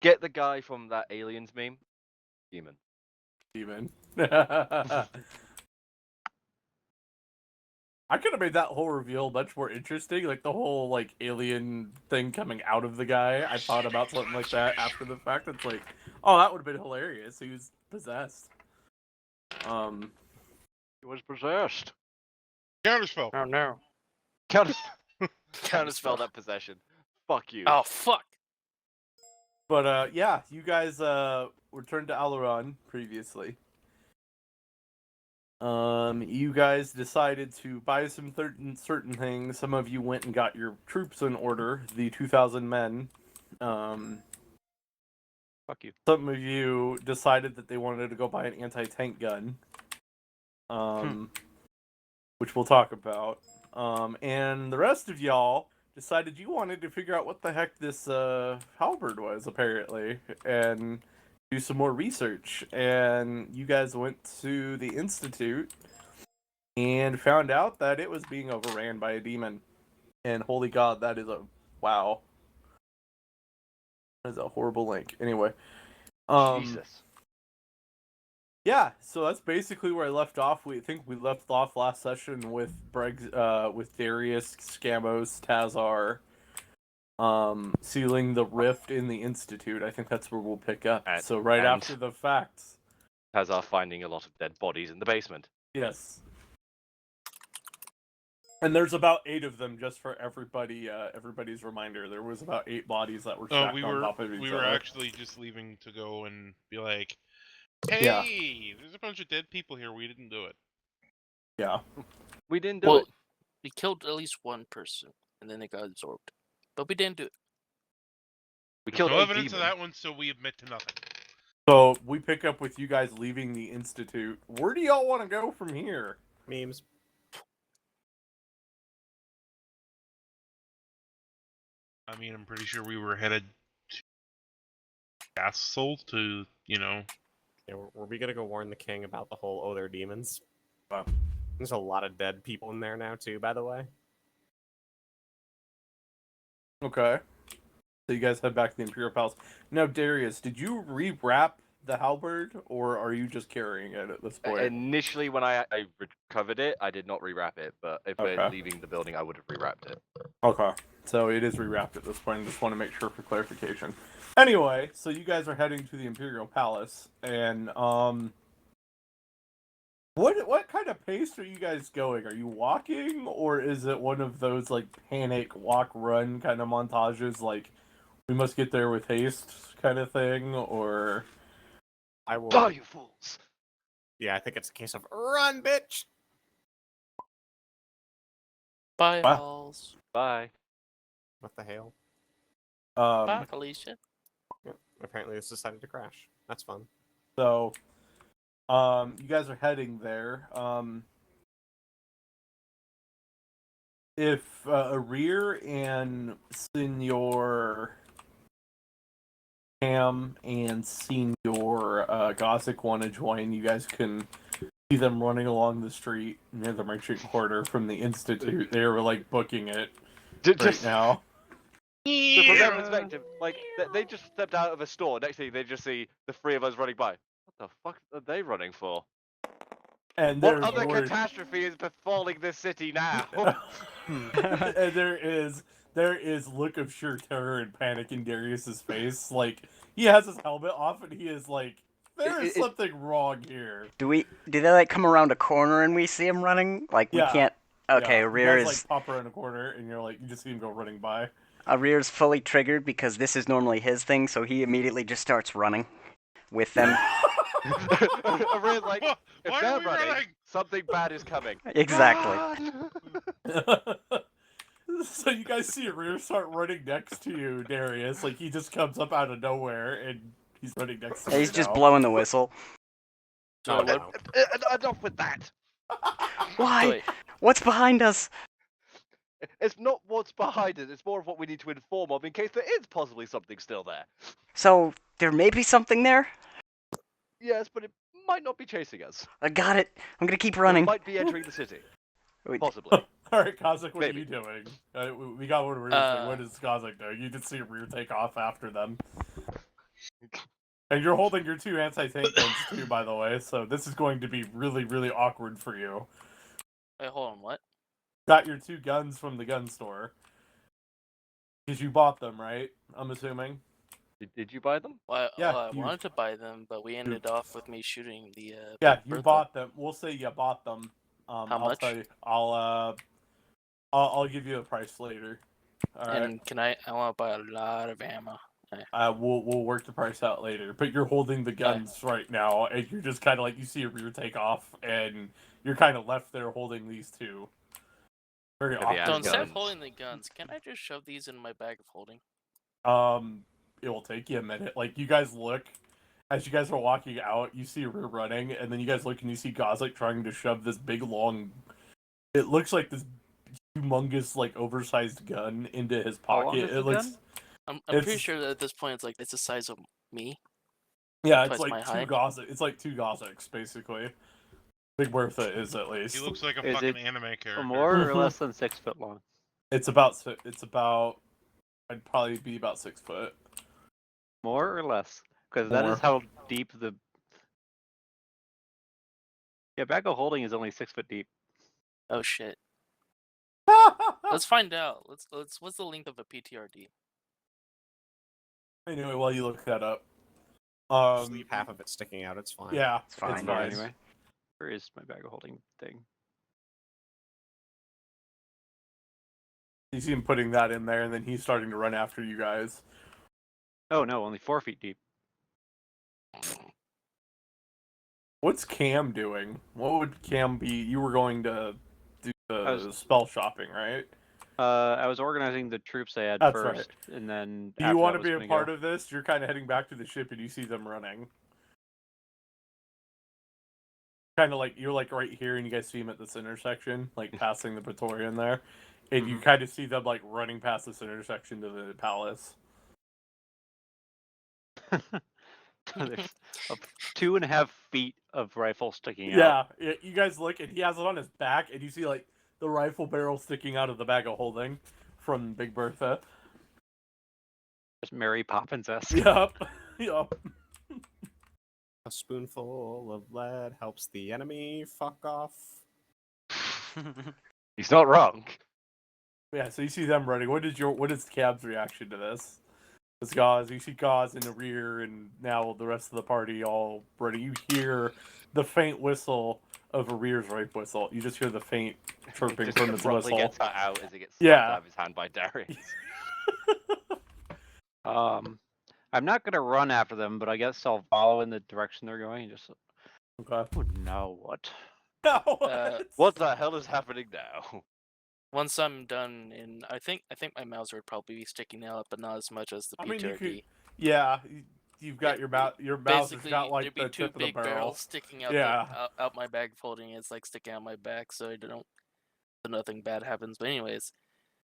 Get the guy from that aliens meme. Demon. Even. I could have made that whole reveal much more interesting, like the whole like alien thing coming out of the guy. I thought about something like that after the fact. It's like, oh, that would have been hilarious. He was possessed. He was possessed. Counterspell. Oh no. Counterspell that possession. Fuck you. Oh fuck. But yeah, you guys returned to Alaron previously. You guys decided to buy some certain things. Some of you went and got your troops in order, the 2,000 men. Fuck you. Some of you decided that they wanted to go buy an anti-tank gun, which we'll talk about. And the rest of y'all decided you wanted to figure out what the heck this halberd was, apparently, and do some more research. And you guys went to the Institute and found out that it was being overran by a demon. And holy god, that is a... wow. That is a horrible link. Anyway. Jesus. Yeah, so that's basically where I left off. We think we left off last session with with Darius, Scamos, Tazar, sealing the rift in the Institute. I think that's where we'll pick up. So right after the facts. Tazar finding a lot of dead bodies in the basement. Yes. And there's about 8 of them, just for everybody. Everybody's reminder. There was about 8 bodies that were stacked on top of each other. We were actually just leaving to go and be like, hey, there's a bunch of dead people here. We didn't do it. Yeah. We didn't do it. We killed at least one person, and then they got absorbed. But we didn't do it. We killed no a evidence demon. of that one, so we admit to nothing. So we pick up with you guys leaving the Institute. Where do y'all want to go from here? Memes. I mean, I'm pretty sure we were headed to Castle to, Yeah, were we gonna go warn the king about the whole, oh, they're demons? Wow. There's a lot of dead people in there now, too, by the way. Okay. So you guys head back to the Imperial Palace. Now, Darius, did you rewrap the halberd, or are you just carrying it at this point? Initially, when I recovered it, I did not rewrap it, but if we're Okay. leaving the building, I would have rewrapped it. Okay. So it is rewrapped at this point. I just want to make sure for clarification. Anyway, so you guys are heading to the Imperial Palace, and what kind of pace are you guys going? Are you walking, or is it one of those like panic walk run kind of montages, like we must get there with haste kind of thing, or? I will. Die, you fools! Yeah, I think it's a case of run, bitch. Bye, Wow. Halls. Bye. What the hell? Bye, Alicia. Yeah, apparently, it's decided to crash. That's fun. So, you guys are heading there. If Arir and Senor Cam and Senor Gothic want to join, you guys can see them running along the street near the merchant quarter from the Institute. They were like booking it right now. So from their perspective, like they just stepped out of a store. Next thing they just see the 3 of us running by. What the fuck are they running for? And what other catastrophe is befalling this city now? And there is look of sheer terror and panic in Darius's face. Like he has his helmet off and he is like, there is something wrong here. Do they like come around a corner and we see him running? Like we can't. Okay, Rear you guys, is like pop around a corner and you're like, you just see him go running by. Rear's fully triggered because this is normally his thing, so he immediately just starts running with them. Arir's like, if Why they're are we running? something bad is coming. Exactly. So you guys see Rear start running next to you, Darius. Like he just comes up out of nowhere and he's running next to you. He's just blowing the whistle. Oh, no. Enough with that. Why? Wait. What's behind us? It's not what's behind it. It's more of what we need to inform of in case there is possibly something still there. So there may be something there? Yes, but it might not be chasing us. I got it. I'm gonna keep running. It might be entering the city. Wait. Possibly. Alright, Kazakh, what Maybe. are you doing? We got what Rear's doing. What is Kazakh doing? You did see Rear take off after them. And you're holding your 2 anti-tank guns too, by the way, so this is going to be really, really awkward for you. Wait, hold on, what? Got your 2 guns from the gun store. Because you bought them, right? I'm assuming. Did you buy them? Well, Yeah, I you- wanted to buy them, but we ended off with me shooting the. Yeah, Big you Bertha. bought them. We'll say you bought them. How I'll much? tell you. I'll give you a price later. All right. And can I want to buy a lot of ammo. We'll work the price out later. But you're holding the guns right now, and you're just kind of like you see a rear take off, and you're kind of left there holding these 2. Very Yeah, the awkward. ass So instead of guns. holding the guns, can I just shove these in my bag of holding? It will take you a minute. Like you guys look, as you guys are walking out, you see rear running, and then you guys look and you see Gozlik trying to shove this big long. It looks like this humongous, like oversized gun into his How long pocket. is It the looks. gun? I'm pretty It's- sure that at this point it's the size of me. Yeah, it's Twice my like 2 height. Gozlik. It's like 2 Gozliks basically. Big Bertha is at least. He looks like a Is fucking it anime character. More or less than 6 foot long? It's about. I'd probably be about 6 foot. More or less? Because that More. is how deep the. Yeah, bag of holding is only 6 foot deep. Oh shit. Let's find out. Let's. What's the length of a PTRD? Anyway, while you look that up. Just leave half of it sticking out. It's fine. Yeah, It's fine, It's yeah. fine. Anyway, where is my bag of holding thing? You see him putting that in there, and then he's starting to run after you guys. Oh no, only 4 feet deep. What's Cam doing? What would Cam be? You were going to do I the was- spell shopping, right? I was organizing the troops I had That's first, and then. Do you want to be a part of this? You're kind of heading back to the ship, and you see them running. Kind of like you're like right here, and you guys see him at this intersection, like passing the Praetorian there, and you kind of see them like running past this intersection to the palace. There's 2.5 feet of rifle sticking out. Yeah, you guys look, and he has it on his back, and you see like the rifle barrel sticking out of the bag of holding from Big Bertha. Just Mary Poppins-esque. Yup. Yup. A spoonful of lead helps the enemy fuck off. He's not wrong. Yeah, so you see them running. What is Cab's reaction to this? It's Gauze. You see Gauze in the rear, and now the rest of the party all running. You hear the faint whistle of a rear's rape whistle. You just hear the faint chirping Just from its abruptly whistle. gets out as it gets slapped Yeah. out of his hand by Darius. I'm not gonna run after them, but I guess I'll follow in the direction they're going. And just Okay. oh, now what? What? What the hell is happening now? Once I'm done, and I think my Mauser would probably be sticking out, but not as much as the I mean, you PTRD. could. Yeah, you've got your mouse. Your mouse has Basically, got like there'd be the 2 tip of the big barrel. barrels sticking out, Yeah. out my bag of holding. It's like sticking out my back, so nothing bad happens. But anyways,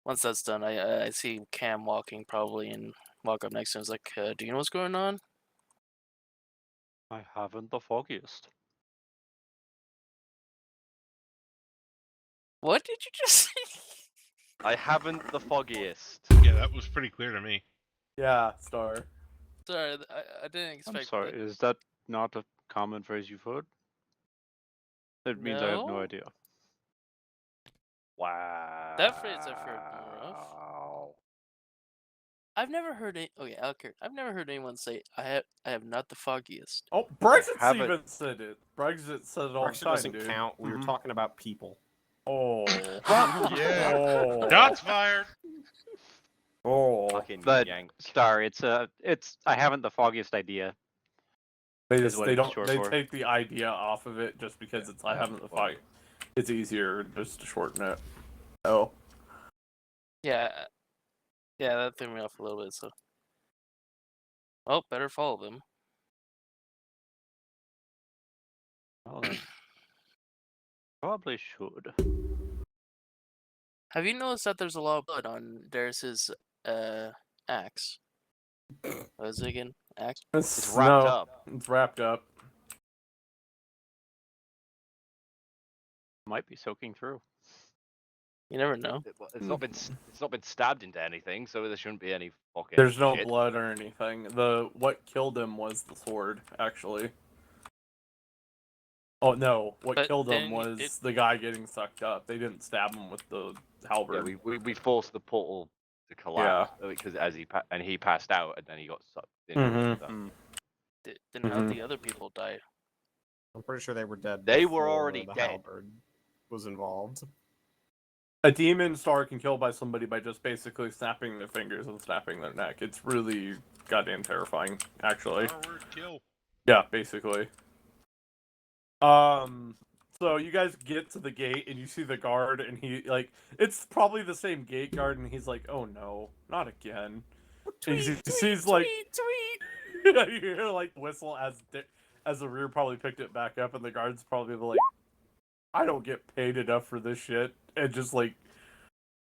once that's done, I see Cam walking probably and walk up next to him. It's like, do you know what's going on? I haven't the foggiest. What did you just say? I haven't the foggiest. Yeah, that was pretty clear to me. Yeah, Star. Sorry, I didn't expect. I'm sorry, that. is that not a common phrase you've heard? It means I have no No? idea. Wow. That phrase I've heard more of. I've never heard it. Okay, okay. I've never heard anyone say I have not the foggiest. Oh, Brexit haven't- even said it. Brexit said it all Brexit the time, doesn't dude. count. We were Mhm. talking about people. Oh. Yeah. Oh. Shots fired. Oh. Fucking But yank. Star, it's I haven't the foggiest idea. They is just what they it's don't short they for. take the idea off of it just because it's I haven't the fight. It's easier just to shorten it. Oh. Yeah, that threw me off a little bit. So, well, better follow them. Well, then, probably should. Have you noticed that there's a lot of blood on Darius's axe? What is it again? Axe? It's wrapped up. It's wrapped up. Might be soaking through. You never know. It's not been stabbed into anything, so there shouldn't be any fucking. There's no shit. blood or anything. What killed him was the sword, actually. Oh no, what But killed him then was the guy getting sucked up. They didn't stab him with the halberd. Yeah, we forced the portal to collapse because he passed out and then he got sucked in. Mhm. So. Then how'd the other people die? I'm pretty sure they were dead. They were before already the dead. halberd was involved. A demon star can kill by somebody by just basically snapping their fingers and snapping their neck. It's really goddamn terrifying, actually. Power word kill. Yeah, basically. So you guys get to the gate and you see the guard and he it's probably the same gate guard and he's like, oh no, not again. He's like, you hear like whistle as the rear probably picked it back up and the guard's probably like, I don't get paid enough for this shit, and just like,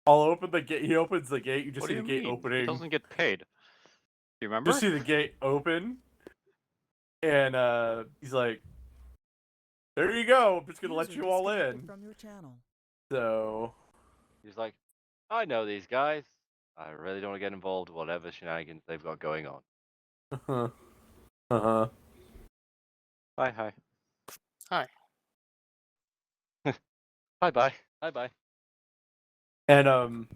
I'll open the gate. He opens the gate. You just see the gate opening. He doesn't get paid. Do you remember? Just see the gate open, and he's like, "There you go. I'm just gonna let you all in." From your channel. So He's like, I know these guys. I really don't want to get involved with whatever shenanigans they've got going on. uh-huh. Hi, hi. Hi. Bye, bye. Bye, bye. And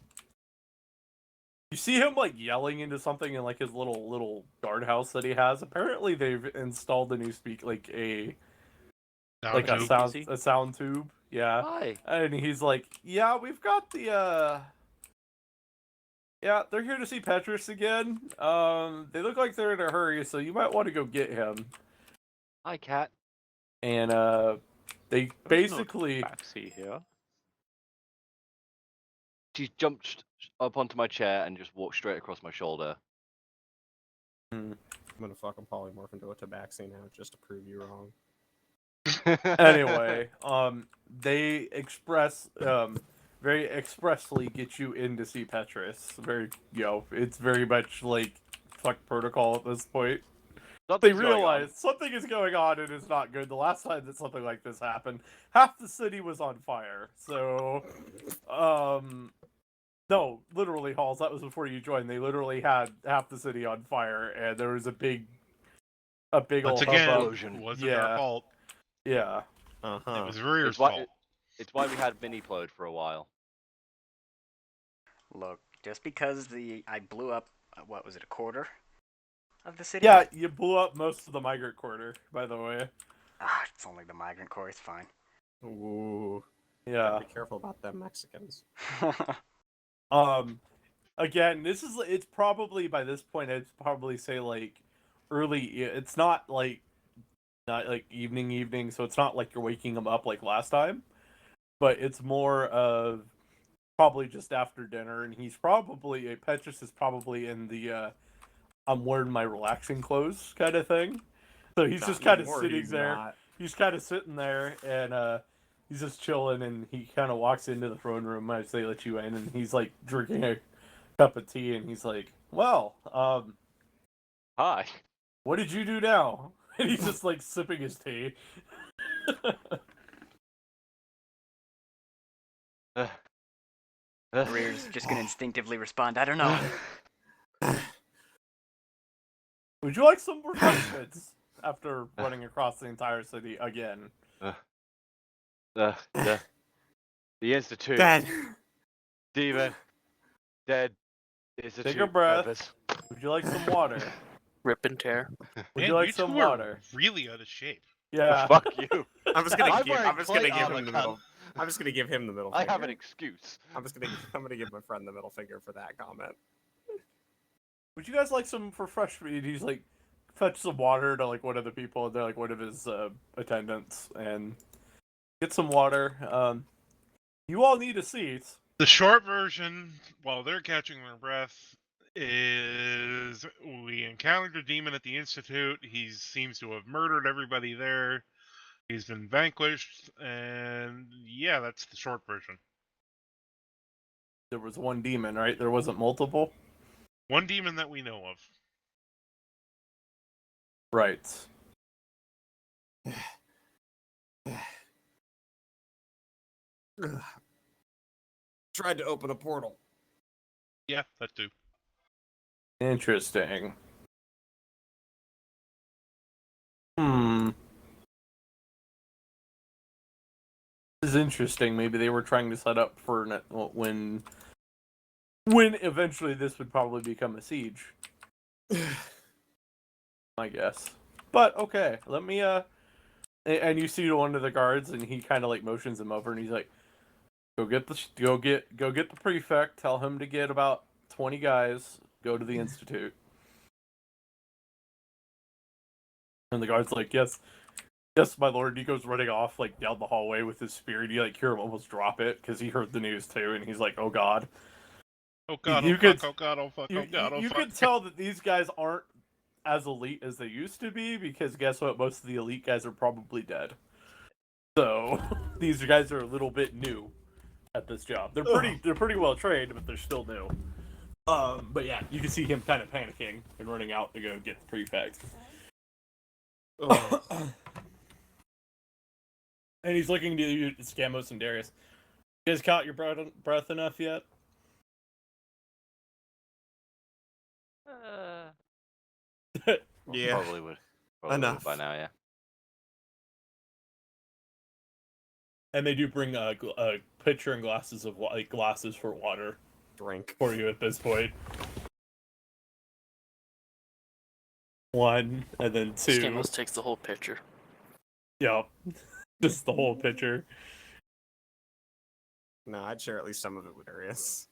you see him like yelling into something in like his little guardhouse that he has. Apparently, they've installed a new a sound tube. Yeah. Hi. And he's like, yeah, we've got the, yeah, they're here to see Petrus again. They look like they're in a hurry, so you might want to go get him. Hi, cat. And, they basically... Backseat here. She jumped up onto my chair and just walked straight across my shoulder. I'm gonna fucking polymorph into a tabaxi now just to prove you wrong. Anyway, they very expressly get you in to see Petrus. It's very much like fuck protocol at this point. They realize something is going on and it's not good. The last time that something like this happened, half the city was on fire. So, no, literally, Halls, that was before you joined. They literally had half the city on fire, and there was a big old explosion. Wasn't our fault. Yeah. It was Rear's fault. It's why we had mini-plode for a while. Look, just because I blew up, what was it, a quarter of the city? Yeah, you blew up most of the migrant quarter, by the way. Ah, it's only the migrant core, it's fine. Ooh. Yeah. Be careful about them Mexicans. Again, it's probably, by this point, I'd probably say, like, it's not like evening, so it's not like you're waking them up like last time, but it's more of probably just after dinner, and Petrus is probably in the, I'm wearing my relaxing clothes kind of thing. So he's just kind of sitting there. He's kind of sitting there, and, he's just chilling, and he kind of walks into the throne room as they let you in, and he's, like, drinking a cup of tea, and he's like, well, Hi. What did you do now? And he's just, like, sipping his tea. Rear's just gonna instinctively respond, I don't know. Would you like some refreshments after running across the entire city again? The Institute. Dead. Demon. Dead. Institute. Take a breath. Members. Would you like some water? Rip and tear. Would you like some two are water? really out of shape. Yeah. Fuck you. I'm just gonna I'm give wearing him the armor, middle. I'm just gonna give him the middle I finger. have an excuse. I'm gonna give my friend the middle finger for that comment. Would you guys like some refreshment? He's like, fetch some water to like one of the people. They're like one of his attendants, and get some water. You all need a seat. The short version, while they're catching their breath, is we encountered a demon at the Institute. He seems to have murdered everybody there. He's been vanquished, and yeah, that's the short version. There was one demon, right? There wasn't multiple? One demon that we know of. Right. Tried to open a portal. Yeah, that too. Interesting. Hmm. This is interesting. Maybe they were trying to set up for when eventually this would probably become a siege. I guess. But okay, let me and you see one of the guards and he kind of like motions him over and he's like, go get the prefect, tell him to get about 20 guys, go to the institute. And the guard's like, yes, my lord. He goes running off like down the hallway with his spear, and you like hear him almost drop it because he heard the news too, and he's like, oh god. Oh god, You oh could- fuck, oh god, oh fuck, oh god, oh You fuck. could tell that these guys aren't as elite as they used to be because guess what? Most of the elite guys are probably dead. So these guys are a little bit new at this job. They're pretty well trained, but they're still new. But yeah, you can see him kind of panicking and running out to go get the prefect. And he's looking to you, Scamos and Darius. You guys caught your breath enough yet? Yeah. Probably would. Probably Enough. would by now, yeah. And they do bring a pitcher and glasses of glasses for water Drink. for you at this point. One, and then two. Scamos takes the whole picture. Yep. Just the whole pitcher. No, I'd share at least some of it with Darius.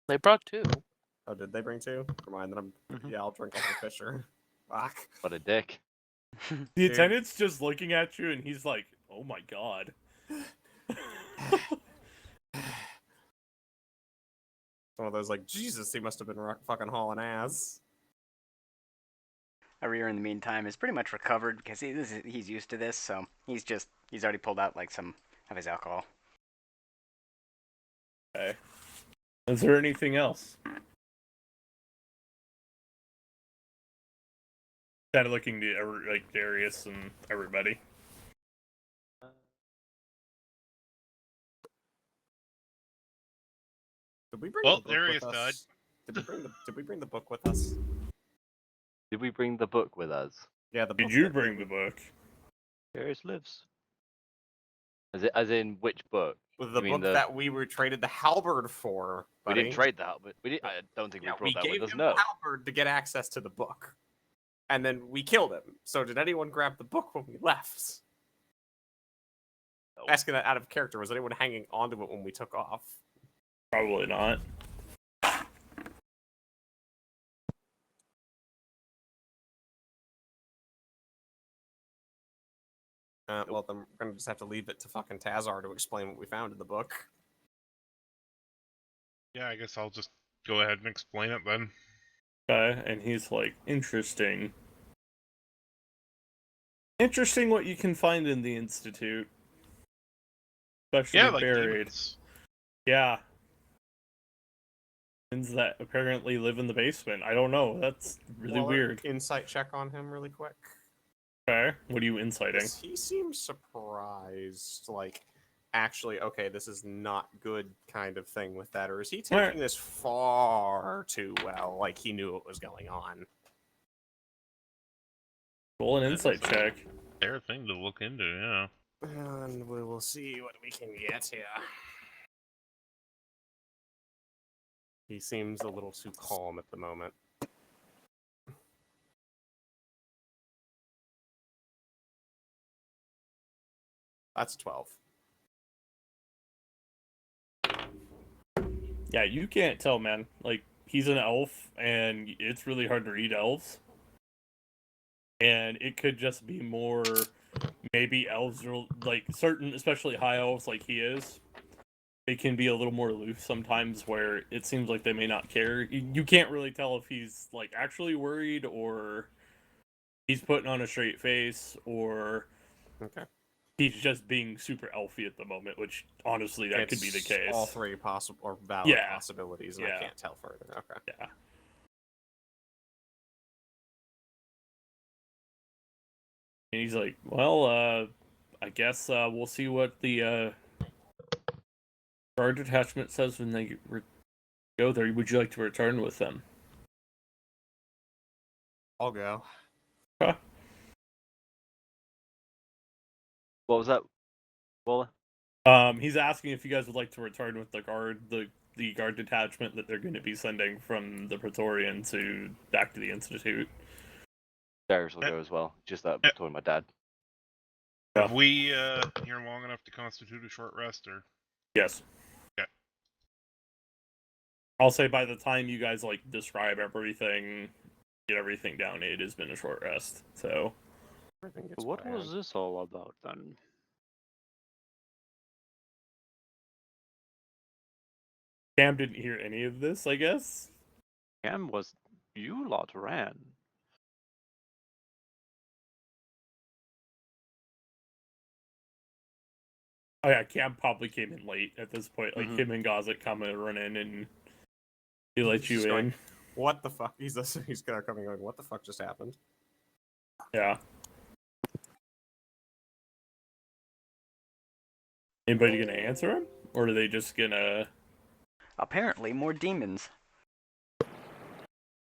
They brought 2. Oh, did they bring 2? Never mind, then Mhm. yeah, I'll drink off the Fisher. Fuck. What a dick. The Dude. attendant's just looking at you, and he's like, "Oh my god." One of those like, Jesus, he must have been fucking hauling ass. Arir, in the meantime, is pretty much recovered because he's used to this, so he's already pulled out like some of his alcohol. Okay. Is there anything else? Kind of looking to like Darius and everybody. Did we bring Well, the book Darius with died. us? Did we bring the book with us? Did we bring the book with us? Yeah, the book. Did you that bring we- the book? Darius lives. As in which book? With the You mean book that we were traded the halberd for? We Buddy. didn't trade that, but we did. I don't think Yeah, we we brought that gave with us. him No. the halberd to get access to the book, and then we killed him. So did anyone grab the book when we left? No. Asking that out of character. Was anyone hanging onto it when we took off? Probably not. Well, then we're gonna just have to leave it to fucking Tazar to explain what we found in the book. Yeah, I guess I'll just go ahead and explain it then. Okay, and he's like, interesting. Interesting what you can find in the Institute. Especially Yeah, like buried. demons. Yeah. Things that apparently live in the basement. I don't know. That's really Waller, weird. Insight check on him really quick. Okay, what are you inciting? He seems surprised, like, actually, okay, this is not good kind of thing with that, or is he taking this far too well, like he knew what was going on? Roll an That insight is a check. Fair thing to look into, yeah. And we will see what we can get here. He seems a little too calm at the moment. That's 12. Yeah, you can't tell, man. Like, he's an elf, and it's really hard to read elves. And it could just be more, maybe elves are, like, certain, especially high elves like he is, they can be a little more aloof sometimes where it seems like they may not care. You can't really tell if he's, like, actually worried, or he's putting on a straight face, or Okay. he's just being super elfy at the moment, which, honestly, that could be the It's case. all three possible or valid Yeah. possibilities, and Yeah. I can't tell further. Okay. Yeah. And he's like, well, I guess we'll see what the guard detachment says when they go there, would you like to return with them? I'll go. Okay. What was that, Waller? He's asking if you guys would like to return with the guard detachment that they're going to be sending from the Praetorian to back to the Institute. Darius will go as well. Just that I told my dad. Have we here long enough to constitute a short rest, or? Yes. Okay. I'll say by the time you guys like describe everything, get everything down, it has been a short rest. So. What was this all about then? Cam didn't hear any of this, I guess. Cam was you lot ran. Oh yeah, Cam probably came in late at this point. Like Mhm. him and Gazet come and run in and he let you Just in. going, what the fuck? He's gonna come and going, what the fuck just happened? Yeah. Anybody gonna answer him? Or are they just gonna... Apparently, more demons.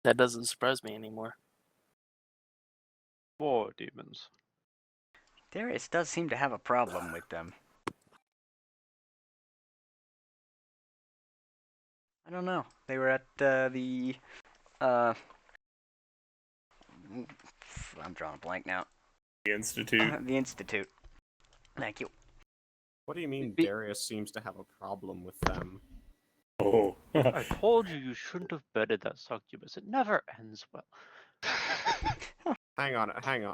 That doesn't surprise me anymore. More demons. Darius does seem to have a problem with them. I don't know. They were at the I'm drawing a blank now. The Institute. The Institute. Thank you. What do you mean Darius seems to have a problem with them? Oh. I told you you shouldn't have bedded that succubus. It never ends well. Hang on.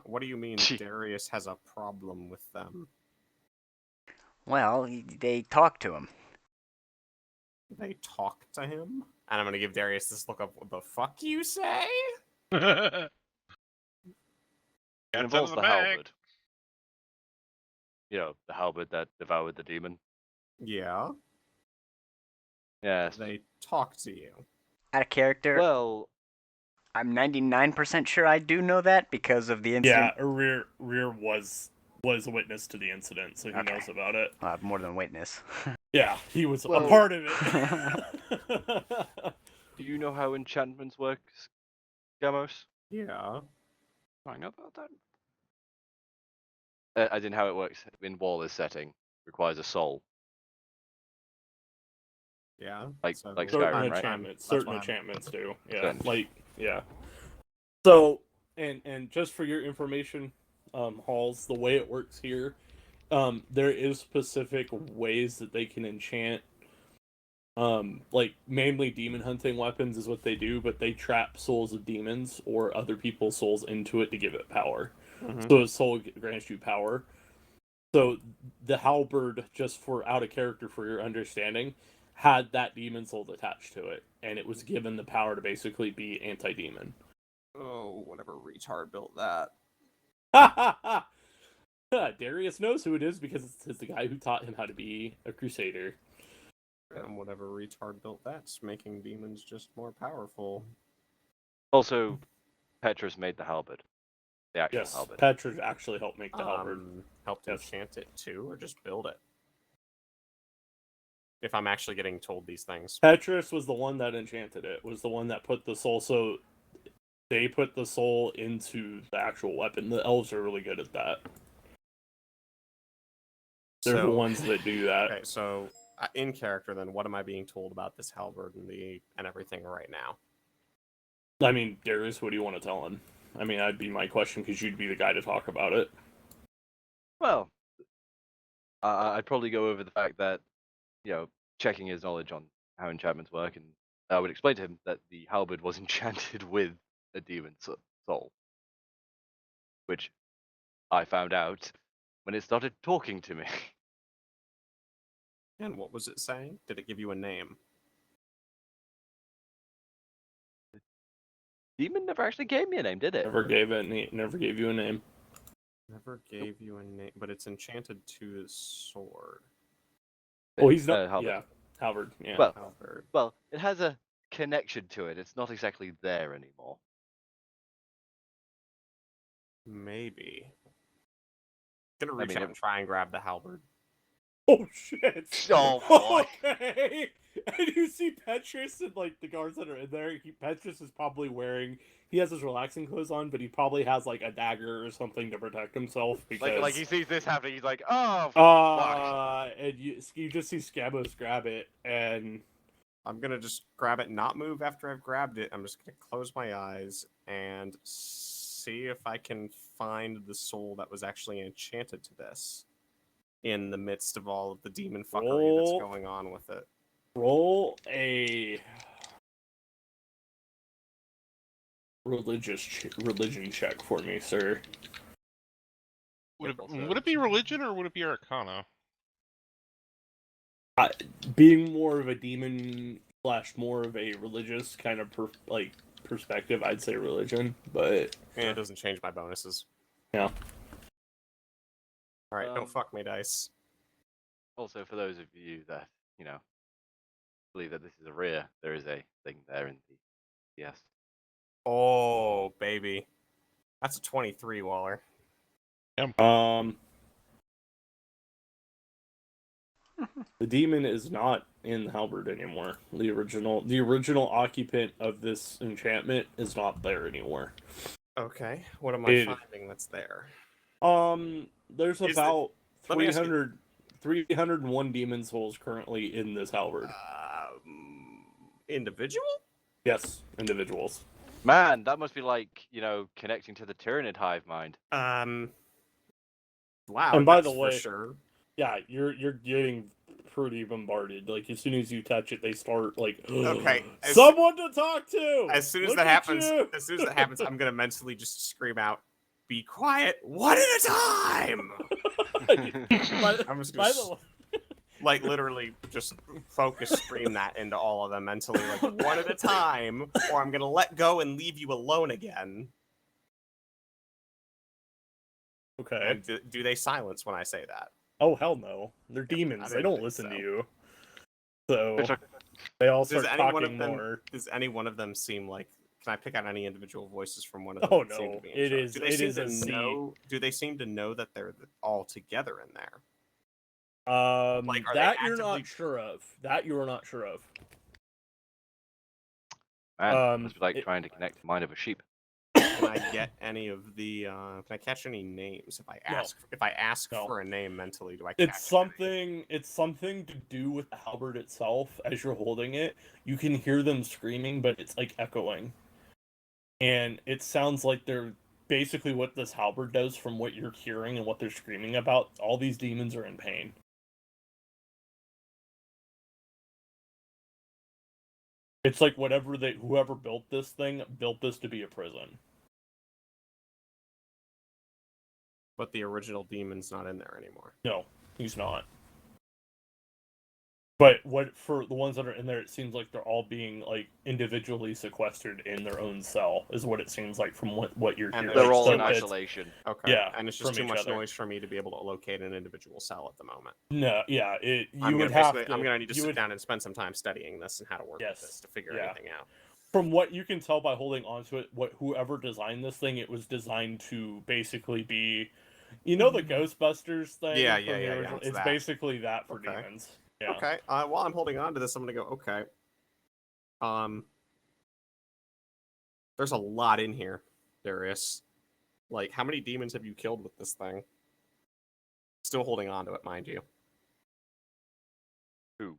What do you mean Gee. Darius has a problem with them? Well, they talked to him. They talk to him? And I'm gonna give Darius this look of, what the fuck you say? It Cat's out involves of the the bag. halberd. You know, the halberd that devoured the demon. Yeah. Yes. They talk to you. Out of character, Well, I'm 99% sure I do know that because of the incident. Yeah, Rear was a witness to the incident, so he Okay. knows about it. More than witness. Yeah, he was Well- a part of it. do you know how enchantments work, Gamos? Yeah. I know about that. As in how it works in Waller's setting. Requires a soul. Yeah. Like certain Skyrim, right? enchantments. That's Certain what I'm- enchantments do. Yeah. Certain. Like, yeah. So, and just for your information, Halls, the way it works here, there is specific ways that they can enchant. Like mainly demon hunting weapons is what they do, but they trap souls of demons or other people's souls into it to give it power. Mhm. So a soul grants you power. So the halberd, just for out of character for your understanding, had that demon soul attached to it, and it was given the power to basically be anti-demon. Oh, whatever retard built that. Darius knows who it is because it's the guy who taught him how to be a crusader. And whatever retard built that's making demons just more powerful. Also, Petrus made the halberd. The actual Yes, halberd. Petra actually helped make the halberd. Helped Yes. enchant it too, or just build it? If I'm actually getting told these things. Petrus was the one that enchanted it, was the one that put the soul, so they put the soul into the actual weapon. The elves are really good at that. They're the ones that do that. Okay, so in character, then, what am I being told about this halberd and everything right now? I mean, Darius, what do you want to tell him? I mean, that'd be my question because you'd be the guy to talk about it. Well, I'd probably go over the fact that, you know, checking his knowledge on how enchantments work, and I would explain to him that the halberd was enchanted with a demon soul, which I found out when it started talking to me. And what was it saying? Did it give you a name? Demon never actually gave me a name, did it? Never gave you a name. Never gave you a name, but it's enchanted to the sword. Oh, he's not. halberd. Yeah, halberd. Yeah. Well, Halberd. well, it has a connection to it. It's not exactly there anymore. Maybe. Gonna reach mean, out and try and grab the halberd. Oh shit! Oh boy. Okay. And you see Petrus and like the guards that are in there. Petrus is probably wearing. He has his relaxing clothes on, but he probably has like a dagger or something to protect himself because. Like he sees this happening, he's like, oh fuck. And you just see Scabos grab it, and I'm gonna just grab it and not move after I've grabbed it. I'm just gonna close my eyes and see if I can find the soul that was actually enchanted to this in the midst of all of the demon fuckery that's going on with it. roll a religion check for me, sir. Would it be religion or would it be arcana? Being more of a demon / more of a religious kind of perspective, I'd say religion, but it doesn't change my bonuses. Yeah. All right, don't fuck me, dice. Also, for those of you that believe that this is a rear, there is a thing there in the yes. Oh baby, that's a 23, Waller. The demon is not in the halberd anymore. The original occupant of this enchantment is not there anymore. Okay, what am I finding that's there? There's about 301 demon souls currently in this halberd. Individual? Yes, individuals. Man, that must be like, connecting to the Tyranid hive mind. Wow, and by the way, for sure. Yeah, you're getting pretty bombarded. Like as soon as you touch it, they start like, okay, someone to talk to. As soon as that happens, I'm gonna mentally just scream out, "Be quiet, one at a time." I'm just gonna, like, literally just focus scream that into all of them mentally, like one at a time, or I'm gonna let go and leave you alone again. Okay. And do they silence when I say that? Oh hell no! They're demons. They don't listen to you. So they all start talking more. Does any one of them seem like? Can I pick out any individual voices from one of them? Oh no! It is. Do they seem to know? Do they seem to know that they're all together in there? That you're not sure of. That you are not sure of. Man, must be like trying to connect the mind of a sheep. Can I get any of the? Can I catch any names if I ask? No. If I ask for a name mentally, do I? It's something. It's something to do with the halberd itself. As you're holding it, you can hear them screaming, but it's like echoing, and it sounds like they're basically what this halberd does. From what you're hearing and what they're screaming about, all these demons are in pain. It's like whoever built this thing built this to be a prison. But the original demon's not in there anymore. No, he's not. But for the ones that are in there, it seems like they're all being like individually sequestered in their own cell, is what it seems like from what you're hearing. They're all in isolation. Okay. Yeah, and it's just too much noise for me to be able to locate an individual cell at the moment. No, yeah, I'm going to need to sit down and spend some time studying this and how to work with this to figure anything out. From what you can tell by holding onto it, whoever designed this thing, it was designed to basically be, the Ghostbusters thing. Yeah. It's basically that for demons. Yeah. Okay. While I'm holding on to this, I'm gonna go. Okay. There's a lot in here, Darius. Like, how many demons have you killed with this thing? Still holding on to it, mind you. 2.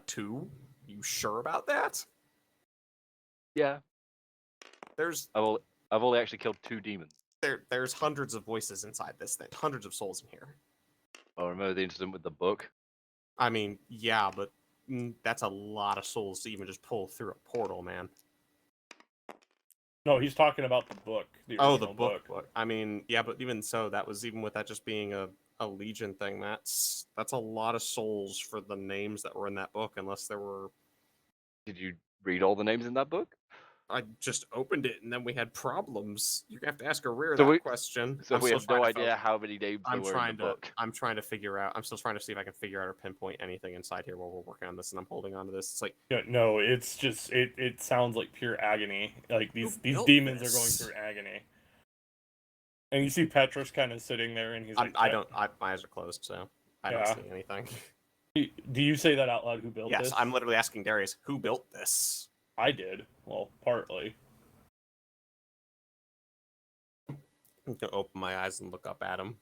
2? You sure about that? Yeah. I've only actually killed 2 demons. There's hundreds of voices inside this thing. Hundreds of souls in here. Oh, remember the incident with the book? I mean, yeah, but that's a lot of souls to even just pull through a portal, man. No, he's talking about the book. The book. I mean, yeah, but even so, that was even with that just being a Legion thing. That's a lot of souls for the names that were in that book, unless there were... Did you read all the names in that book? I just opened it and then we had problems. You're gonna have to ask a rear that question. So we have no idea how many names there were in the book. I'm trying to figure out. I'm still trying to see if I can figure out or pinpoint anything inside here while we're working on this, and I'm holding on to this. It's like no, it's just it sounds like pure agony. Like these demons are going through agony. And you see Petrus kind of sitting there, and he's like, my eyes are closed, so I don't Yeah. see anything. Do you say that out loud? Who built Yes, this? I'm literally asking Darius, who built this? I did. Well, partly. I'm gonna open my eyes and look up at him.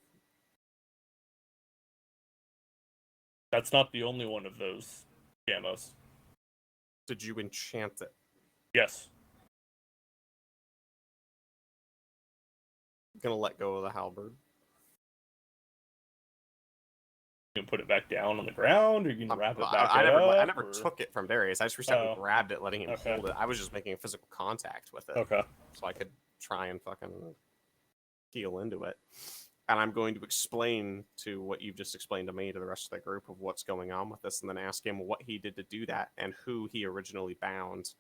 That's not the only one of those camos. Did you enchant it? Yes. I'm gonna let go of the halberd. You can put it back down on the ground, or you can wrap it back I up. never took it from Darius. I just reached out and grabbed it, letting him Okay. hold it. I was just making a physical contact with it. Okay. So I could try and fucking heal into it. And I'm going to explain to what you've just explained to me, to the rest of the group, of what's going on with this, and then ask him what he did to do that and who he originally bound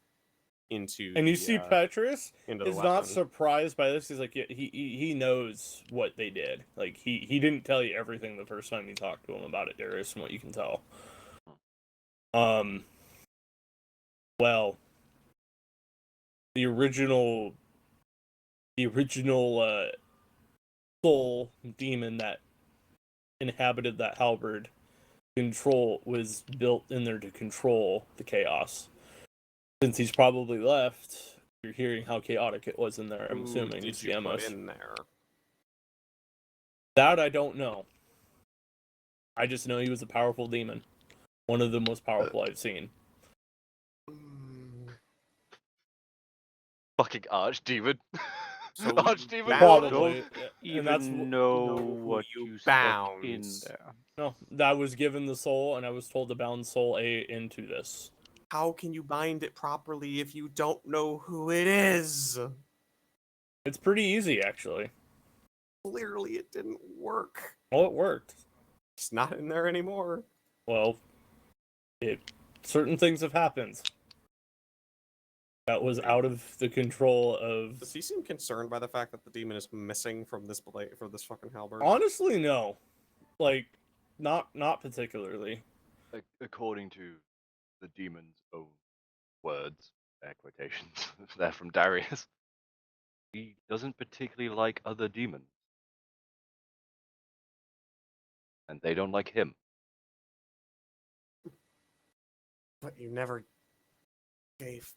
into. And you see Petrus is not weapon. surprised by this. He's like, yeah, he knows what they did. Like, he didn't tell you everything the first time you talked to him about it, Darius, from what you can tell. Well, the original soul demon that inhabited that halberd was built in there to control the chaos. Since he's probably left, you're hearing how chaotic it was in there. I'm assuming. Did you put in there? That I don't know. I just know he was a powerful demon. One of the most powerful I've seen. Fucking archdemon. So Archdemon. Probably. Even know what you stuck in there. No, that was given the soul, and I was told to bound soul A into this. How can you bind it properly if you don't know who it is? It's pretty easy, actually. Clearly, it didn't work. Well, it worked. It's not in there anymore. Well, certain things have happened. That was out of the control of. Does he seem concerned by the fact that the demon is missing from this fucking halberd? Honestly, no. Like, not particularly. According to the demon's own words, air quotations, they're from Darius, he doesn't particularly like other demons. And they don't like him. But you never gave.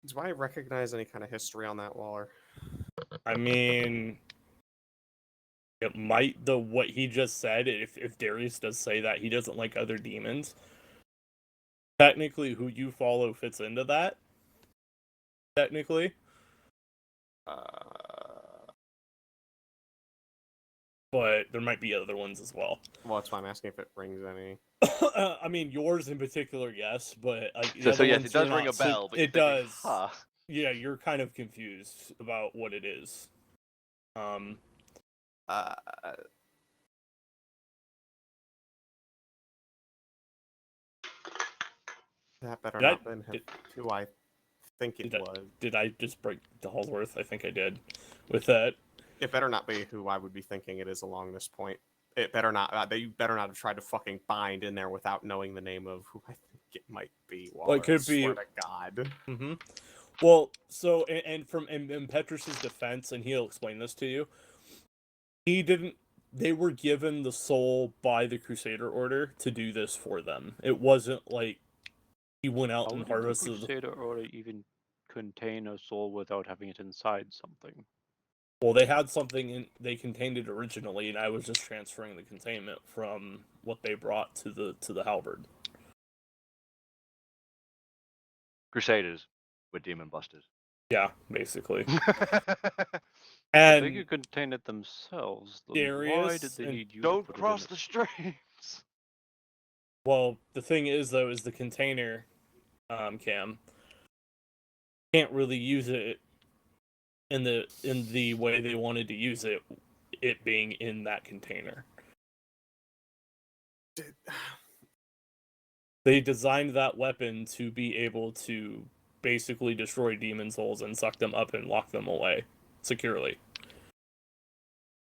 Do I recognize any kind of history on that, Waller? I mean, it might, what he just said, if Darius does say that he doesn't like other demons, technically who you follow fits into that. Technically. But there might be other ones as well. Well, that's why I'm asking if it rings any. I mean, yours in particular, yes, but so yes, it does ring a bell. But it does. Huh. Yeah, you're kind of confused about what it is. That better not been who I think it was. Did I just break the Hallsworth? I think I did. With that. It better not be who I would be thinking it is along this point. It better not. You better not have tried to fucking bind in there without knowing the name of who I think it might be. Well, it could be. Swear to God. Mm-hmm. Well, so and from Petrus's defense, and he'll explain this to you. He didn't. They were given the soul by the Crusader Order to do this for them. It wasn't like he went out and harvested. How would the Crusader Order even contain a soul without having it inside something? Well, they had something they contained it originally, and I was just transferring the containment from what they brought to the halberd. Crusaders were demon busters. Yeah, basically. And they could contain it themselves. Darius, why did they need you? Don't cross the streams. Well, the thing is, though, is the container, Cam, can't really use it in the way they wanted to use it being in that container. They designed that weapon to be able to basically destroy demon souls and suck them up and lock them away securely.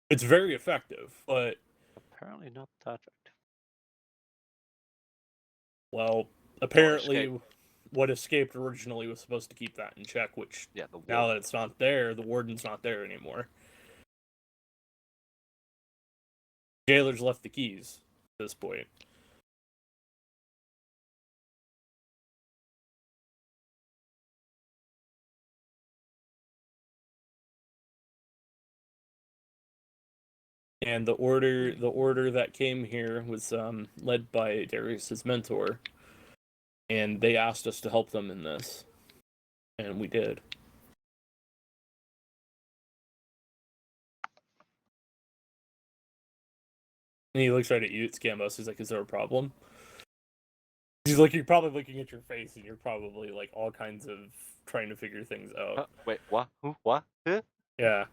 It's very effective, but apparently not that effective. Well, apparently what escaped originally was supposed to keep that in check, which now that it's not there, the warden's not there anymore. Jailer's left the keys at this point. And the order that came here was led by Darius's mentor, and they asked us to help them in this, and we did. And he looks right at you, Scambos. He's like, "Is there a problem?" He's like, "You're probably looking at your face, and you're probably like all kinds of trying to figure things out." Wait, what? Who? What? Huh? Yeah.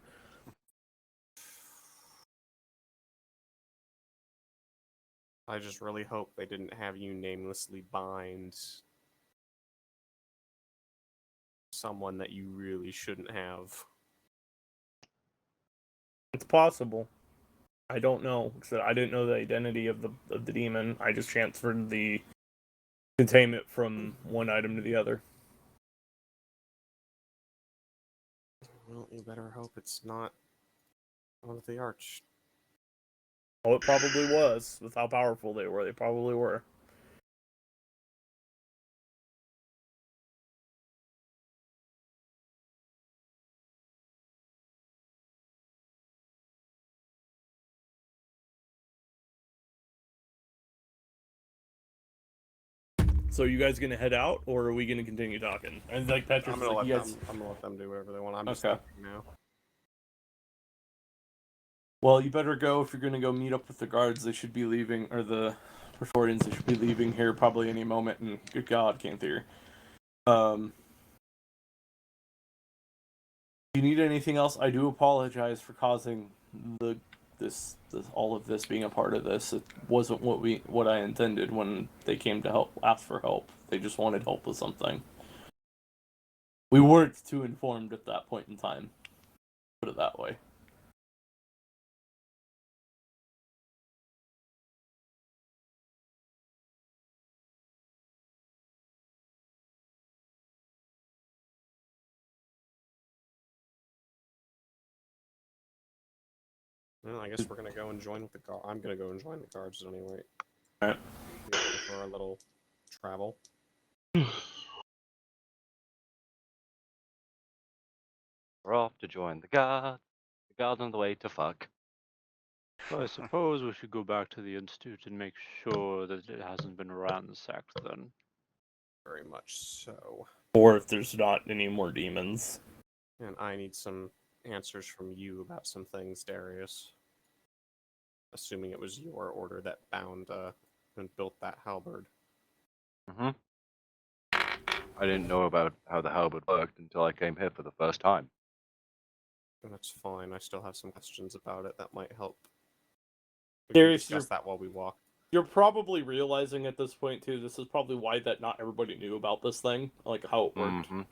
I just really hope they didn't have you namelessly bind someone that you really shouldn't have. It's possible. I don't know. So I didn't know the identity of the demon. I just transferred the containment from one item to the other. Well, you better hope it's not one of the arch. Oh, it probably was. With how powerful they were. They probably were. So you guys gonna head out, or are we gonna continue talking? And like Petrus, I'm gonna like, let them do whatever they want. I'm just Okay. thinking now. Well, you better go if you're gonna go meet up with the guards. They should be leaving, or the Praetorians. They should be leaving here probably any moment. And good God, can't hear. Do you need anything else? I do apologize for causing this all of this being a part of this. It wasn't what I intended when they came to ask for help. They just wanted help with something. We weren't too informed at that point in time. Put it that way. Well, I guess we're gonna go and join with the guard. I'm gonna go and join the guards anyway. Alright. For our little travel. We're off to join the guard. The guard's on the way to fuck. So I suppose we should go back to the Institute and make sure that it hasn't been ransacked then. Very much so. Or if there's not any more demons. And I need some answers from you about some things, Darius. Assuming it was your order that bound and built that halberd. Mm-hmm. I didn't know about how the halberd worked until I came here for the first time. And that's fine. I still have some questions about it that might help. We Darius, can discuss that while we walk. You're probably realizing at this point too, this is probably why that not everybody knew about this thing, like how it worked. Mm-hmm.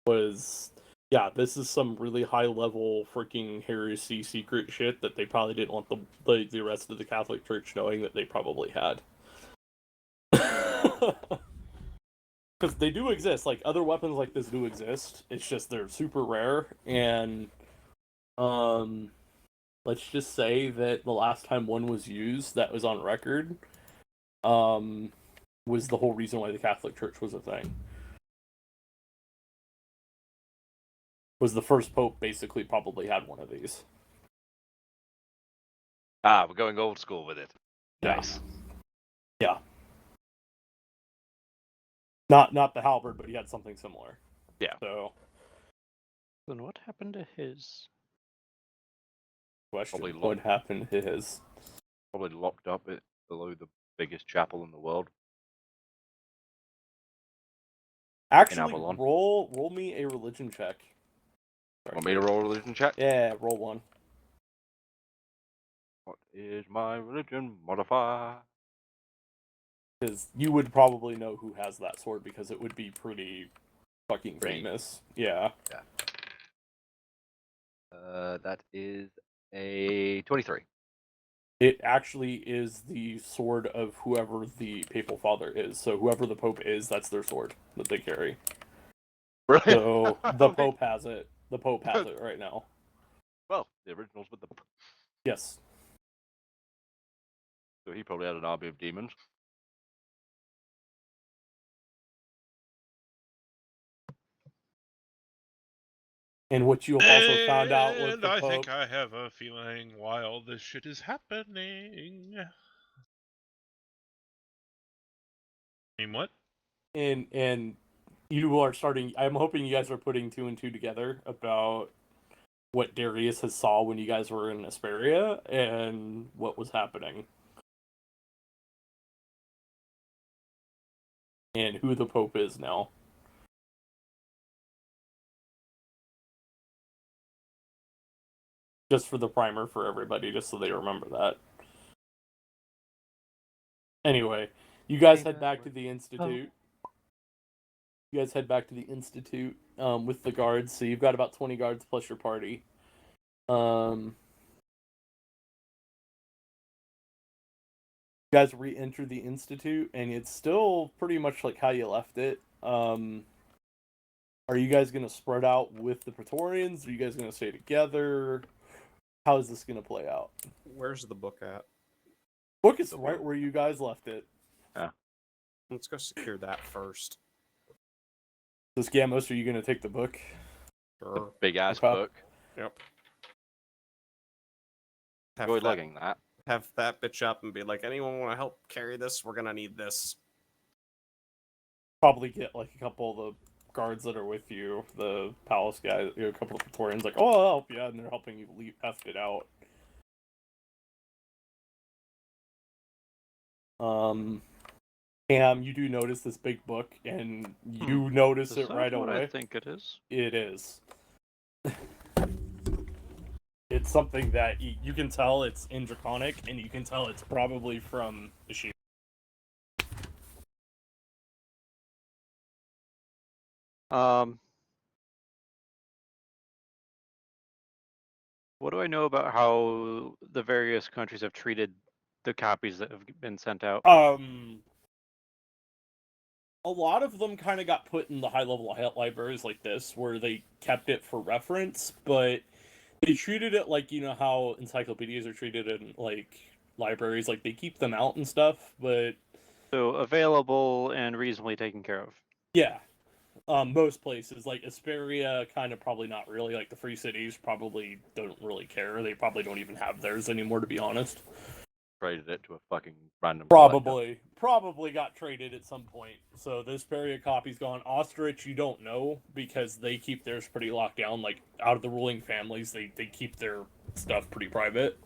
Was, yeah, this is some really high level freaking heresy secret shit that they probably didn't want the rest of the Catholic Church knowing that they probably had. Because they do exist, like other weapons like this do exist. It's just they're super rare, and let's just say that the last time one was used that was on record was the whole reason why the Catholic Church was a thing. Was the first pope basically probably had one of these. Ah, we're going old school with it. Yeah. Nice. Yeah. Not the halberd, but he had something similar. Yeah. So Then what happened to his? question, Probably what happened to his? Probably locked up it below the biggest chapel in the world. Actually, Avalon. roll me a religion check. Sorry. Want me to roll a religion check? Yeah, roll one. What is my religion modifier? Because you would probably know who has that sword because it would be pretty fucking Pretty. famous. Yeah. That is a 23. It actually is the sword of whoever the papal father is. So whoever the pope is, that's their sword that they carry. Really? So the Okay. pope has it. The pope has it right now. Well, the original's with the... Yes. so he probably had an army of demons. And what you have also found out with And the I Pope. think I have a feeling why all this shit is happening. I mean, what? And you are starting. I'm hoping you guys are putting 2 and 2 together about what Darius has saw when you guys were in Asperia and what was happening, and who the Pope is now. Just for the primer for everybody, just so they remember that. Anyway, you guys head back to the Institute. You guys head back to the Institute with the guards. So you've got about 20 guards plus your party. You guys re-enter the Institute, and it's still pretty much like how you left it. Are you guys going to spread out with the Praetorians? Are you guys going to stay together? How is this going to play out? Where's the book at? Book is right where you guys left it. Yeah. Let's go secure that first. This Gamos, are you going to take the book? Sure. Big ass Okay. book. Yep. Enjoyed lugging that. Have that bitch up and be like, anyone want to help carry this? We're gonna need this. Probably get like a couple of the guards that are with you, the palace guys, a couple of Praetorians, like, oh, I'll help you, and they're helping you heft it out. Cam, you do notice this big book, and you notice Is it that right what away. I think it is? It is. It's something that you can tell it's in Draconic, and you can tell it's probably from the sheep. What do I know about how the various countries have treated the copies that have been sent out? A lot of them kind of got put in the high-level libraries like this, where they kept it for reference, but they treated it like, you know, how encyclopedias are treated in, like, libraries. Like, they keep them out and stuff, but... So, available and reasonably taken care of. Yeah. Most places, like Asperia, kind of probably not really. Like, the Free Cities probably don't really care. They probably don't even have theirs anymore, to be honest. Traded it to a fucking random Probably got traded at some point. So this Asperia copy's gone. Ostrich, you don't know, because they keep theirs pretty locked down. Like, out of the ruling families, they keep their stuff pretty private.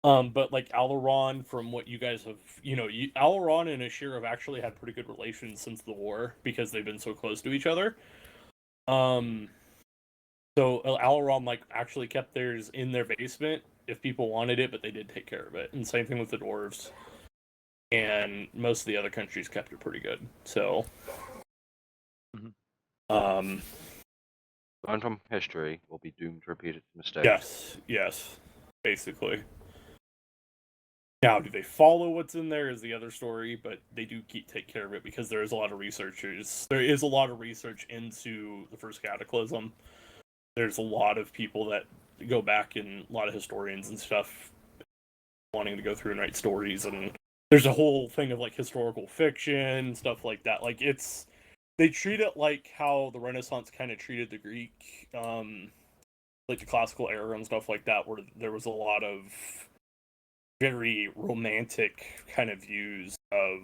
But like Alaron, from what you guys have, you know, Alaron and Ashir have actually had pretty good relations since the war because they've been so close to each other. So Alaron like actually kept theirs in their basement if people wanted it, but they did take care of it. And same thing with the dwarves. And most of the other countries kept it pretty good. So, Learn from history, will be doomed to repeat its mistakes. yes, basically. Now, do they follow what's in there is the other story, but they do take care of it because there is a lot of researchers. There is a lot of research into the first Cataclysm. There's a lot of people that go back, and a lot of historians and stuff wanting to go through and write stories, and there's a whole thing of like historical fiction, stuff like that. Like, they treat it like how the Renaissance kind of treated the Greek, like the classical era and stuff like that, where there was a lot of very romantic kind of views of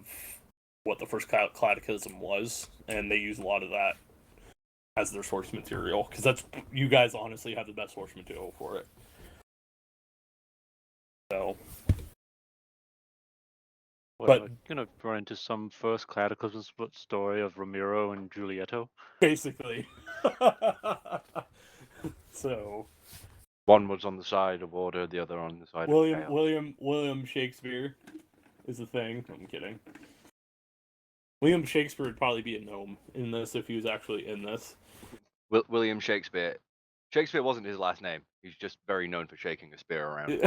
what the first Cataclysm was, and they use a lot of that as their source material, because that's, you guys honestly have the best source material for it. So, But we're gonna run into some first Cataclysm story of Ramiro and Giulietto. Basically. So, one was on the side of order, the other on the side of chaos. William Shakespeare is the thing. I'm kidding. William Shakespeare would probably be a gnome in this if he was actually in this. William Shakespeare. Shakespeare wasn't his last name. He's just very known for shaking a spear around.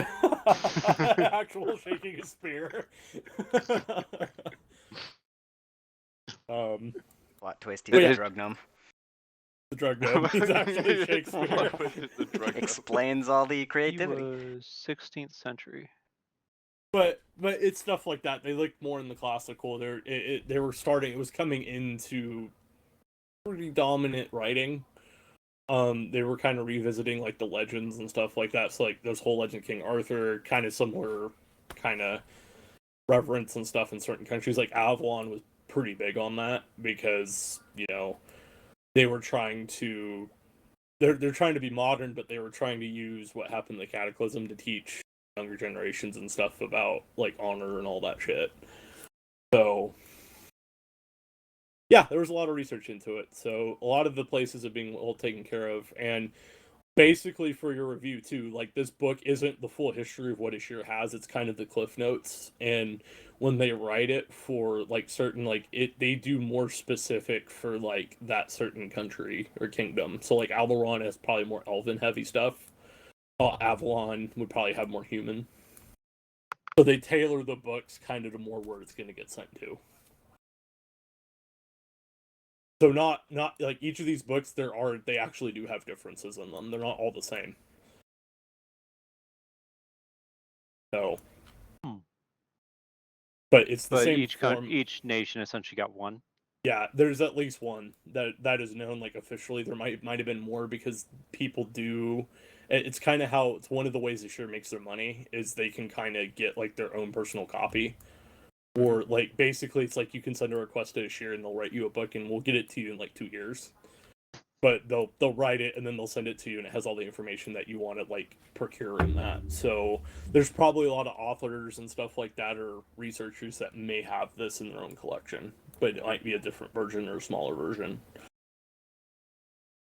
Actual shaking a spear. Plot twist, he's a drug gnome. The drug gnome. He's actually Shakespeare. Explains all the creativity. He was 16th century. But it's stuff like that. They look more in the classical. They were starting. It was coming into pretty dominant writing. They were kind of revisiting like the legends and stuff like that. So like this whole Legend of King Arthur, kind of similar, kind of reverence and stuff in certain countries. Like Avalon was pretty big on that because they were trying to. They're trying to be modern, but they were trying to use what happened in the Cataclysm to teach younger generations and stuff about like honor and all that shit. So yeah, there was a lot of research into it. So a lot of the places are being well taken care of. And basically for your review too, like this book isn't the full history of what Ashir has. It's kind of the cliff notes. And when they write it for like certain they do more specific for like that certain country or kingdom. So like Alderon has probably more elven heavy stuff. Avalon would probably have more human. So they tailor the books kind of to more where it's going to get sent to. So not like each of these books they actually do have differences in them. They're not all the same. So, but it's the same form. Each nation essentially got one. Yeah, there's at least one that is known like officially. There might have been more because people do. It's kind of how it's one of the ways Ashir makes their money is they can kind of get like their own personal copy. Or like basically it's like you can send a request to Ashir and they'll write you a book and we'll get it to you in like 2 years. But they'll write it and then they'll send it to you and it has all the information that you want to like procure in that. So there's probably a lot of authors and stuff like that or researchers that may have this in their own collection, but it might be a different version or a smaller version.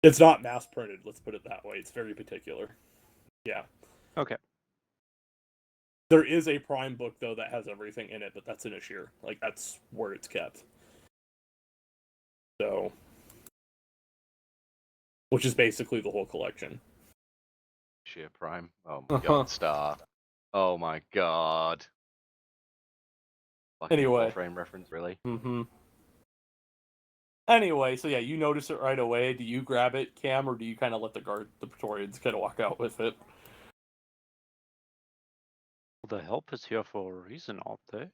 It's not mass printed, let's put it that way. It's very particular. Yeah. Okay. There is a Prime book though that has everything in it, but that's in Ashir. Like that's where it's kept. So, which is basically the whole collection. Sheer Prime. Oh my god, Star. Oh my god. Fucking Anyway. frame reference, really? Mm-hmm. Anyway, so yeah, you notice it right away. Do you grab it, Cam, or do you kind of let the Praetorians kind of walk out with it? The help is here for a reason, aren't they?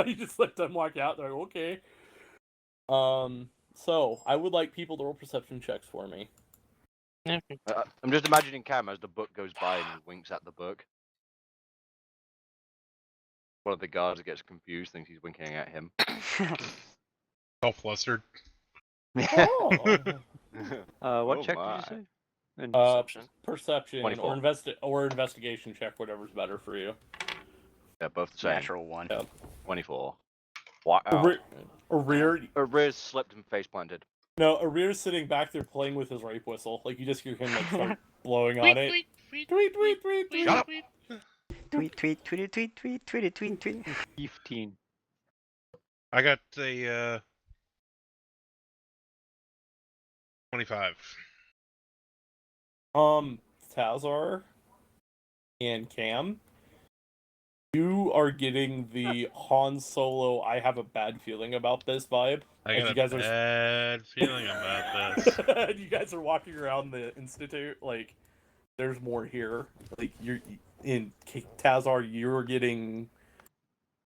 You just let them walk out. They're like, okay. So I would like people to roll perception checks for me. I'm just imagining Cam as the book goes by and he winks at the book. One of the guards gets confused, thinks he's winking at him. All flustered. Oh. What check did you say? Perception. Perception 24. or investigation check, whatever's better for you. Yeah, both the same. Natural one. Yeah. 24. Wow. Arrear slipped and face planted. No, Arrear's sitting back there playing with his rape whistle. Like you just hear him like start blowing on it. Tweet, tweet, tweet, tweet. Shut up. Tweet, tweet, tweet, tweet, tweet, tweet, tweet, tweet. 15. I got a 25. Tazar and Cam, you are getting the Han Solo I have a bad feeling about this vibe. I got a bad feeling about this. You guys are walking around the Institute, like, there's more here. Like, you're in Tazar, you're getting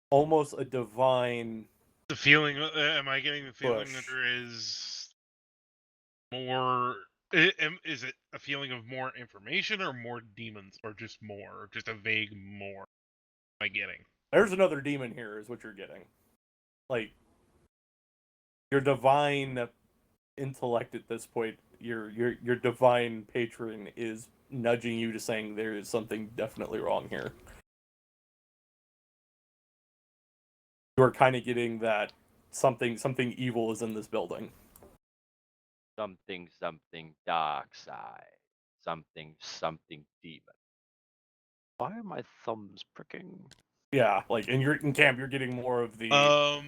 almost a divine... The feeling, am I getting the feeling push. that there is more... Is it a feeling of more information or more demons or just more? Or just a vague more am I getting? There's another demon here is what you're getting. Like, your divine intellect at this point, your divine patron is nudging you to saying there is something definitely wrong here. You are kind of getting that something evil is in this building. Something dark side. Something demon. Why are my thumbs pricking? Yeah, like in camp, you're getting more of the. All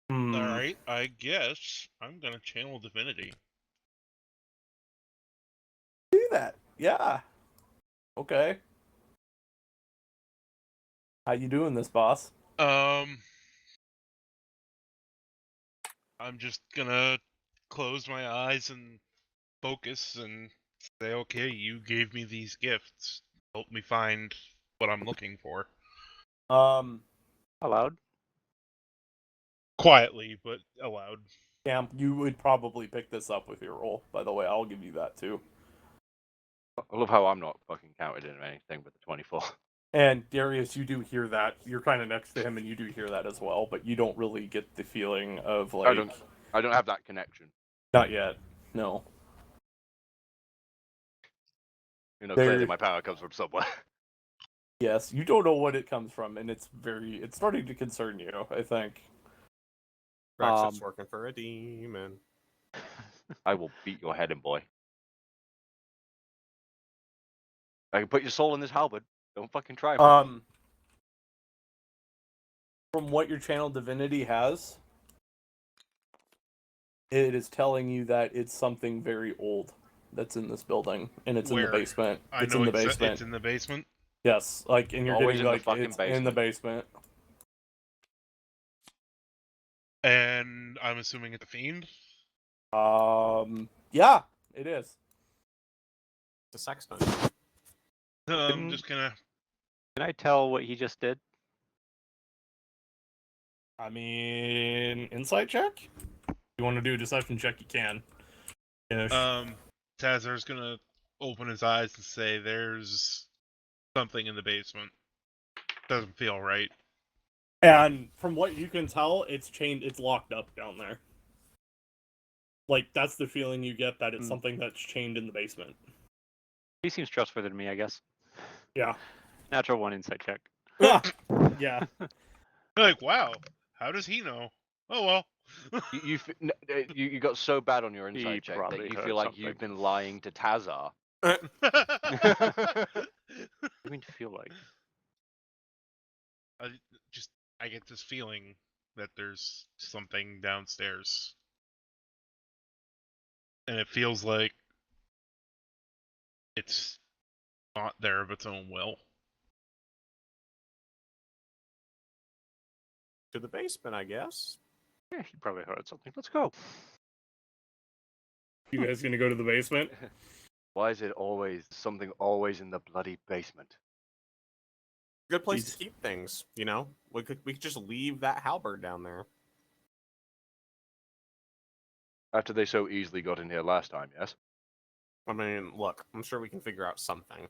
right, I guess I'm gonna channel divinity. Do that, yeah. Okay. How you doing this, boss? I'm just gonna close my eyes and focus and say, okay, you gave me these gifts. Help me find what I'm looking for. Allowed? Quietly, but aloud. Cam, you would probably pick this up with your roll. By the way, I'll give you that too. I love how I'm not fucking counted in anything but the 24. And Darius, you do hear that. You're kind of next to him, and you do hear that as well. But you don't really get the feeling of like. I don't have that connection. Not yet. No. You know, clearly my power comes from somewhere. Yes, you don't know what it comes from, and it's starting to concern you, I think. Brexit's working for a demon. I will beat your head in, boy. I can put your soul in this halberd. Don't fucking try. From what your channel divinity has, it is telling you that it's something very old that's in this building, and it's in the basement. It's in the basement. It's in the basement. Yes, like, and you're Always getting in the like fucking it's basement. in the basement. And I'm assuming it's a fiend. Yeah, it is. The sexton. I'm just gonna. Can I tell what he just did? I mean, insight check. If you want to do a deception check, you can. Tazar's gonna open his eyes and say, "There's something in the basement. Doesn't feel right." And from what you can tell, it's chained. It's locked up down there. Like, that's the feeling you get, that it's something that's chained in the basement. He seems trustworthy to me, I guess. Yeah. Natural 1 insight check. Yeah. Like, wow, how does he know? Oh well. You got so bad on your He insight check that probably you heard feel like something. you've been lying to Tazar. What do you mean to feel like? I get this feeling that there's something downstairs. And it feels like it's not there of its own will. To the basement, I guess. Yeah, he probably heard something. Let's go. You guys gonna go to the basement? Why is it always something always in the bloody basement? Good place to keep things, you know? We could just leave that halberd down there. After they so easily got in here last time, yes? I mean, look, I'm sure we can figure out something.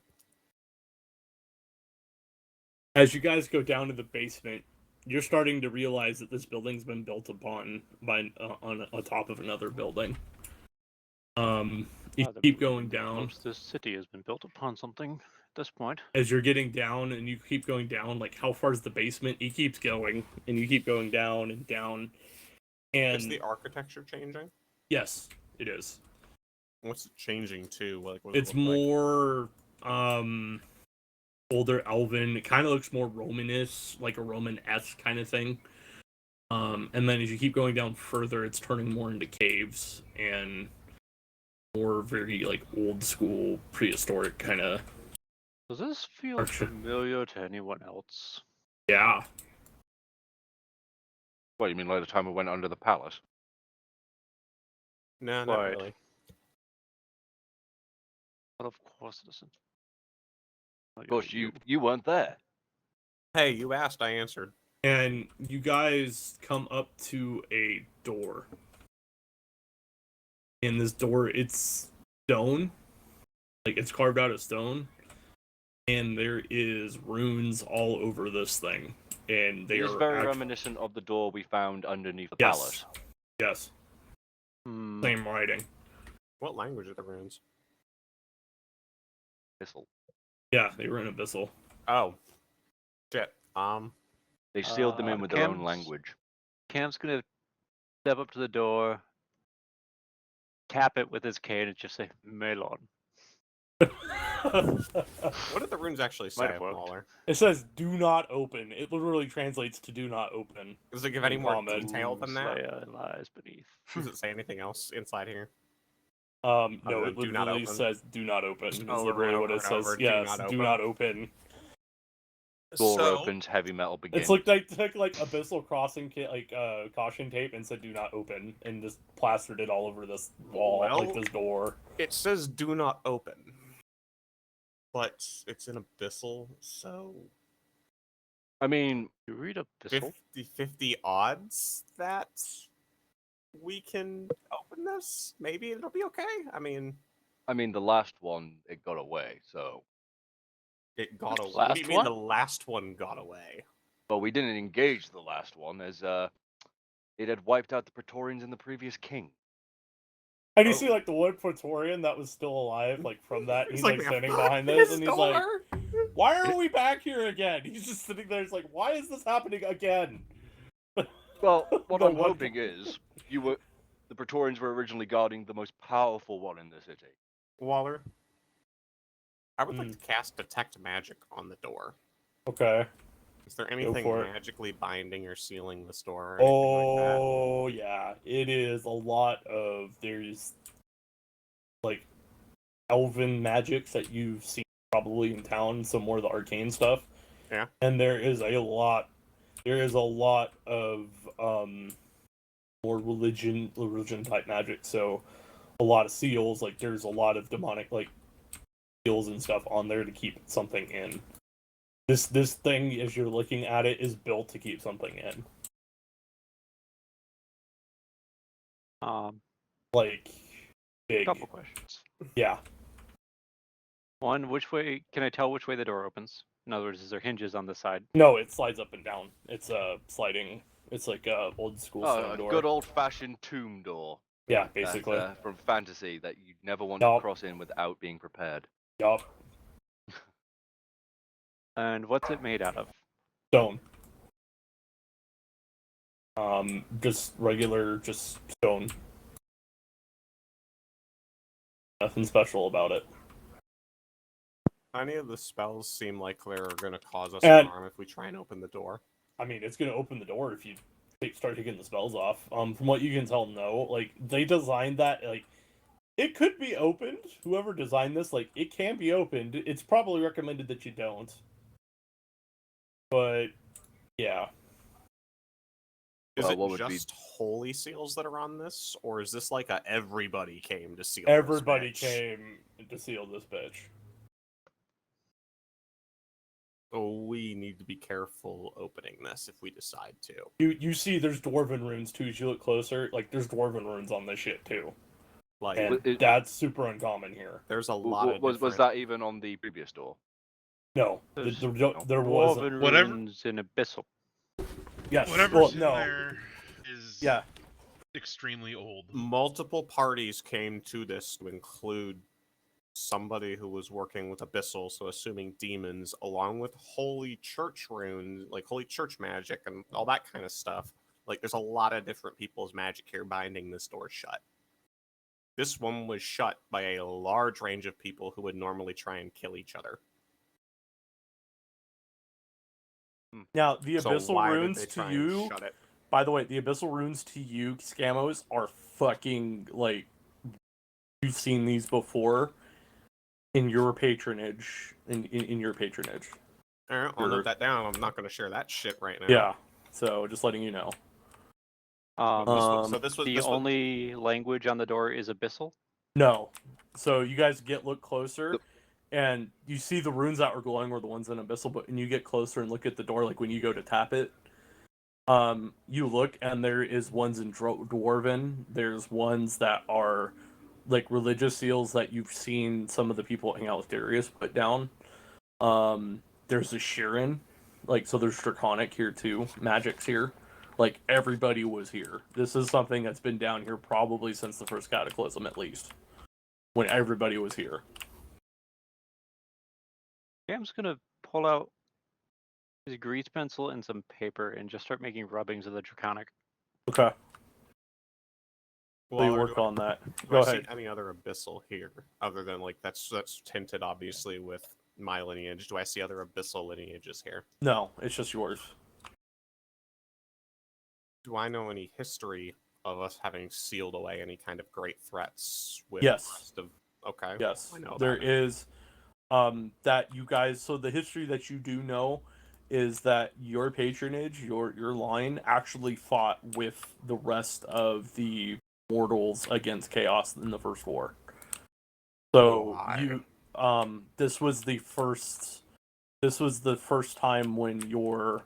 As you guys go down to the basement, you're starting to realize that this building's been built upon on top of another building. You keep going down. This city has been built upon something at this point. As you're getting down and you keep going down, like, how far is the basement? He keeps going, and you keep going down and down. And is the architecture changing? Yes, it is. What's it changing to? Like, what it's more older elven. It kind of looks more Romanish, like a Roman-esque kind of thing. And then as you keep going down further, it's turning more into caves and more very like old school prehistoric kind of. Does this feel familiar to anyone else? Yeah. What, you mean like the time we went under the palace? No, not really. But of course it doesn't. Of course, you weren't there. Hey, you asked, I answered. And you guys come up to a door. And this door, it's stone. Like, it's carved out of stone. And there is runes all over this thing. And they are very reminiscent of the door we found underneath the palace. Yes. Same writing. What language are the runes? Abyssal. Yeah, they were in Abyssal. Oh. Shit. They sealed them in with their own language. Cam's gonna step up to the door, tap it with his cane, and just say, Melon. What did the runes actually say, Waller? It says, do not open. It literally translates to do not open. Does it give any more detail than that? Lies beneath. Does it say anything else inside here? No, it literally says do not open. It's literally what it says. Yes, do not open. Door opens, heavy metal begins. It's like they took like Abyssal Crossing caution tape and said do not open and just plastered it all over this wall, like this door. It says do not open. But it's in Abyssal, so I mean, You read Abyssal? 50 odds that we can open this? Maybe it'll be okay? the last one, it got away, so... It got away. Last What do you mean one? the last one got away? But we didn't engage the last one, as, it had wiped out the Praetorians and the previous king. And you see, like, the one Praetorian that was still alive, like, from that, and he's, like, standing behind this, and he's like, why are we back here again? He's just sitting there, he's like, why is this happening again? Well, what The I'm one hoping is, the Praetorians were originally guarding the most powerful one in the city. Waller, I would like to cast Detect Magic on the door. Okay. Is there anything for it. magically binding or sealing this door? Or anything like that? Yeah. It is a lot of, there's, like, elven magics that you've seen probably in town, some more of the arcane stuff. Yeah. And there is a lot of, more religion type magic, so a lot of seals, like there's a lot of demonic like seals and stuff on there to keep something in. This thing, as you're looking at it, is built to keep something in. Like big. Couple questions. Yeah. One, which way can I tell which way the door opens? In other words, is there hinges on the side? No, it slides up and down. It's sliding. It's like a old school Oh, sliding a door. good old-fashioned tomb door. Yeah, basically. From fantasy that you never want to cross in without being prepared. Yup. And what's it made out of? Stone. Just regular, just stone. Nothing special about it. Any of the spells seem like they're going to cause us harm if we try and open the door. I mean, it's going to open the door if you start taking the spells off. From what you can tell, no. Like, they designed that, like, it could be opened. Whoever designed this, like, it can be opened. It's probably recommended that you don't. But, yeah. Is it just holy seals that are on this? Or is this like a everybody came to seal Everybody this bitch? came to seal this bitch. So we need to be careful opening this if we decide to. You see there's dwarven runes too as you look closer. Like there's dwarven runes on this shit too. Like and that's super uncommon here. There's a lot of was that even on the previous door? No. There was dwarven runes in Abyssal. Yes. Whatever's in there is extremely old. Multiple parties came to this to include somebody who was working with Abyssal, so assuming demons, along with holy church runes, like holy church magic and all that kind of stuff. Like there's a lot of different people's magic here binding this door shut. This one was shut by a large range of people who would normally try and kill each other. Now, the Abyssal runes to you, by the way, the Abyssal runes to you, Scamos, are fucking, like, you've seen these before in your patronage, in your patronage. Alright, I'll note that down. I'm not going to share that shit right now. Yeah, so just letting you know. The only language on the door is Abyssal? No. So you guys look closer, and you see the runes that are glowing were the ones in Abyssal, but when you get closer and look at the door, like when you go to tap it, you look and there is ones in Dwarven, there's ones that are like religious seals that you've seen some of the people hang out with Darius put down. There's a Shirin, like, so there's Draconic here too, Magic's here. Like, everybody was here. This is something that's been down here probably since the first Cataclysm, at least. When everybody was here. Okay, I'm just going to pull out his grease pencil and some paper and just start making rubbings of the Draconic. Okay. Well, you work on that. Do Go I ahead. see any other Abyssal here, other than, like, that's tinted, obviously, with my lineage? Do I see other Abyssal lineages here? No, it's just yours. Do I know any history of us having sealed away any kind of great threats with Yes. the rest of... Okay. Yes. I know there that. is that you guys, so the history that you do know is that your patronage, your line, actually fought with the rest of the mortals against Chaos in the First War. So this was the first This was the first time when your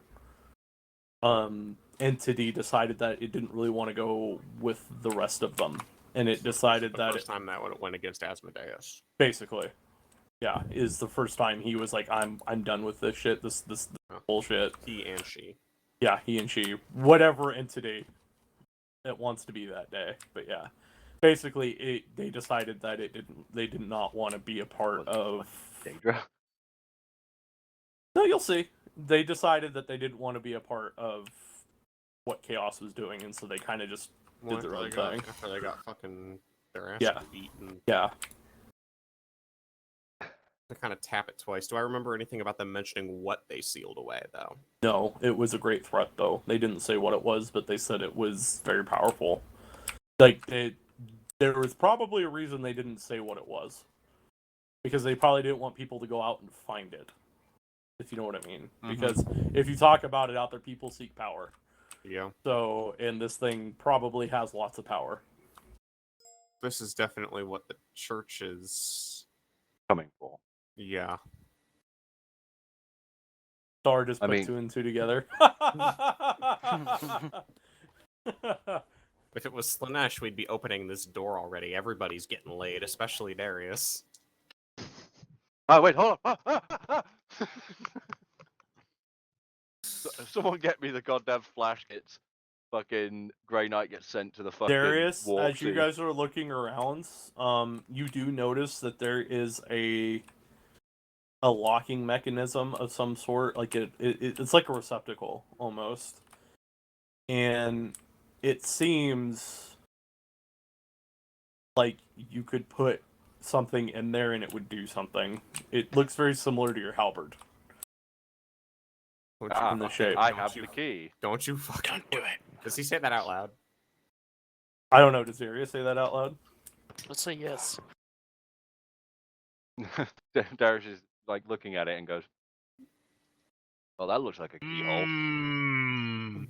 entity decided that it didn't really want to go with the rest of them, and it decided the that first time that it went against Asmodeus. basically, yeah, is the first time he was like, I'm done with this shit. This bullshit. He and she. Yeah, he and she, whatever entity it wants to be that day. But yeah, basically, they decided that they did not want to be a part of. Daedra. No, you'll see. They decided that they didn't want to be a part of what Chaos was doing, and so they kind of just did their own thing. After they got fucking their ass beat. And Yeah. to kind of tap it twice. Do I remember anything about them mentioning what they sealed away, though? No, it was a great threat, though. They didn't say what it was, but they said it was very powerful. Like, there was probably a reason they didn't say what it was. Because they probably didn't want people to go out and find it. If you know what I mean. Mm-hmm. Because if you talk about it out there, people seek power. Yeah. So, and this thing probably has lots of power. This is definitely what the church is coming for. Yeah. Star just I put mean- 2 and 2 together. If it was Slanesh, we'd be opening this door already. Everybody's getting laid, especially Darius. Oh, wait, hold on. Someone get me the goddamn flash hits. Fucking Grey Knight gets sent to the fucking Darius, warp as you sea. guys are looking around, you do notice that there is a locking mechanism of some sort. Like it's like a receptacle almost, and it seems like you could put something in there and it would do something. It looks very similar to your halberd. In the shape. I have the key. Don't you fucking Don't do it. Does he say that out loud? I don't know. Does Darius say that out loud? Let's say yes. Darius is like looking at it and goes, "Well, that looks like a keyhole."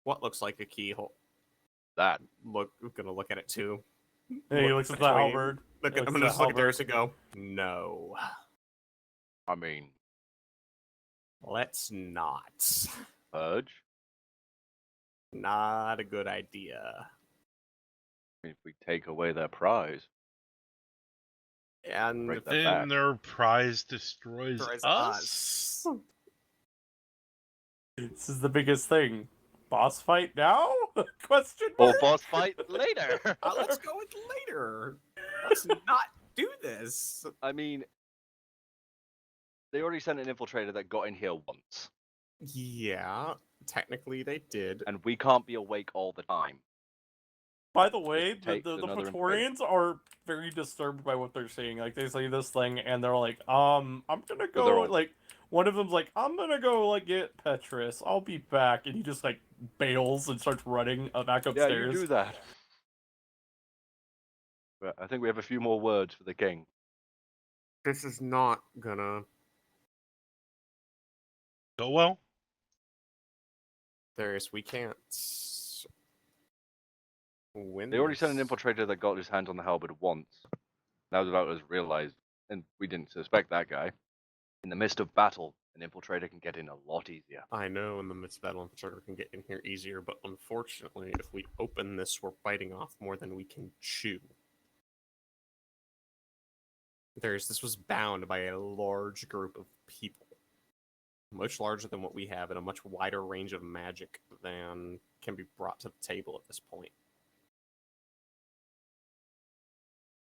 What looks like a keyhole? That. Gonna look at it too. And he looks at the halberd. I'm gonna just look at Darius and go, no. I mean, Let's not. Purge. Not a good idea. If we take away their prize, And Break that Then back. their prize destroys destroys us. This is the biggest thing. Boss fight now? Question or mark? boss fight later. Let's go with later. Let's not do this. I mean, they already sent an infiltrator that got in here once, Yeah, technically they did. and we can't be awake all the time. By the way, Take the another Praetorians are very disturbed by what they're seeing. Like, they see this thing, and they're like, I'm gonna go, they're all- like, one of them's like, I'm gonna go, like, get Petrus. I'll be back. And he just, like, bails and starts running back Yeah, upstairs. you do that. But I think we have a few more words for the king. This is not gonna Go well. Darius, we can't win. They already sent an this. infiltrator that got his hands on the halberd once. Now that was realized, and we didn't suspect that guy. In the midst of battle, an infiltrator can get in a lot easier. I know in the midst of battle, infiltrator can get in here easier, but unfortunately, if we open this, we're biting off more than we can chew. This was bound by a large group of people. Much larger than what we have, and a much wider range of magic than can be brought to the table at this point.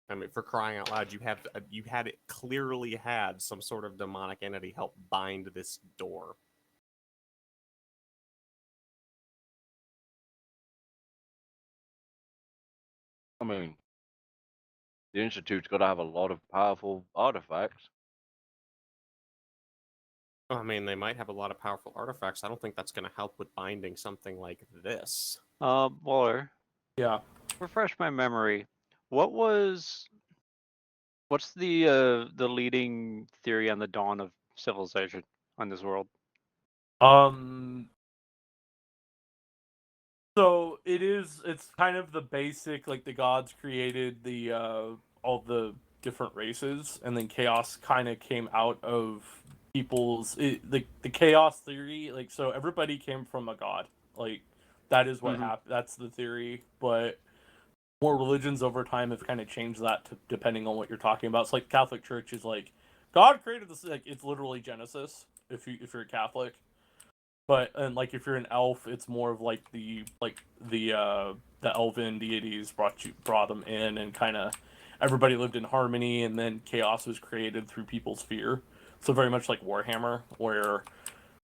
I mean, for crying out loud, you had it clearly had some sort of demonic entity help bind this door. I mean, the Institute's got to have a lot of powerful artifacts. I mean, they might have a lot of powerful artifacts. I don't think that's going to help with binding something like this. Waller, Yeah. refresh my memory. What's the leading theory on the dawn of civilization on this world? So it's kind of the basic, like, the gods created the all the different races, and then chaos kind of came out of the chaos theory. Like, so everybody came from a god. Like, that is what happened. That's the theory, but more religions over time have kind of changed that depending on what you're talking about. It's like Catholic Church is like God created this. Like, it's literally Genesis if you're a Catholic. But and like if you're an elf, it's more of like the elven deities brought them in, and kind of everybody lived in harmony, and then chaos was created through people's fear. So very much like Warhammer, where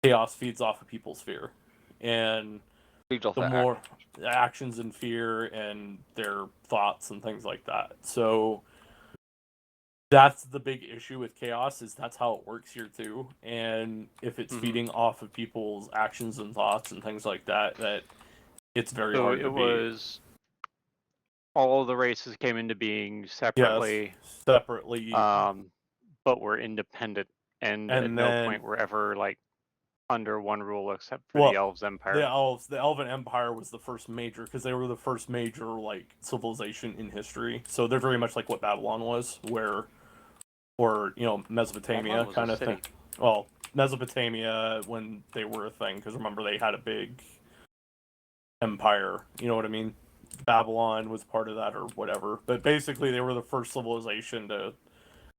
chaos feeds off of people's fear, and the more actions and fear and their thoughts and things like that. So that's the big issue with chaos, is that's how it works here too. And if it's feeding off of people's actions and thoughts and things like that, that it's very hard to beat. It was all the races came into being separately. Yes, separately. But were independent, and at no point were ever like under one rule except for the Elves Empire. The Elven Empire was the first major, because they were the first major like civilization in history. So they're very much like what Babylon was, or Mesopotamia kind of thing. Well, Mesopotamia when they were a thing, because remember they had a big empire. You know what I mean? Babylon was part of that or whatever. But basically, they were the first civilization to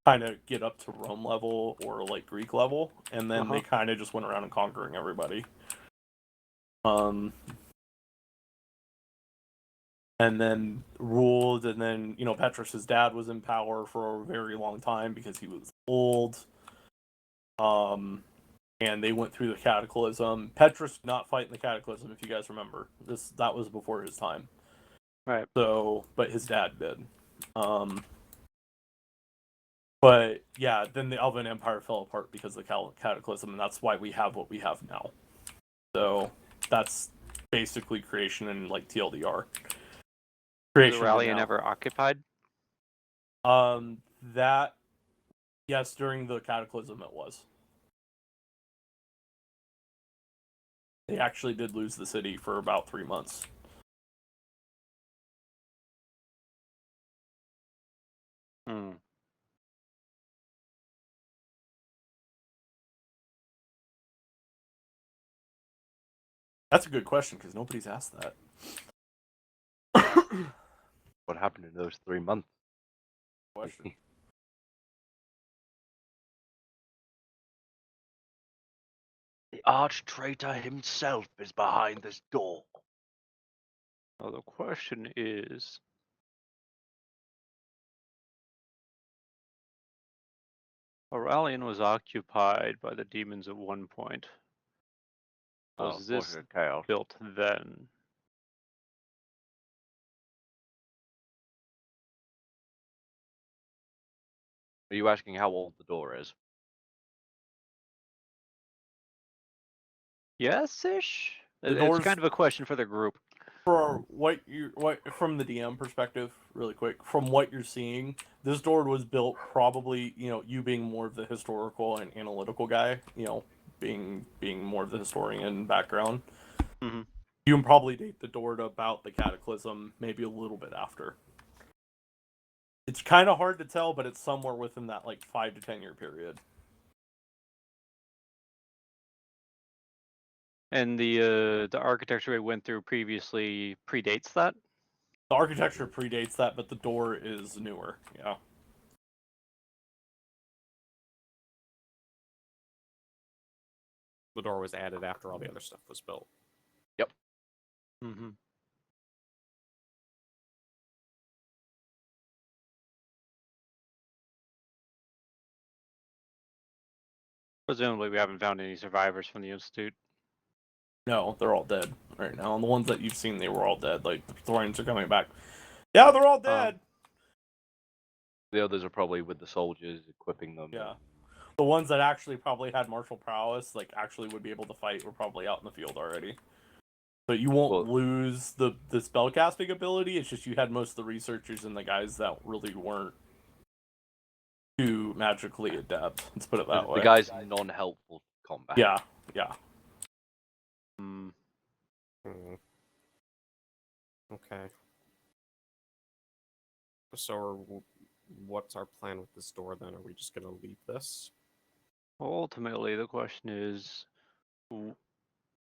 kind of get up to Rome level or like Greek level, and then they kind of just went around and conquering everybody. And then ruled, and then Petrus's dad was in power for a very long time because he was old. And they went through the Cataclysm. Petrus did not fight in the Cataclysm, if you guys remember. That was before his time. Right. So, but his dad did. But yeah, then the Elven Empire fell apart because of the Cataclysm, and that's why we have what we have now. So that's basically creation and like TLDR. Was Aurelian ever occupied? Yes, during the Cataclysm it was. They actually did lose the city for about 3 months. That's a good question, because nobody's asked that. What happened in those 3 months? Question. The arch traitor himself is behind this door. Well, the question is, Aurelian was occupied by the demons at one point. Was this chaos built then? Are you asking how old the door is? Yes-ish? It's kind of a question for the group. For from the DM perspective, really quick, from what you're seeing, this door was built probably, you being more of the historical and analytical guy, being more of the historian background. Mm-hmm. You can probably date the door to about the Cataclysm, maybe a little bit after. It's kind of hard to tell, but it's somewhere within that like 5 to 10 year period. And the architecture we went through previously predates that? The architecture predates that, but the door is newer, yeah. The door was added after all the other stuff was built. Yep. Mm-hmm. Presumably we haven't found any survivors from the Institute. No, they're all dead right now. And the ones that you've seen, they were all dead. Like, the Thorians are coming back. Yeah, they're all dead! The others are probably with the soldiers, equipping them. Yeah. The ones that actually probably had martial prowess, like, actually would be able to fight, were probably out in the field already. But you won't lose the spellcasting ability, it's just you had most of the researchers and the guys that really weren't too magically adept. Let's put it that way. The guys non-helpful combat. Yeah. Okay. So what's our plan with this door then? Are we just gonna leave this? Well, ultimately, the question is,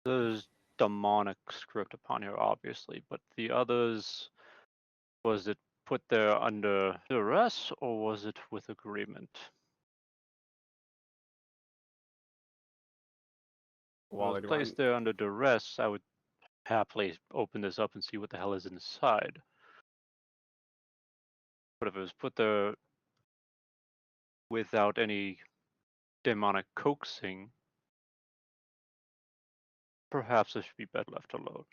there's demonic script upon here, obviously, but the others, was it put there under duress or was it with agreement? If it was placed there under duress, I would happily open this up and see what the hell is inside. But if it was put there without any demonic coaxing, perhaps it should be better left alone.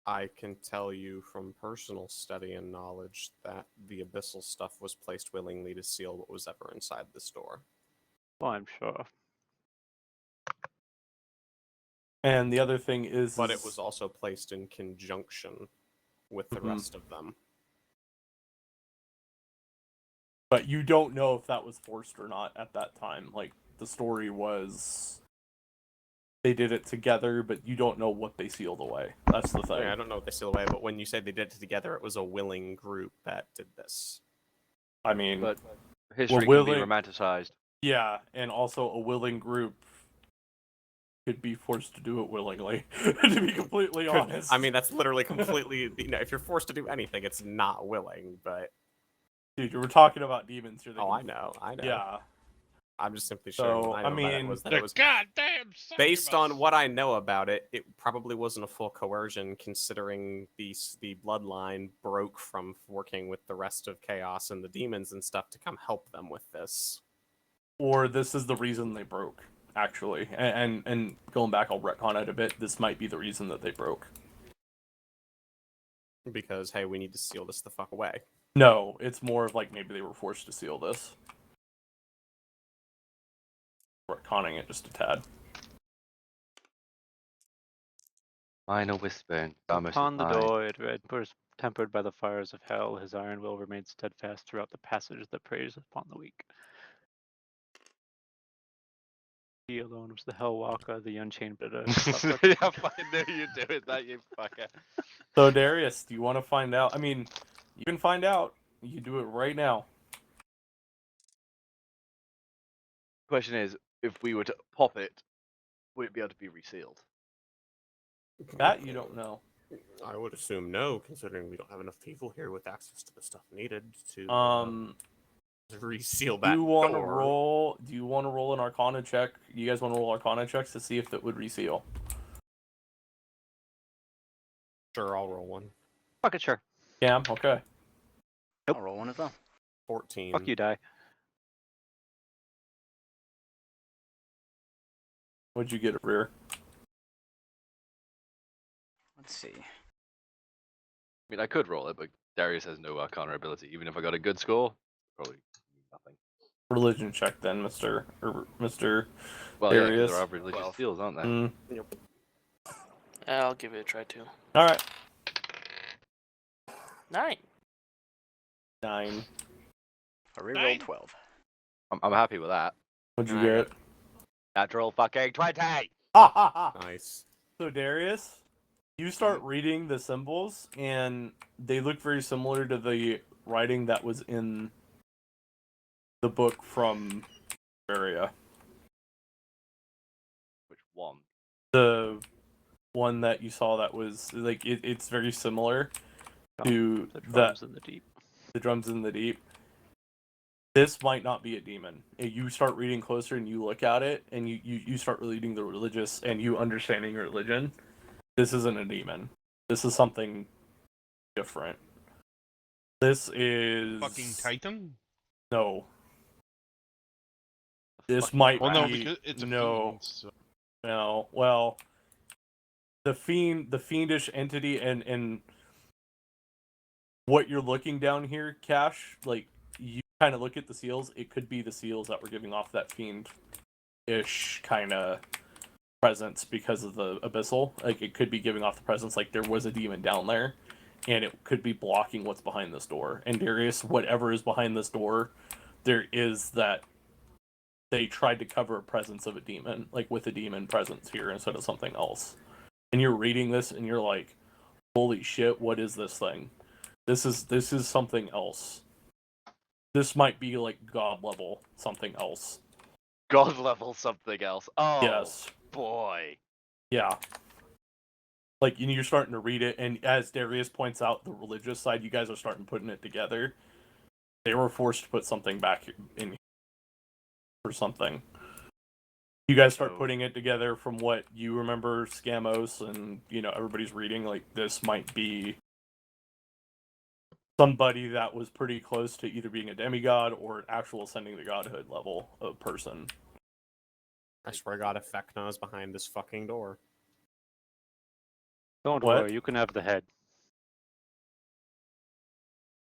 I can tell you from personal study and knowledge that the abyssal stuff was placed willingly to seal what was ever inside this door. Well, I'm sure. And the other thing is... But it was also placed in conjunction with the rest of them. But you don't know if that was forced or not at that time. Like, the story was... They did it together, but you don't know what they sealed away. That's the thing. Yeah, I don't know what they sealed away, but when you say they did it together, it was a willing group that did this. I mean... But history can be romanticized. Yeah, and also a willing group could be forced to do it willingly, to be completely honest. I mean, that's literally completely... if you're forced to do anything, it's not willing, but... Dude, you were talking about demons here. I know. Yeah. I'm just simply sharing what I know about it. The goddamn based on what I know about it, it probably wasn't a full coercion, considering the bloodline broke from working with the rest of Chaos and the demons and stuff to come help them with this. Or this is the reason they broke, actually. And going back, I'll retcon it a bit. This might be the reason that they broke. Because, hey, we need to seal this the fuck away. No, it's more of like maybe they were forced to seal this. Retconning it just a tad. Minor whisper. Upon the door, it read, tempered by the fires of hell, his iron will remain steadfast throughout the passage that preys upon the weak. He alone was the hell walker, the unchained bitter. Yeah, I fucking knew you'd do it, that you fucker. So Darius, do you want to find out? I mean, you can find out. You can do it right now. Question is, if we were to pop it, would it be able to be resealed? That you don't know. I would assume no, considering we don't have enough people here with access to the stuff needed to reseal that Do you want to door. roll? Do you want to roll an Arcana check? You guys want to roll Arcana checks to see if that would reseal? Sure, I'll roll one. Fuck it, sure. Cam, okay. I'll roll one as well. 14. Fuck you, die. What'd you get at rear? Let's see. I mean, I could roll it, but Darius has no Arcana ability. Even if I got a good score, probably nothing. Religion check then, Mr. Well, yeah, 'cause Darius. there are religious 12. skills, aren't there? Yep. I'll give it a try too. All right. 9. 9. I rerolled 9. 12. I'm happy with that. What'd you Alright. get? Natural fucking 20! Ha ha ha! Nice. So Darius, you start reading the symbols, and they look very similar to the writing that was in the book from Area. Which one? The one that you saw that was like it's very similar to The drums in the deep. the drums in the deep. This might not be a demon. You start reading closer and you look at it and you start reading the religious and you understanding religion. This isn't a demon. This is something different. This is Fucking Titan? No. This might Well, be no, because it's a fiend, so... No. Well, the fiendish entity and what you're looking down here, Cash, like you kind of look at the seals, it could be the seals that were giving off that fiend-ish kind of presence because of the abyssal. Like it could be giving off the presence like there was a demon down there, and it could be blocking what's behind this door. And Darius, whatever is behind this door, there is that they tried to cover a presence of a demon, like with a demon presence here instead of something else. And you're reading this and you're like, holy shit, what is this thing? This is something else. This might be like god level something else. God level something else. Oh, Yes. boy. Yeah. Like, you're starting to read it, and as Darius points out, the religious side, you guys are starting putting it together. They were forced to put something back in or something. You guys start Oh. putting it together from what you remember, Scamos, and everybody's reading. Like, this might be somebody that was pretty close to either being a demigod or an actual ascending to godhood level of person. I swear to God, if Vecna is behind this fucking door. Don't What? worry, you can have the head.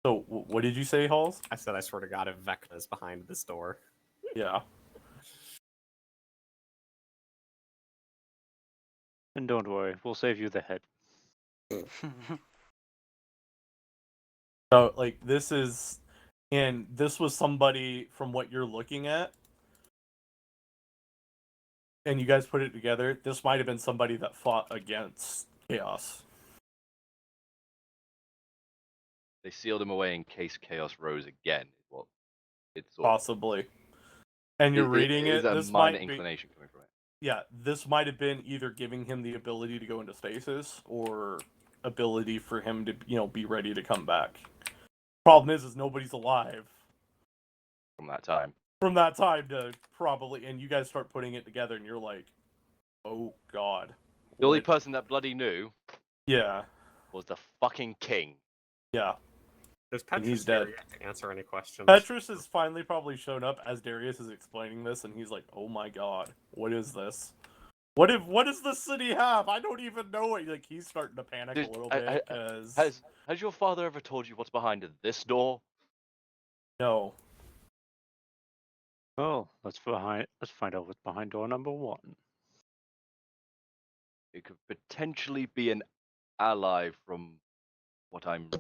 So, what did you say, Halls? I said, I swear to God, if Vecna is behind this door. Yeah. And don't worry, we'll save you the head. So, like, this was somebody from what you're looking at, and you guys put it together. This might have been somebody that fought against Chaos. They sealed him away in case chaos rose again. Well, it's sort Possibly. And you're reading is it. a This minor might be, inclination coming from it. yeah, this might have been either giving him the ability to go into stasis or ability for him to, be ready to come back. Problem is nobody's alive From that time. from that time to probably, and you guys start putting it together, and you're like, oh god. The only What? person that bloody knew Yeah, was the fucking king. yeah. Does And he's Petrus dead. here yet to answer any questions? Petrus has finally probably shown up as Darius is explaining this, and he's like, "Oh my god, what is this? What does the city have? I don't even know it." Like, he's starting to panic a little bit because Has your father ever told you what's behind this door? no. Oh, let's find out what's behind door number 1. It could potentially be an ally from what I'm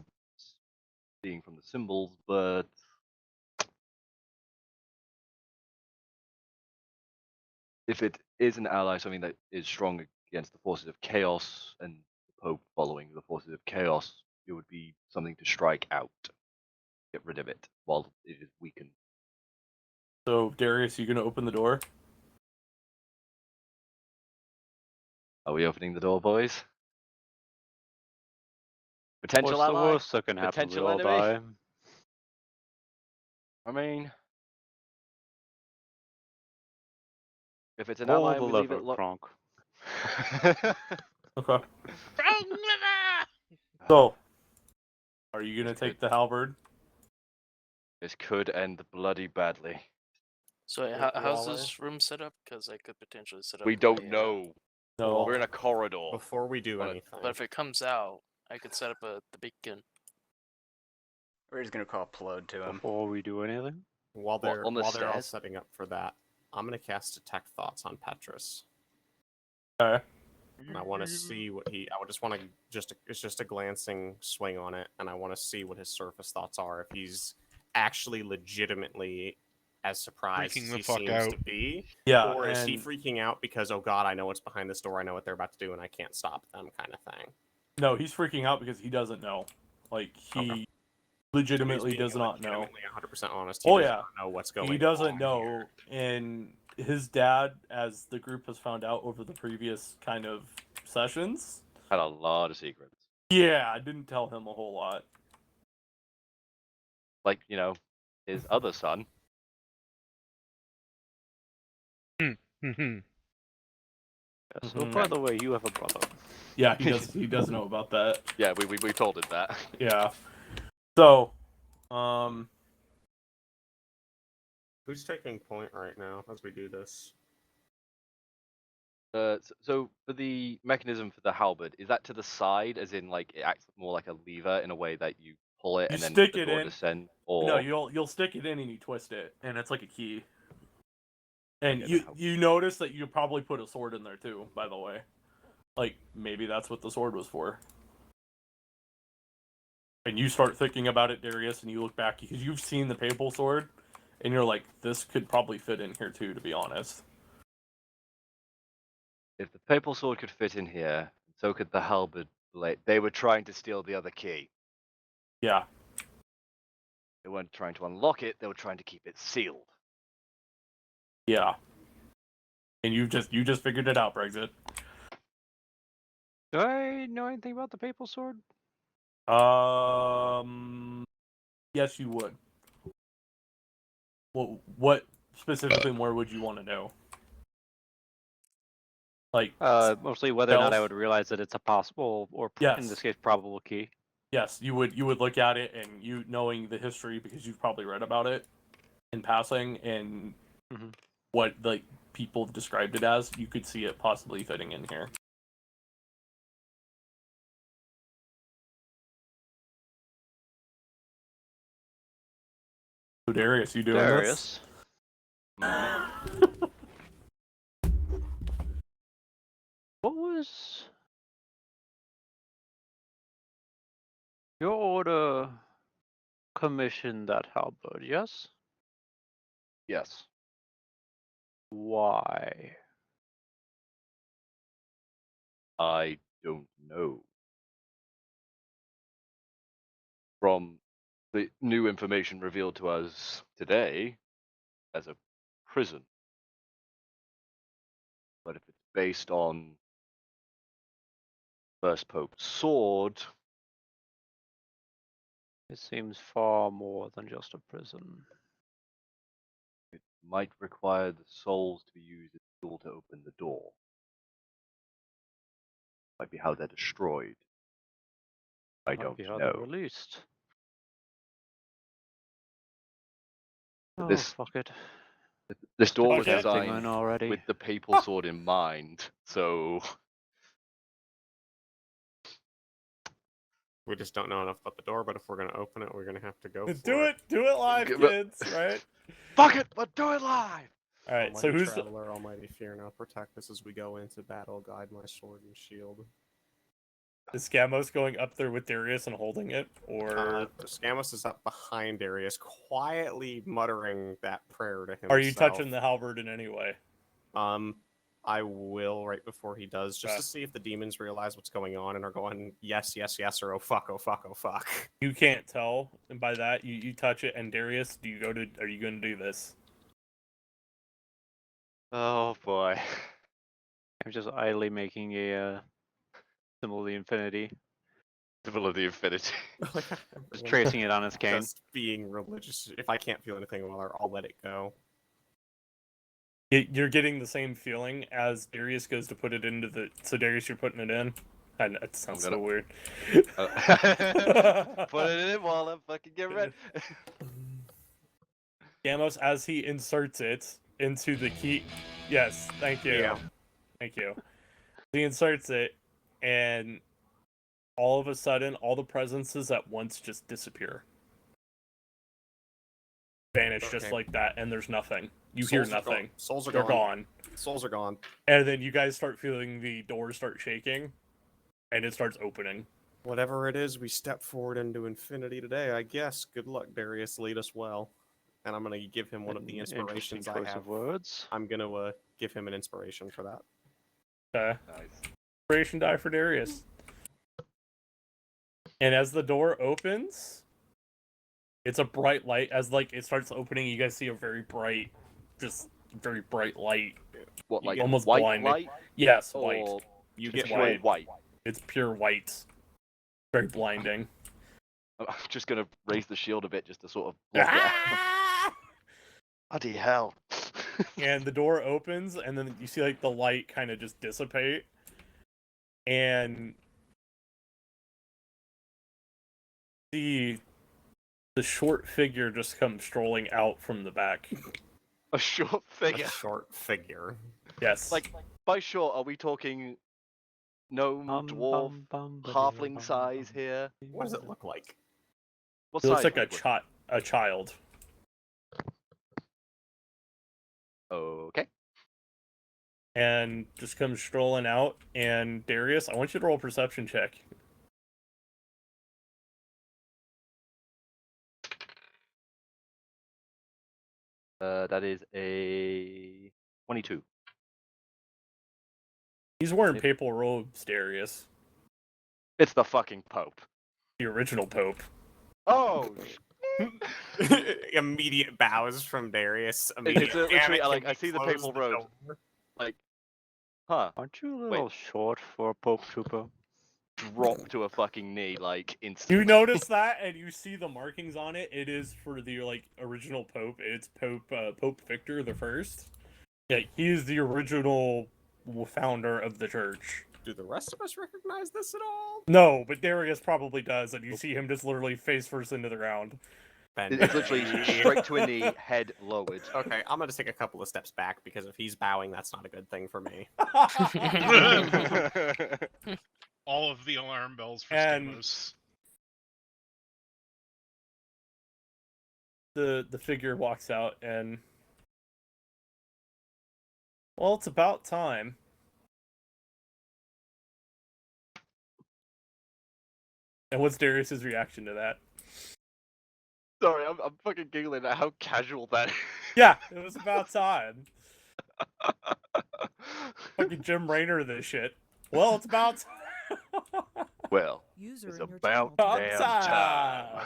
seeing from the symbols, but if it is an ally, something that is strong against the forces of chaos and the Pope following the forces of chaos, it would be something to strike out, get rid of it while it is weakened. So, Darius, you gonna open the door? Are we opening the door, boys? Potential What's the ally? worst that can happen? We Potential all enemy? die. I mean, if it's an Roll ally the and we leave lever, it locked. Kronk. Okay. Wrong liver! So, are you gonna take the halberd? This could end bloody badly. So Wait, how's Waller? this room set up? Because I could potentially set up. We don't know. No. We're in a corridor. Before we do But anything, But if it comes out, I could set up the beacon. We're just gonna call Plode to him. Before we do anything. while What, they're on the all stairs? setting up for that, I'm gonna cast Detect Thoughts on Petrus. Okay. And I want to see what he. I would just want to it's just a glancing swing on it, and I want to see what his surface thoughts are. If he's actually legitimately as surprised Freaking as the he fuck seems out. to be, Yeah. or is he and freaking out because oh god, I know what's behind this door, I know what they're about to do, and I can't stop them, kind of thing. no, he's freaking out because he doesn't know. Like, he Okay. legitimately He's being does not know. legitimately 100% honest. He Oh does yeah. not know what's going on. He doesn't here. know, and his dad, as the group has found out over the previous kind of sessions, Had a lot of secrets. yeah, I didn't tell him a whole lot. Like, his other son. Mhm. Yeah, so, Mhm. by the way, you have a brother. Yeah, he does. He does know about that. Yeah, we told him that. Yeah. So, Who's taking point right now as we do this? So for the mechanism for the halberd, is that to the side, as in like it acts more like a lever in a way that you pull it You and then stick the it door in. descend, no, or you'll stick it in and you twist it, and it's like a key. And Okay, you that helps. you notice that you probably put a sword in there too. By the way, like maybe that's what the sword was for. And you start thinking about it, Darius, and you look back because you've seen the papal sword, and you're like, this could probably fit in here too. To be honest. if the papal sword could fit in here, so could the halberd blade. They were trying to steal the other key. Yeah. They weren't trying to unlock it, they were trying to keep it sealed. Yeah. And you just figured it out, Brexit. Do I know anything about the Papal Sword? Yes, you would. Well, what specifically more would you want to know? Like, Mostly whether or not I spells? would realize that it's a possible, or in Yes. this case, probable key. Yes, you would look at it, and you knowing the history because you've probably read about it in passing and what like people have described it as, you could see it possibly fitting in here. So Darius, you doing Darius. What was your order? Commissioned that halberd, yes? Yes. Why? I don't know. From the new information revealed to us today, as a prison. But if it's based on First Pope's sword, It seems far more than just a prison. it might require the souls to be used as a tool to open the door. Might be how they're destroyed. I Might don't be how they're know. released. But Oh, this fuck it. this door was Okay. designed already. with the Papal sword in mind, so We just don't know enough about the door, but if we're gonna open it, we're gonna have to go for Do it live, But- kids, right? fuck it, but do it live. All right, so Almighty who's Traveler, Almighty Fear, now protect us as we go into battle. Guide my sword and shield. is Scamos going up there with Darius and holding it, or Scamos is up behind Darius, quietly muttering that prayer to himself. are you touching the halberd in any way? I will right before he does, just Okay. to see if the demons realize what's going on and are going yes, yes, yes, or oh fuck, oh fuck, oh fuck. You can't tell, and by that you touch it. And Darius, are you going to do this? Oh boy. I'm just idly making a symbol of the infinity. Symbol of the infinity. Just tracing it on his cane. Just being religious. If I can't feel anything about her, I'll let it go. You're getting the same feeling as Darius goes to put it into the. So Darius, you're putting it in. And that sounds so weird. Put it in while I fucking get ready. Gamos, as he inserts it into the key. Yes, thank you. Yeah. Thank you. He inserts it, and all of a sudden, all the presences at once just disappear. Vanish just like that, and there's nothing. You hear nothing. Souls are They're gone. gone. Souls are gone. And then you guys start feeling the doors start shaking, and it starts opening. Whatever it is, we step forward into infinity today, I guess. Good luck, Darius. Lead us well. And I'm going to give him one of the inspirations I choice have. of words. I'm going to give him an inspiration for that. Okay. Nice. Inspiration die for Darius. And as the door opens, it's a bright light. As like it starts opening, you guys see a very bright light. What, like almost white blinding. light? Yes, Or white. You It's get pure white. white? It's pure white. Very blinding. I'm just gonna raise the shield a bit just to sort of block it out. Bloody hell. And the door opens, and then you see like the light kind of just dissipate, and the short figure just comes strolling out from the back. A short figure. a short figure. Yes. Like, by short, are we talking gnome, dwarf, halfling size here? What does it look like? What it looks size like a child. Okay. And just comes strolling out. And Darius, I want you to roll a perception check. That is a 22. He's wearing papal robes, Darius. It's the fucking Pope. The original Pope. Oh, Immediate bows from Darius. it's Immediate. literally Damn it, like can I we see the close papal robes. door? Like, huh? Aren't you a little short for a Pope Trooper? Drop to a fucking knee, like instantly. You notice that, and you see the markings on it. It is for the original Pope. It's Pope Victor the First. Yeah, he is the original founder of the church. Do the rest of us recognize this at all? No, but Darius probably does, and you see him just literally face first into the ground. It's literally straight to a knee, head lowered. Okay, I'm gonna take a couple of steps back because if he's bowing, that's not a good thing for me. All of the alarm bells for And- Stamos. The figure walks out, and well, it's about time. And what's Darius's reaction to that? Sorry, I'm fucking giggling at how casual that is. Yeah, it was about time. Fucking Jim Raynor this shit. Well, it's about time. Well, User it's in your about channel.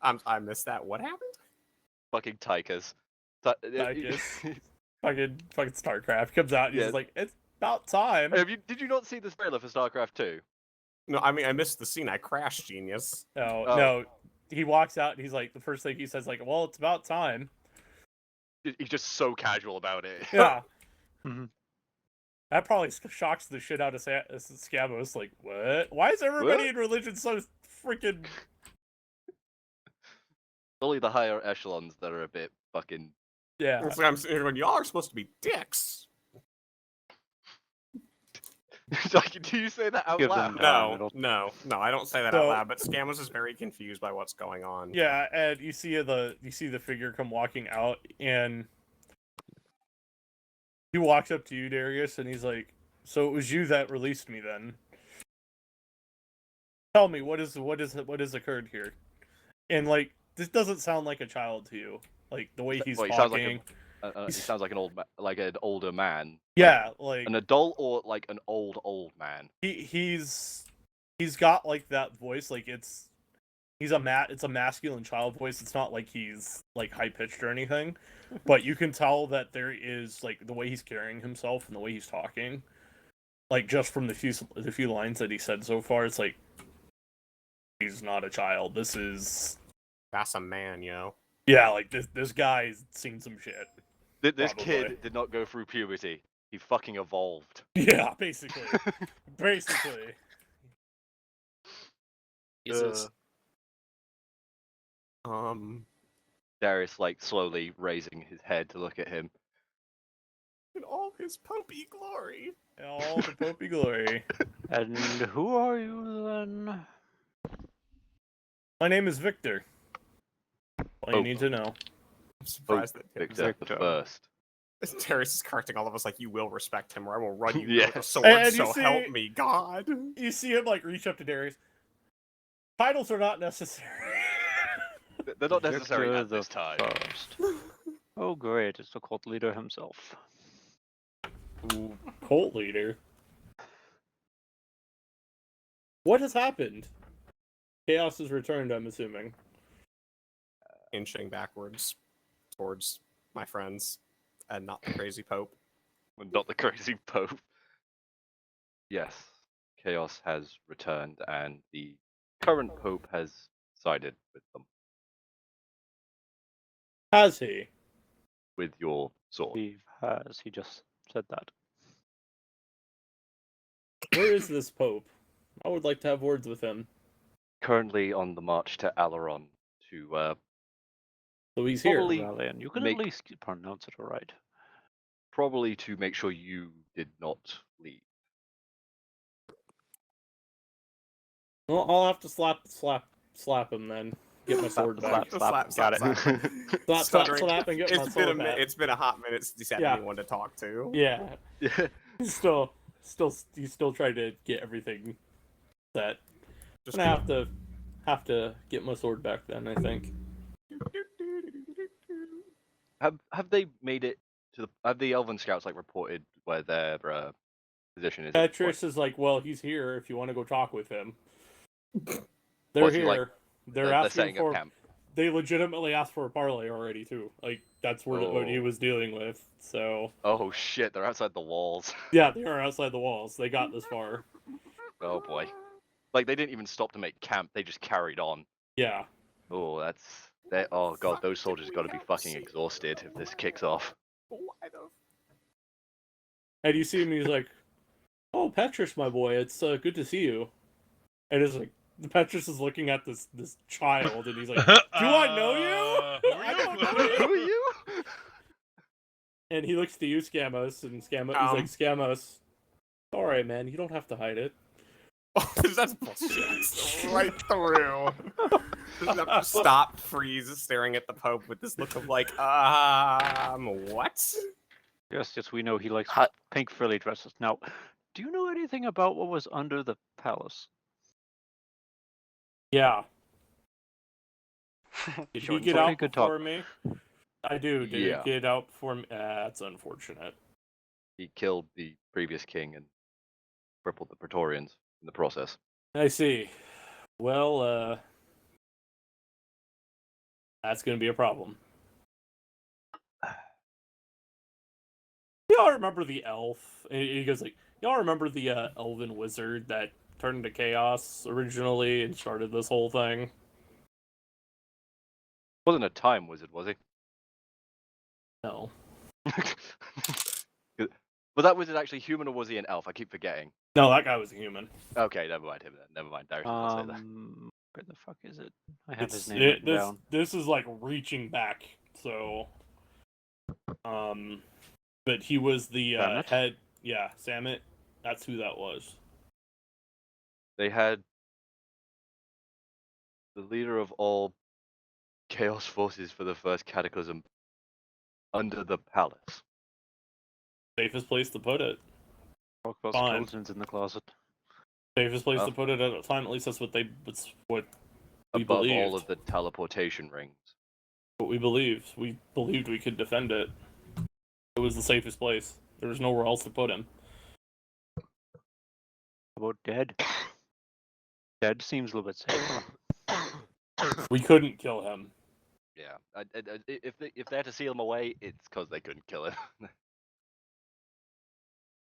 damn time. I missed that. What happened? Fucking Tychus. Tychus. fucking StarCraft comes out and he's Yeah. like, it's about time. Did you not see the trailer for StarCraft 2? No, I mean I missed the scene. I crashed, genius. No, Oh. no. He walks out and he's like, the first thing he says, like, well, it's about time. He's just so casual about it. Yeah. Mhm. That probably shocks the shit out of Scabos. Like, what? Why is everybody What? in religion so freaking... Only the higher echelons that are a bit fucking. Yeah. It's like I'm sitting here going, y'all are supposed to be dicks. Like, do you say that out Give loud? them No, no, I don't say that out So- loud. But Scamos is very confused by what's going on. Yeah, and you see the figure come walking out, and he walks up to you, Darius, and he's like, "So it was you that released me, then? Tell me what has occurred here?" And like, this doesn't sound like a child to you, like the way he's Well, he talking. sounds like he sounds like an older man. Yeah, like An adult or like an old man. he's got like that voice, like it's a masculine child voice. It's not like he's like high pitched or anything, but you can tell that there is like the way he's carrying himself and the way he's talking, like just from the few lines that he said so far, it's like he's not a child. That's a man, yo. Yeah, like this guy's seen some shit. This Probably. kid did not go through puberty. He fucking evolved. Yeah, basically. Basically. Jesus. Darius like slowly raising his head to look at him. In all his popey glory. All the Popey glory. And who are you then? My name is Victor. All you need to know. I'm surprised that Victor the First. Darius is correcting all of us like, you will respect him or I will run you Yes. with a sword, And you so see- help me God. You see him like reach up to Darius. Titles are not necessary. They're not necessary Victor at the this time. First. Oh great, it's the cult leader himself. Cult leader. What has happened? Chaos has returned, I'm assuming. Inching backwards towards my friends and not the crazy Pope. Not the crazy Pope. Yes, chaos has returned, and the current Pope has sided with them, Has he? with your sword. He has, he just said that. Where is this Pope? I would like to have words with him. Currently on the march to Alaron to So he's here. Probably- Rallian. You can make- at least pronounce it alright. probably to make sure you did not leave. Well, I'll have to slap him then. Get my sword back. Slap. Got it. Slap, Stuttering. slap, and get my It's been sword back. it's been a hot minute since he's had Yeah. anyone to talk to. Yeah. Yeah. He's still trying to get everything set. Just Gonna have to get my sword back then, I think. Have they made it to the? Have the Elven Scouts like reported where their position is? at this point? Petrus is like, well, he's here if you want to go talk with him. They're What's he here. like? they're asking setting up for. camp. They legitimately asked for a parlay already too. Like that's what he Oh. was dealing with. So Oh shit, they're outside the walls. yeah, they are outside the walls. They got this far. Oh boy. Like they didn't even stop to make camp, they just carried on. Yeah. Oh, oh god, those soldiers got to be fucking exhausted if this kicks off. And you see him, he's like, "Oh, Petrus, my boy, it's good to see you." And it's like Petrus is looking at this child, and he's like, "Do I know you? Who are I you? don't know you." Who are you? And he looks to you, Scamos, and he's like, "Scamos, all right, man, you don't have to hide it." That's bullshit. Right through. Stop, freeze, staring at the Pope with this look of like, what? Yes, we know he likes Hot. pink frilly dresses. Now, do you know anything about what was under the palace? Yeah. Did he Short and get sweet. out Good before talk. me? I do. Did Yeah. it get out before me? That's unfortunate. He killed the previous king and crippled the Praetorians in the process. I see. Well, that's going to be a problem. Y'all remember the elf? He goes like, y'all remember the elven wizard that turned into chaos originally and started this whole thing? Wasn't a time wizard, was he? No. Was that wizard actually human or was he an elf? I keep forgetting. No, that guy was a human. Okay, never mind him then. Never mind. Darius will say that. Where the fuck is it? I have his name written down. This is like reaching back, so but he was the head. Yeah, Samit. That's who that was. They had the leader of all chaos forces for the first cataclysm under the palace. Safest place to put it. Talk about Fine. skeletons in the closet. Safest place to put it at a time. At least that's what we Above believed. all of the teleportation rings. What we believed. We believed we could defend it. It was the safest place. There was nowhere else to put him. How about dead? Dead seems a little bit safer. We couldn't kill him. Yeah, if they had to seal him away, it's because they couldn't kill him.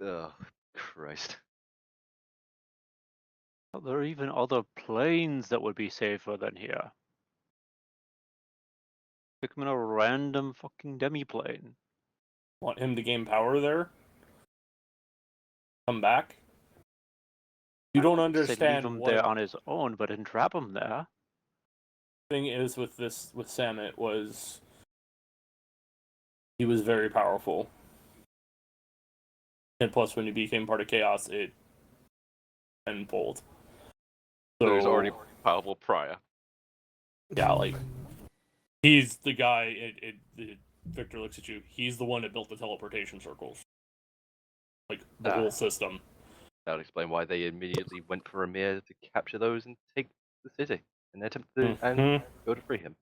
Oh, Christ. Are there even other planes that would be safer than here? Pick him in a random fucking demi-plane. Want him to gain power there? Come back? You don't understand leave him what there on his own, but didn't trap him there. thing is with Samit was he was very powerful. And plus when he became part of Chaos, it tenfold. So he was already powerful prior. Yeah, like he's the guy. Victor looks at you. He's the one that built the teleportation circles, like the whole system. That would explain why they immediately went for Amir to capture those and take the city in their attempt to and go to free him.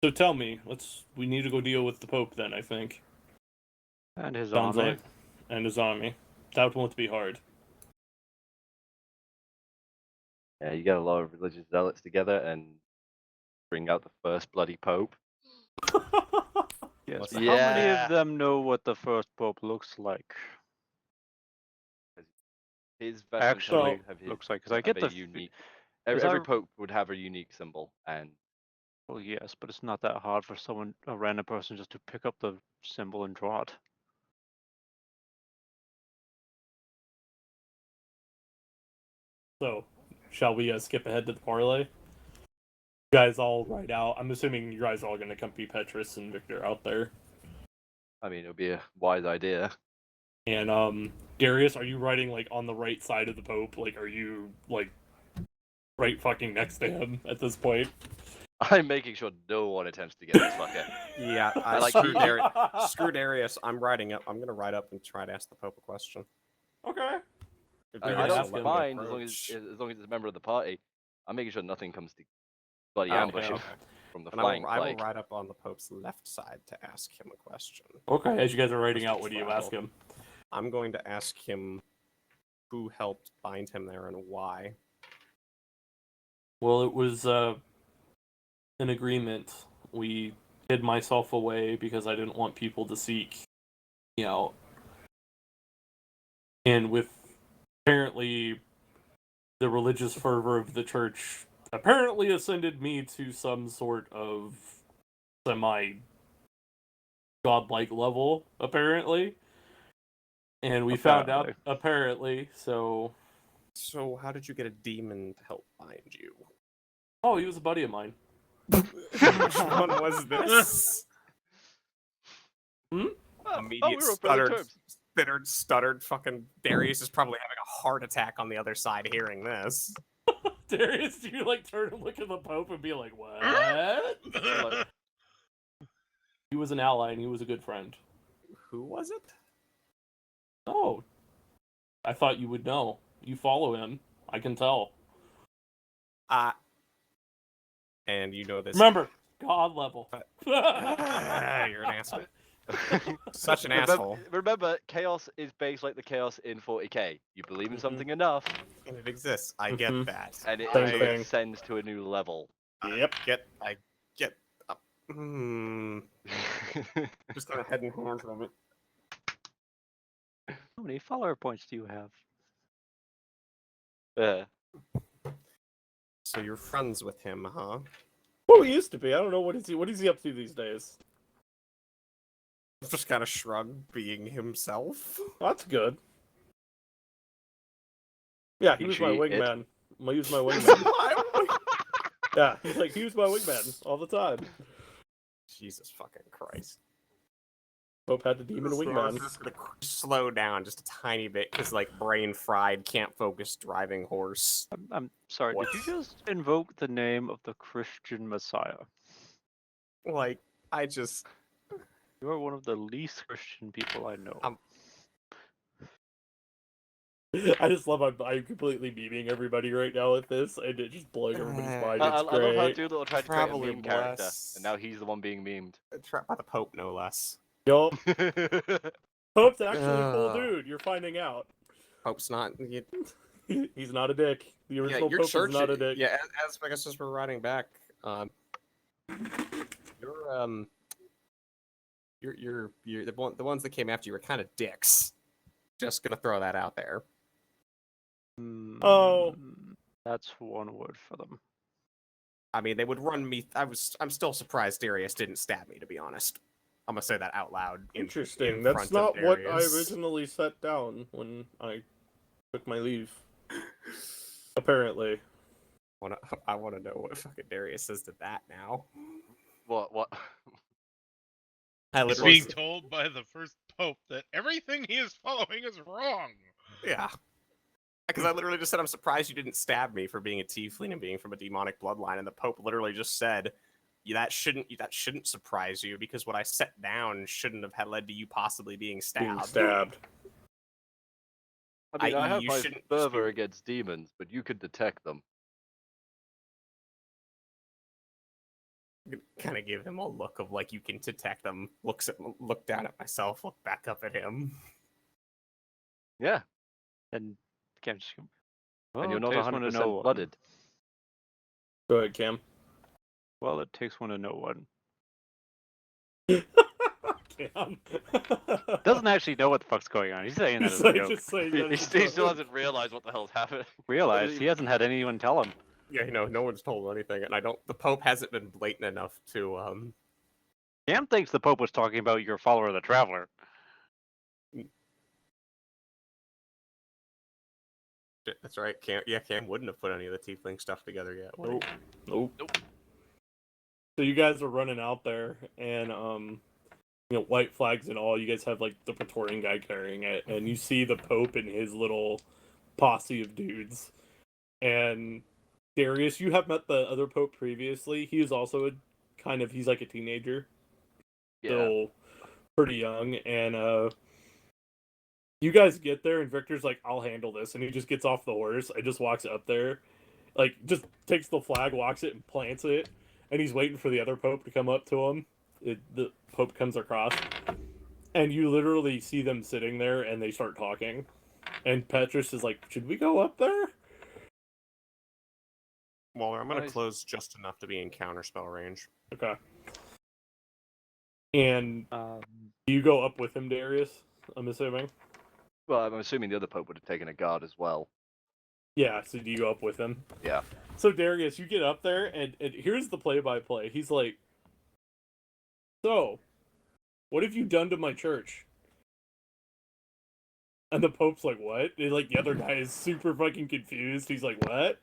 So tell me, we need to go deal with the Pope then, I think. And his Sounds army. like. And his army. That won't be hard. Yeah, you get a lot of religious zealots together and bring out the first bloody Pope. Yes, but how many of them know what the first Pope looks like? His Actually looks like, because I get the unique. Every Pope would have a unique symbol, and well, yes, but it's not that hard for a random person, just to pick up the symbol and draw it. So, shall we skip ahead to the parlay? You guys all write out. I'm assuming you guys are all going to come be Petrus and Victor out there. I mean, it would be a wise idea. And Darius, are you writing like on the right side of the Pope? Like, are you like right fucking next to him at this point? I'm making sure no one attempts to get this fucker. Yeah, I like screw Darius. I'm gonna write up and try to ask the Pope a question. Okay. I don't mind as long as it's a member of the party. I'm making sure nothing comes to bloody ambush him from the flying I will plague. write up on the Pope's left side to ask him a question. Okay, as you guys are writing out, what do you ask him? I'm going to ask him who helped bind him there and why. Well, it was an agreement. We hid myself away because I didn't want people to seek me out. And with apparently the religious fervor of the church apparently ascended me to some sort of semi-godlike level, apparently. And we found out, apparently, so... So how did you get a demon to help bind you? Oh, he was a buddy of mine. Which one was this? Immediate we were on friendly stuttered fucking Darius is probably having a heart attack on the other side hearing this. Darius, do you like turn and look at the Pope and be like, what? He was an ally and he was a good friend. Who was it? Oh, I thought you would know. You follow him. I can tell. And you know this. Remember, God level. You're an asshole. Such an asshole. Remember, chaos is based like the chaos in 40k. You believe in something enough, and it exists. I get that. And it ascends to a new level. Yep. I get. Just kind of head and hands of it. How many follower points do you have? So you're friends with him, huh? Well, he used to be. I don't know what is he up to these days. Just kind of shrug, being himself. That's good. Yeah, he was my wingman. He was my wingman. Yeah, he's like, he was my wingman all the time. Jesus fucking Christ. Pope had the demon wingman. I'm just gonna slow down just a tiny bit because, like, brain fried, can't focus driving horse. I'm sorry, What? did you just invoke the name of the Christian Messiah? Like, I just... You are one of the least Christian people I know. I just love I'm completely memeing everybody right now with this, and it just blowing everybody's mind. It's I great. love how Doolittle tried to create a Probably meme character, less. and now he's the one being memed. Trapped by the Pope, no less. Yup. Pope's actually a cool dude. You're finding out. Pope's not... He's not a dick. The original Pope is not a dick. Yeah, as Pegasus we're riding back, you're the ones that came after you were kind of dicks. Just gonna throw that out there. Oh, that's one word for them. I mean, they would run me. I'm still surprised Darius didn't stab me. To be honest, I'm gonna say that out loud. Interesting. In That's front not of what I Darius. originally set down when I took my leave. Apparently. I wanna know what fucking Darius says to that now. What? He's being told by the first Pope that everything he is following is wrong. Yeah. Because I literally just said, I'm surprised you didn't stab me for being a tiefling and being from a demonic bloodline. And the Pope literally just said, that shouldn't surprise you because what I set down shouldn't have led to you possibly being stabbed. I mean, I I.e., have you my shouldn't fervor against demons, but you could detect them. Kind of give him a look of like you can detect them. Look down at myself. Look back up at him. Yeah. And Cam just go, And you're not takes one to know 100% one. blooded. Go ahead, Cam. Well, it takes one to know one. Cam. Doesn't actually know what the fuck's going on. He's saying that as a joke. He still doesn't realize what the hell's happening. Realize he hasn't had anyone tell him. Yeah, no one's told anything, and the Pope hasn't been blatant enough to Cam thinks the Pope was talking about your follower, the Traveler. That's right. Cam wouldn't have put any of the tiefling stuff together yet. Nope. So you guys are running out there, and white flags and all. You guys have like the Praetorian guy carrying it, and you see the Pope and his little posse of dudes. And Darius, you have met the other Pope previously. He is also he's like a teenager, still pretty young, and you guys get there, and Victor's like, "I'll handle this," and he just gets off the horse and just walks up there, like just takes the flag, walks it, and plants it, and he's waiting for the other Pope to come up to him. The Pope comes across, And you literally see them sitting there, and they start talking. And Petrus is like, should we go up there? Well, I'm going to Nice. close just enough to be in counterspell range. Okay. And do you go up with him, Darius? I'm assuming? Well, I'm assuming the other Pope would have taken a guard as well. Yeah, so do you go up with him? Yeah. So, Darius, you get up there, and here's the play-by-play. He's like, so, what have you done to my church? And the Pope's like, what? And, like, the other guy is super fucking confused. He's like, what?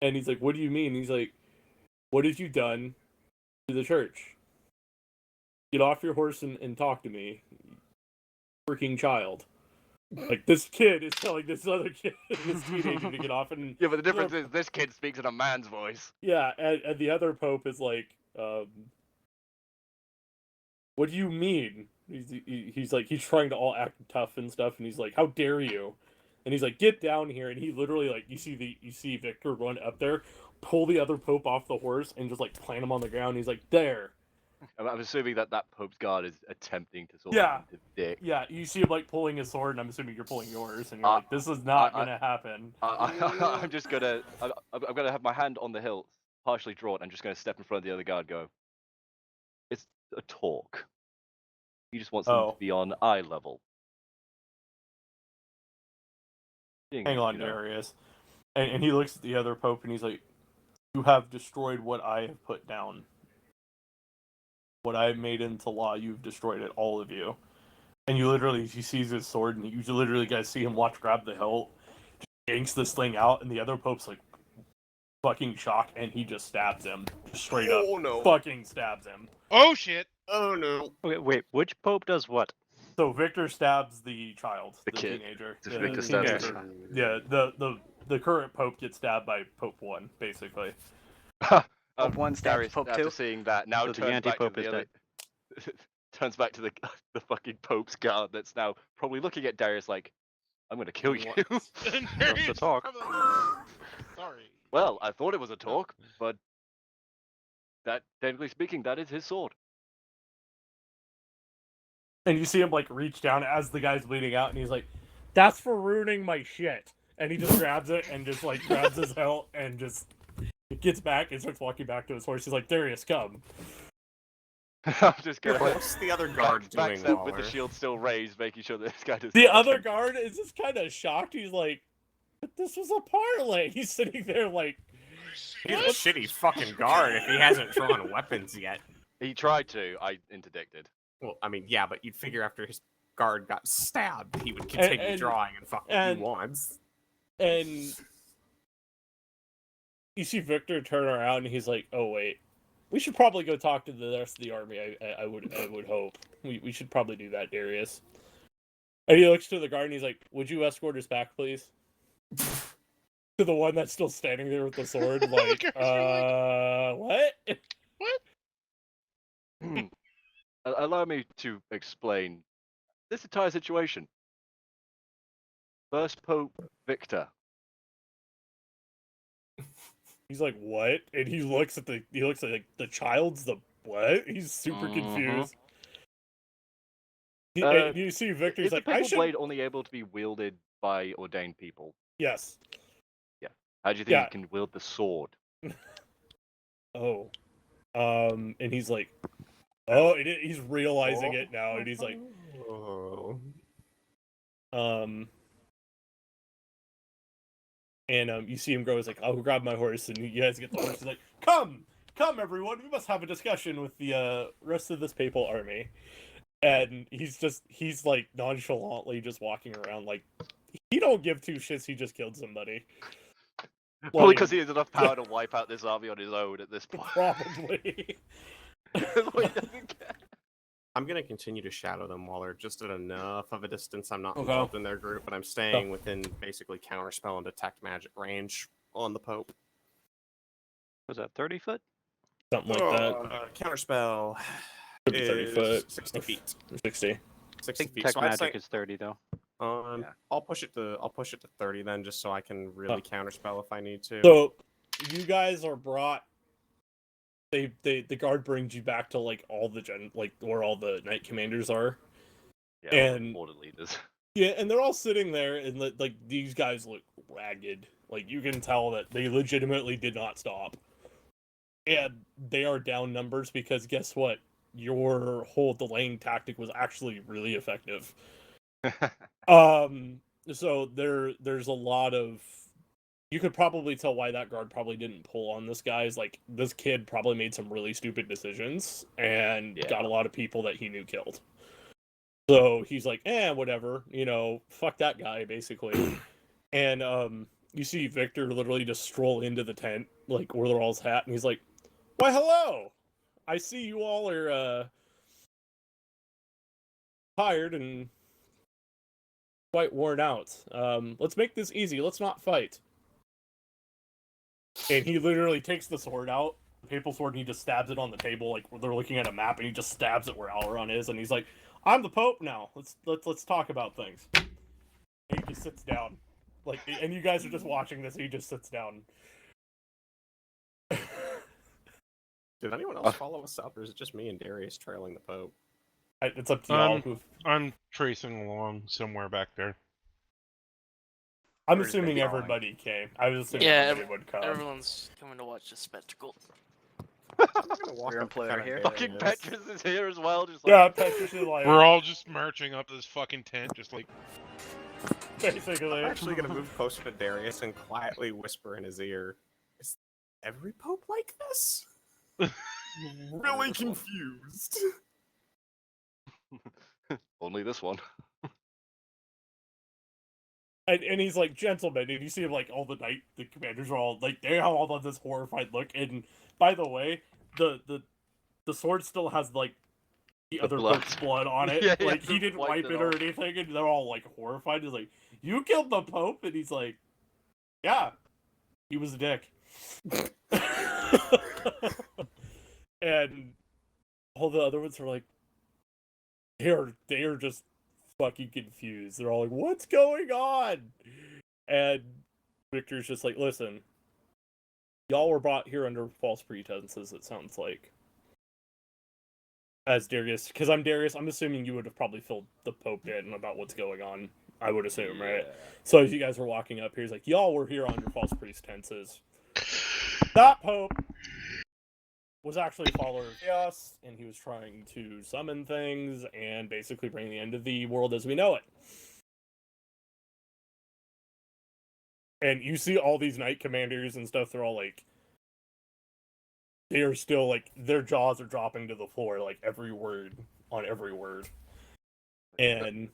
And he's like, what do you mean? He's like, what have you done to the church? Get off your horse and talk to me. Freaking child. Like, this kid is telling this other kid, this teenager, to get off. And Yeah, but the difference is this kid speaks in a man's voice. yeah, and the other Pope is like, what do you mean? He's like, he's trying to all act tough and stuff, and he's like, how dare you? And he's like, get down here. And he literally, like, you see Victor run up there, pull the other Pope off the horse, and just, like, plant him on the ground. He's like, there. I'm assuming that Pope's guard is attempting to sort Yeah. of dick. Yeah, you see him, like, pulling his sword, and I'm assuming you're pulling yours, and you're like, this is not gonna happen. I'm just gonna, I'm gonna have my hand on the hilt, partially drawn, and just gonna step in front of the other guard, go, it's a talk. You just want someone to be on eye level. Hang on, Darius. And he looks at the other Pope, and he's like, you have destroyed what I have put down. What I have made into law, you've destroyed it, all of you. And he sees his sword, and you literally guys see him grab the hilt, just yanks this thing out, and the other Pope's like, fucking shocked, and he just stabs him. Just straight up. Oh, no. Fucking stabs him. Oh, shit. Oh, no. Okay, wait, which Pope does what? So Victor stabs the child, the kid. teenager. Victor stabs teenager. Yeah, the current Pope gets stabbed by Pope 1, basically. Pope 1 stabs Darius, Pope after 2. seeing that, now So the turns back to anti-Pope the is other... turns back to the fucking Pope's guard that's now probably looking at Darius like, I'm gonna kill you. That's the talk. Sorry. Well, I thought it was a talk, but that, technically speaking, that is his sword. And you see him like reach down as the guy's bleeding out, and he's like, "That's for ruining my shit." And he just grabs it and just like grabs his hilt and just gets back and starts walking back to his horse. He's like, "Darius, come." I'm just gonna What's the other guard doing, backstep with the Waller? shield still raised, making sure that this guy does. The other guard is just kind of shocked. He's like, "But this was a parlay." He's sitting there like, He's a shitty fucking guard if he hasn't drawn weapons yet. He tried to. I interdicted. Well, I mean, yeah, but you'd figure after his guard got stabbed, he would continue drawing and fuck what he wants. And you see Victor turn around, and he's like, "Oh wait, we should probably go talk to the rest of the army. I would hope we should probably do that, Darius." And he looks to the guard, and he's like, "Would you escort us back, please?" To the one that's still standing there with the sword, like, what? What? Allow me to explain this entire situation. First Pope Victor. He's like, "What?" And he looks at like the child's the what? He's super confused. And you see Victor's Is like, the "I Papal should." Blade only able to be wielded by ordained people? Yes. Yeah. How do you think he can wield the sword? Oh. And he's like, oh, he's realizing it now, and he's like, and you see him go. He's like, "I'll grab my horse," and you guys get the horse. He's like, come, everyone, we must have a discussion with the rest of this papal army." And he's like nonchalantly just walking around like he don't give two shits. He just killed somebody. Probably because he has enough power to wipe out this army on his own at this point. Probably. I'm gonna continue to shadow them while they're just at enough of a distance. I'm not involved in their group, but I'm staying within basically counterspell and detect magic range on the Pope. Was that 30 foot? Something like that. Counterspell. Could be 30 foot. 60 feet. 60. 60 feet. Tech So I'd magic say, is 30 though. I'll push it to 30 then, just so I can really counterspell if I need to. So you guys are brought. The guard brings you back to like all the where all the knight commanders are, Yeah, And order leaders. yeah, and they're all sitting there, and like these guys look ragged. Like you can tell that they legitimately did not stop, and they are down numbers because guess what? Your whole delaying tactic was actually really effective. So there's a lot of, you could probably tell why that guard probably didn't pull on this guy. Is like this kid probably made some really stupid decisions and got a lot of people that he knew killed. So he's like, whatever, fuck that guy, basically. And you see Victor literally just stroll into the tent, like where they're all's at, and he's like, "Why, hello! I see you all are tired and quite worn out. Let's make this easy. Let's not fight." And he literally takes the sword out, the papal sword, and he just stabs it on the table, like they're looking at a map, and he just stabs it where Alron is, and he's like, "I'm the Pope now. Let's talk about things." And he just sits down, like, and you guys are just watching this. And he just sits down. Did anyone else follow us up, or is it just me and Darius trailing the Pope? It's up to y'all. I'm tracing along somewhere back there. I'm assuming everybody came. I was assuming everybody would come. Everyone's coming to watch the spectacle. Your employer here. Fucking Petrus is here as well. Just yeah, Petrus is like. We're all just marching up this fucking tent, just like. Basically. I'm actually gonna move closer to Darius and quietly whisper in his ear, "Is every Pope like this?" Really confused. Only this one. And he's like, "Gentlemen," and you see him like all the commanders are all like, they all have this horrified look. And by the way, the sword still has like the other Pope's blood on it. Yeah, like he didn't wipe it or anything, and they're all like horrified. He's like, "You killed the Pope?" And he's like, "Yeah, he was a dick." And all the other ones are like, they are just fucking confused. They're all like, "What's going on?" And Victor's just like, "Listen, y'all were brought here under false pretenses, it sounds like." As Darius, because I'm Darius, I'm assuming you would have probably filled the Pope in about what's going on. I would assume, right? So as you guys were walking up here, he's like, "Y'all were here under false pretenses. That Pope was actually a follower of chaos, and he was trying to summon things and basically bring the end of the world as we know it." And you see all these knight commanders and stuff, they're all like, they are still like, their jaws are dropping to the floor, like every word. And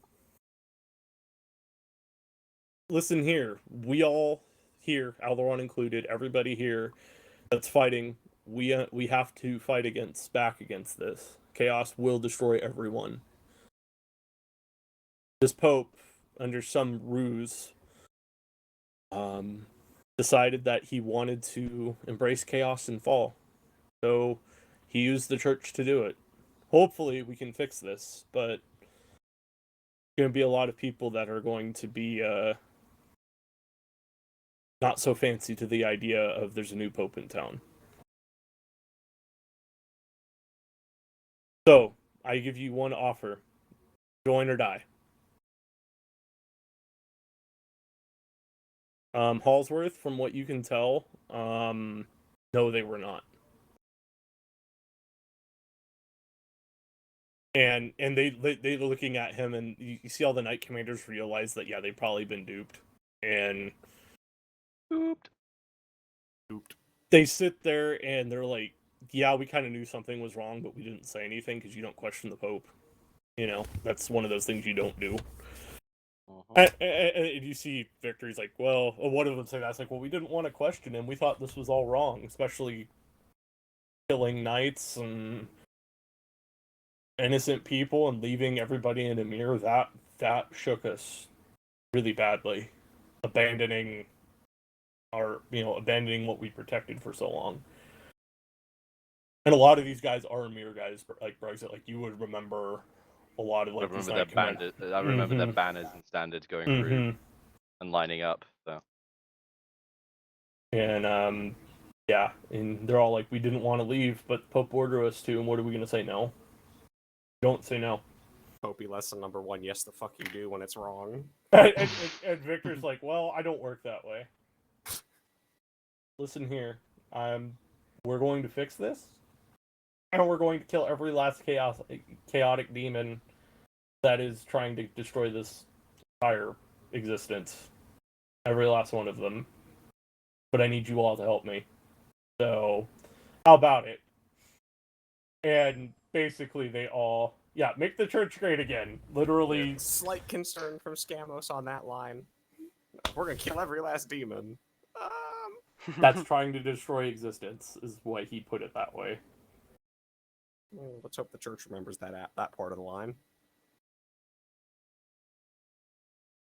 listen here, we all here, Alderon included, everybody here that's fighting, we have to fight back against this. Chaos will destroy everyone. This Pope, under some ruse, decided that he wanted to embrace chaos and fall. So he used the church to do it. Hopefully we can fix this, but there's going to be a lot of people that are going to be not so fancy to the idea of there's a new Pope in town. So, I give you one offer. Join or die. Hallsworth, from what you can tell, no, they were not. And they looking at him, and you see all the knight commanders realize that, yeah, they've probably been duped. And Duped. They sit there and they're like, "Yeah, we kind of knew something was wrong, but we didn't say anything because you don't question the Pope. That's one of those things you don't do." And you see Victor, he's like, "Well," one of them say that's like, "Well, we didn't want to question him. We thought this was all wrong, especially killing knights and innocent people and leaving everybody in a mirror. That shook us really badly, abandoning what we protected for so long." And a lot of these guys are mirror guys, like Brexit. Like you would remember a lot of like. I remember their banners and standards going through and lining up. So. And yeah, and they're all like, "We didn't want to leave, but Pope ordered us to, and what are we gonna say? No. Don't say no." Popey lesson number 1, yes, the fuck you do when it's wrong. and Victor's like, well, I don't work that way. Listen here, we're going to fix this, and we're going to kill every last chaotic demon that is trying to destroy this entire existence. Every last one of them. But I need you all to help me. So, how about it? And basically they all, make the church great again. Literally. Slight concern from Scamos on that line. We're gonna kill every last demon. That's trying to destroy existence, is why he put it that way. Well, let's hope the church remembers that part of the line.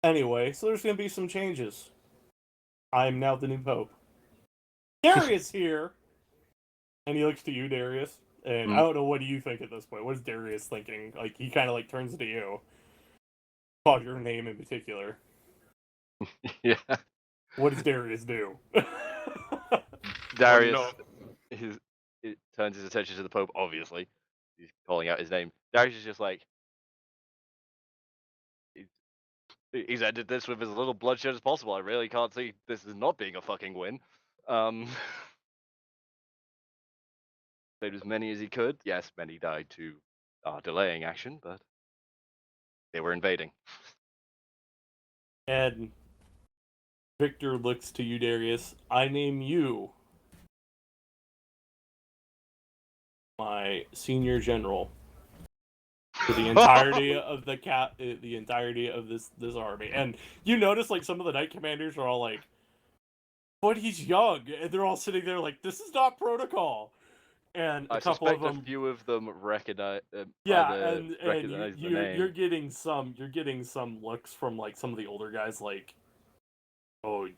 Anyway, so there's going to be some changes. I am now the new pope. Darius here! And he looks to you, Darius. And I don't know, what do you think at this point? What is Darius thinking? Like, he kind of like turns to you. Call your name in particular. Yeah. What does Darius do? Darius it turns his attention to the Pope, obviously. He's calling out his name. Darius is just like, he's ended this with as little bloodshed as possible. I really can't see this as not being a fucking win. Saved as many as he could. Yes, many died to delaying action, but they were invading. And Victor looks to you, Darius. I name you my senior general for the entirety of the entirety of this army. And you notice, like, some of the knight commanders are all like, "But he's young," and they're all sitting there like, "This is not protocol." And I a couple of suspect them, a few of them recognize. and the name. you're getting some looks from like some of the older guys, like, "Oh,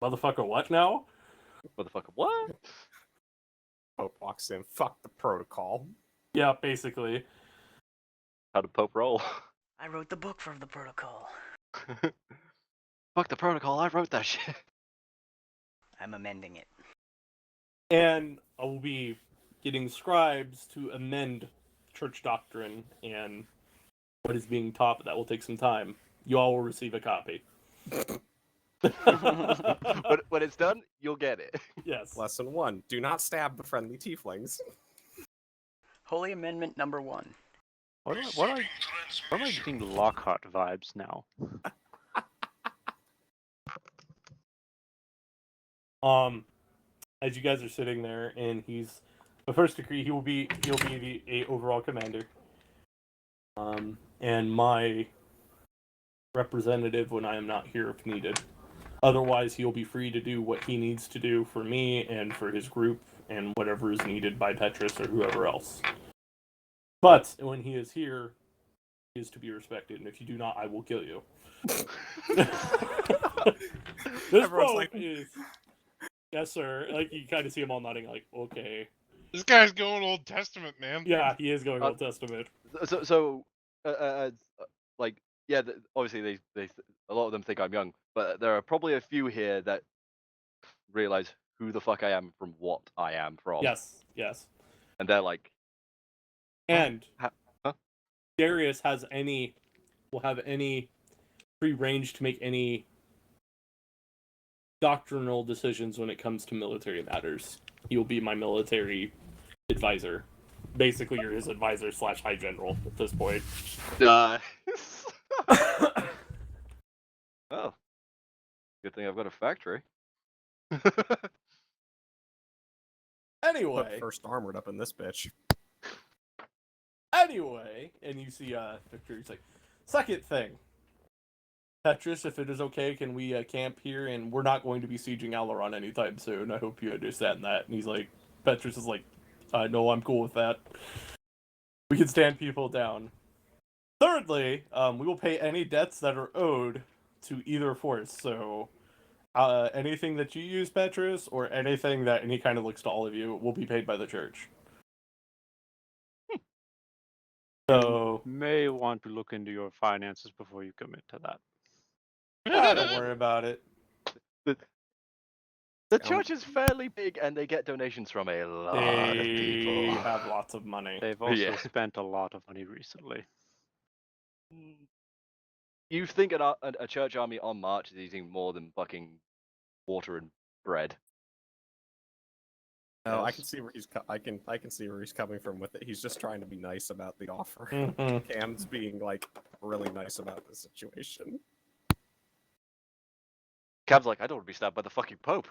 motherfucker, what now?" Motherfucker, what? Pope walks in. Fuck the protocol. Yeah, basically. How did Pope roll? I wrote the book for the protocol. Fuck the protocol, I wrote that shit. I'm amending it. And I will be getting scribes to amend church doctrine and what is being taught, but that will take some time. You all will receive a copy. When it's done, you'll get it. Yes. Lesson 1: do not stab the friendly tieflings. Holy Amendment number 1. What am I getting Lockhart vibes now? As you guys are sitting there, and he's the first degree, he'll be the overall commander. And my representative when I am not here if needed. Otherwise, he'll be free to do what he needs to do for me and for his group and whatever is needed by Petrus or whoever else. But when he is here, he is to be respected, and if you do not, I will kill you. This Pope is... Yes, sir. Like, you kind of see him all nodding, like, okay. This guy's going Old Testament, man. Yeah, he is going Old Testament. Obviously they a lot of them think I'm young, but there are probably a few here that realize who the fuck I am from what I am from. Yes. And they're like, and huh? Darius will have any free range to make any doctrinal decisions when it comes to military matters. He will be my military advisor. Basically, you're his advisor / high general at this point. Oh, good thing I've got a factory. Anyway, Put first armored up in this bitch. Anyway, and you see Victor, he's like, second thing, Petrus, if it is okay, can we camp here? And we're not going to be sieging Alaron anytime soon. I hope you understand that. And he's like, Petrus is like, no, I'm cool with that. We can stand people down. Thirdly, we will pay any debts that are owed to either force. So anything that you use, Petrus, or anything that any kind of looks to all of you, will be paid by the church. So You may want to look into your finances before you commit to that. Don't worry about it. The church is fairly big, and they get donations from a lot of They people. have lots of money. They've also spent a lot of money recently. You think a church army on march is eating more than fucking water and bread? No, I Yes. can see where I can see where he's coming from with it. He's just trying to be nice about the offer. Mhm. Cam's being like really nice about the situation. Cam's like, I don't want to be stabbed by the fucking Pope.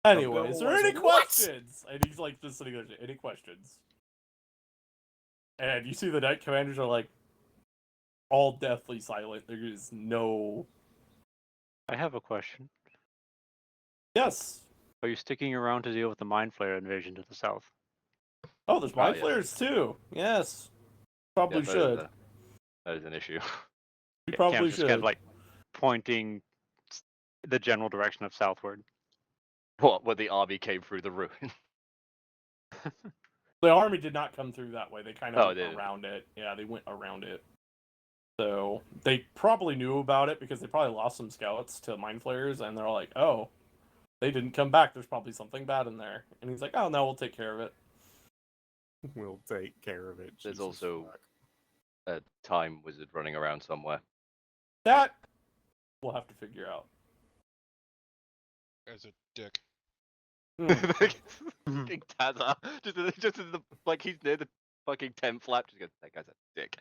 Anyway, is there Bill was, any "What?" questions? And he's like just sitting there. Any questions? And you see the Knight Commanders are like all deathly silent. There is no. I have a question. Yes. Are you sticking around to deal with the Mind Flayer invasion to the south? Oh, there's mind yes. flares too. Yes. Probably Yeah, should. that is an issue. You Yeah, probably Cam's should. just kind of like pointing the general direction of southward. What? When the army came through the ruin? The army did not come through that way. They kind of Oh, went they didn't. around it. Yeah, they went around it. So they probably knew about it because they probably lost some scouts to mind flayers, and they're like, "Oh, they didn't come back. There's probably something bad in there." And he's like, "Oh no, we'll take care of it." We'll take care of it. There's Jesus also fuck. a time wizard running around somewhere. That we'll have to figure out. As a dick. Fucking Tazza, just in the like he's near the fucking tent flap. Just goes, that guy's a dick.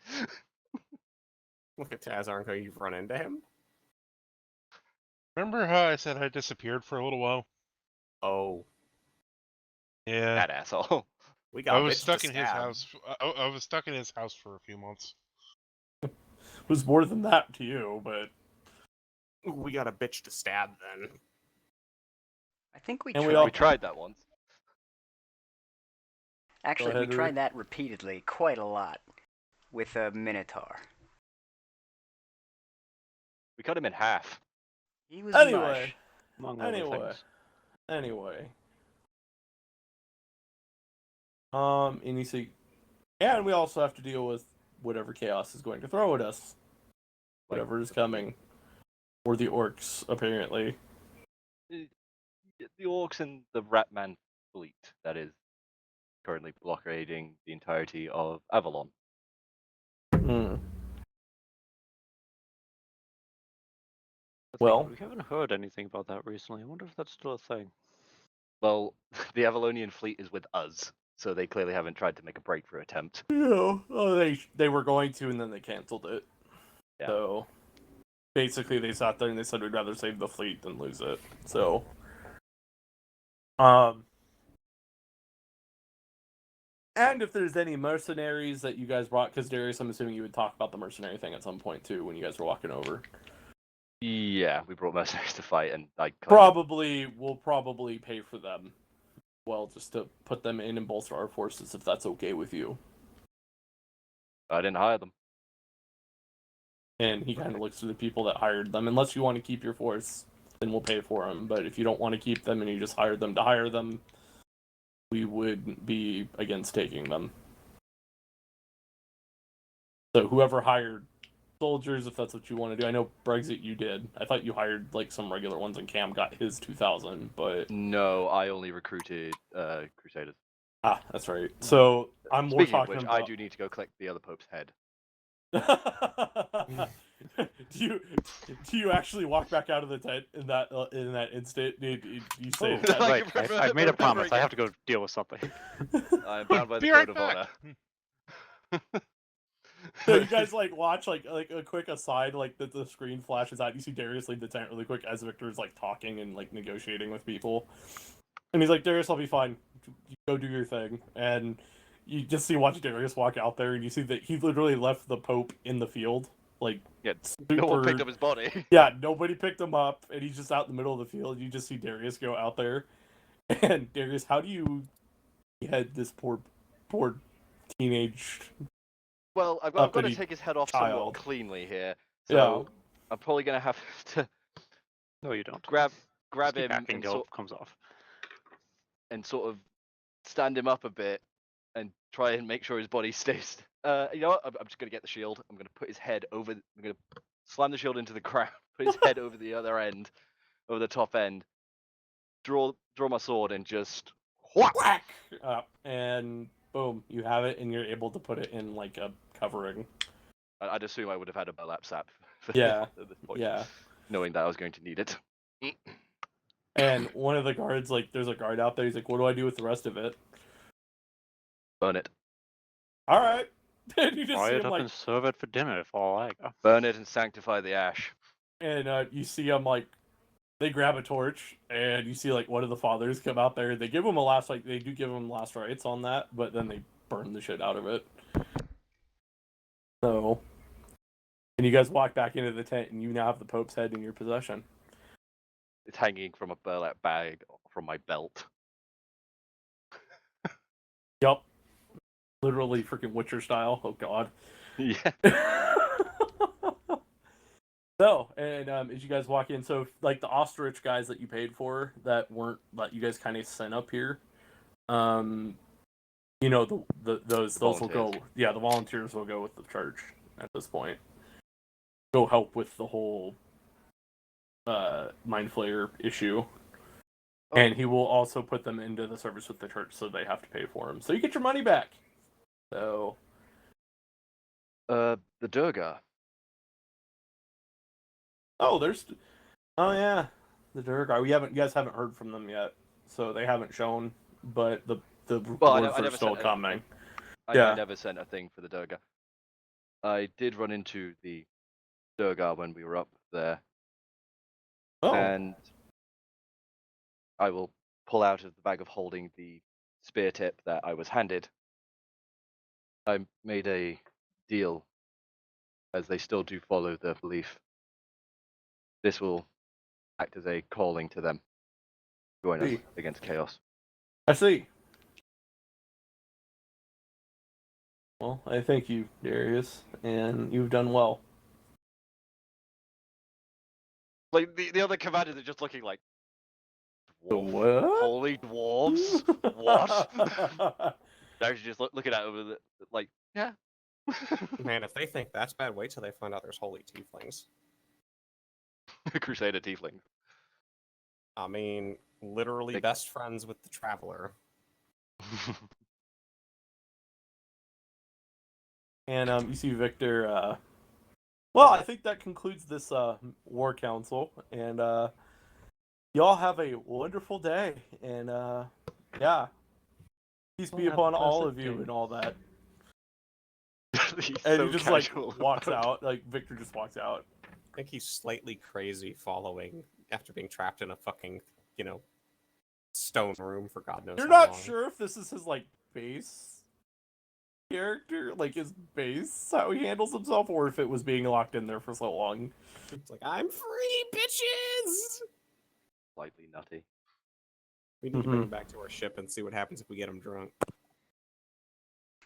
Look at Taz, aren't you run into him? Remember how I said I disappeared for a little while? Oh, Yeah. That asshole. we got I was bitch stuck to in his stab. house. I was stuck in his house for a few months. It was more than that to you, but We got a bitch to stab then. I think we And we tried. all- We tried that once. Actually, ahead, we Rudy. tried that repeatedly, quite a lot, with a Minotaur. We cut him in half. He was anyway, Among other things. anyway. And you see, and we also have to deal with whatever chaos is going to throw at us, whatever is coming, or the orcs apparently. The orcs and the Ratman fleet that is currently blockading the entirety of Avalon. Hmm. Well, Well, we haven't heard anything about that recently. I wonder if that's still a thing. Well, the Avalonian fleet is with us, so they clearly haven't tried to make a breakthrough attempt. they were going to, and then they canceled it. Yeah. So basically, they sat there and they said we'd rather save the fleet than lose it. So, and if there's any mercenaries that you guys brought, because Darius, I'm assuming you would talk about the mercenary thing at some point too when you guys were walking over. Yeah, we brought mercenaries to fight, and I We'll probably pay for them. Well, just to put them in and bolster our forces, if that's okay with you. I didn't hire them. And he kind of looks to the people that hired them. Unless you want to keep your force, then we'll pay for them. But if you don't want to keep them and you just hired them to hire them, we would be against taking them. So whoever hired soldiers, if that's what you want to do. I know Brexit you did. I thought you hired like some regular ones and Cam got his 2,000, but No, I only recruited Crusaders. that's right. So I'm more Speaking of talking which, about... I do need to go collect the other Pope's head. do you actually walk back out of the tent in that instant? Did you say Oh, that? Right, remember- I've made a remember promise. I again. have to go deal with something. I am bound by the Be right code of back. honor. So you guys like watch like a quick aside, like the screen flashes out. You see Darius leave the tent really quick as Victor is like talking and like negotiating with people, and he's like, "Darius, I'll be fine. You go do your thing." And you just watch Darius walk out there, and you see that he literally left the Pope in the field, like Yeah, no one super- picked up his body. Yeah, nobody picked him up, and he's just out in the middle of the field. You just see Darius go out there, and Darius, how do you behead this poor teenage? Well, I've got to Uppity take his head off somewhat child. cleanly here. Yeah. So I'm probably gonna have to No, you don't. grab Just keep him hacking and till it comes off. sort of stand him up a bit and try and make sure his body stays. You know what? I'm just gonna get the shield. I'm gonna put his head over. I'm gonna slam the shield into the ground. Put his head over the other end, over the top end. Draw my sword and just whack. And boom, you have it, and you're able to put it in like a covering. I'd assume I would have had a burlap sack for Yeah, at this point, yeah. knowing that I was going to need it. And one of the guards, like, there's a guard out there. He's like, "What do I do with the rest of it?" Burn it. All right. And you just Fry see it him up like, and serve it for dinner for all I go. Burn it and sanctify the ash. and you see him like, they grab a torch, and you see like one of the fathers come out there. They give him a last, like, they do give him last rites on that, but then they burn the shit out of it. So, and you guys walk back into the tent, and you now have the Pope's head in your possession. It's hanging from a burlap bag from my belt. Yup. Literally freaking Witcher style. Oh god. Yeah. So, and as you guys walk in, so like the ostrich guys that you paid for that you guys kind of sent up here, you know, those will go. Yeah, the volunteers will go with the church at this point. Go help with the whole mind flayer issue. Oh. And he will also put them into the service with the church, so they have to pay for them. So you get your money back. So, the Durga. Oh yeah, the Durga. You guys haven't heard from them yet, so they haven't shown. But the rewards are still coming. I never sent a thing for the Durga. I did run into the Durga when we were up there. Oh. And I will pull out of the bag of holding the spear tip that I was handed. I made a deal, as they still do follow their belief. This will act as a calling to them. Join us against chaos. I see. Well, I thank you, Darius, and you've done well. Like the other commanders are just looking like, what? Holy dwarves? What? They're just looking at them like, yeah. Man, if they think that's bad, wait till they find out there's holy tieflings. Crusader tieflings. I mean, literally best friends with the traveler. And you see Victor. Well, I think that concludes this war council, and y'all have a wonderful day, and yeah, peace be upon all of you and all that. And he just casual. Like walks out. Like Victor just walks out. I think he's slightly crazy following after being trapped in a fucking, stone room for God knows You're how not long. sure if this is his like base character, like his base, how he handles himself, or if it was being locked in there for so long. It's like, I'm free, bitches! Slightly nutty. We need to bring him back to our ship and see what happens if we get him drunk.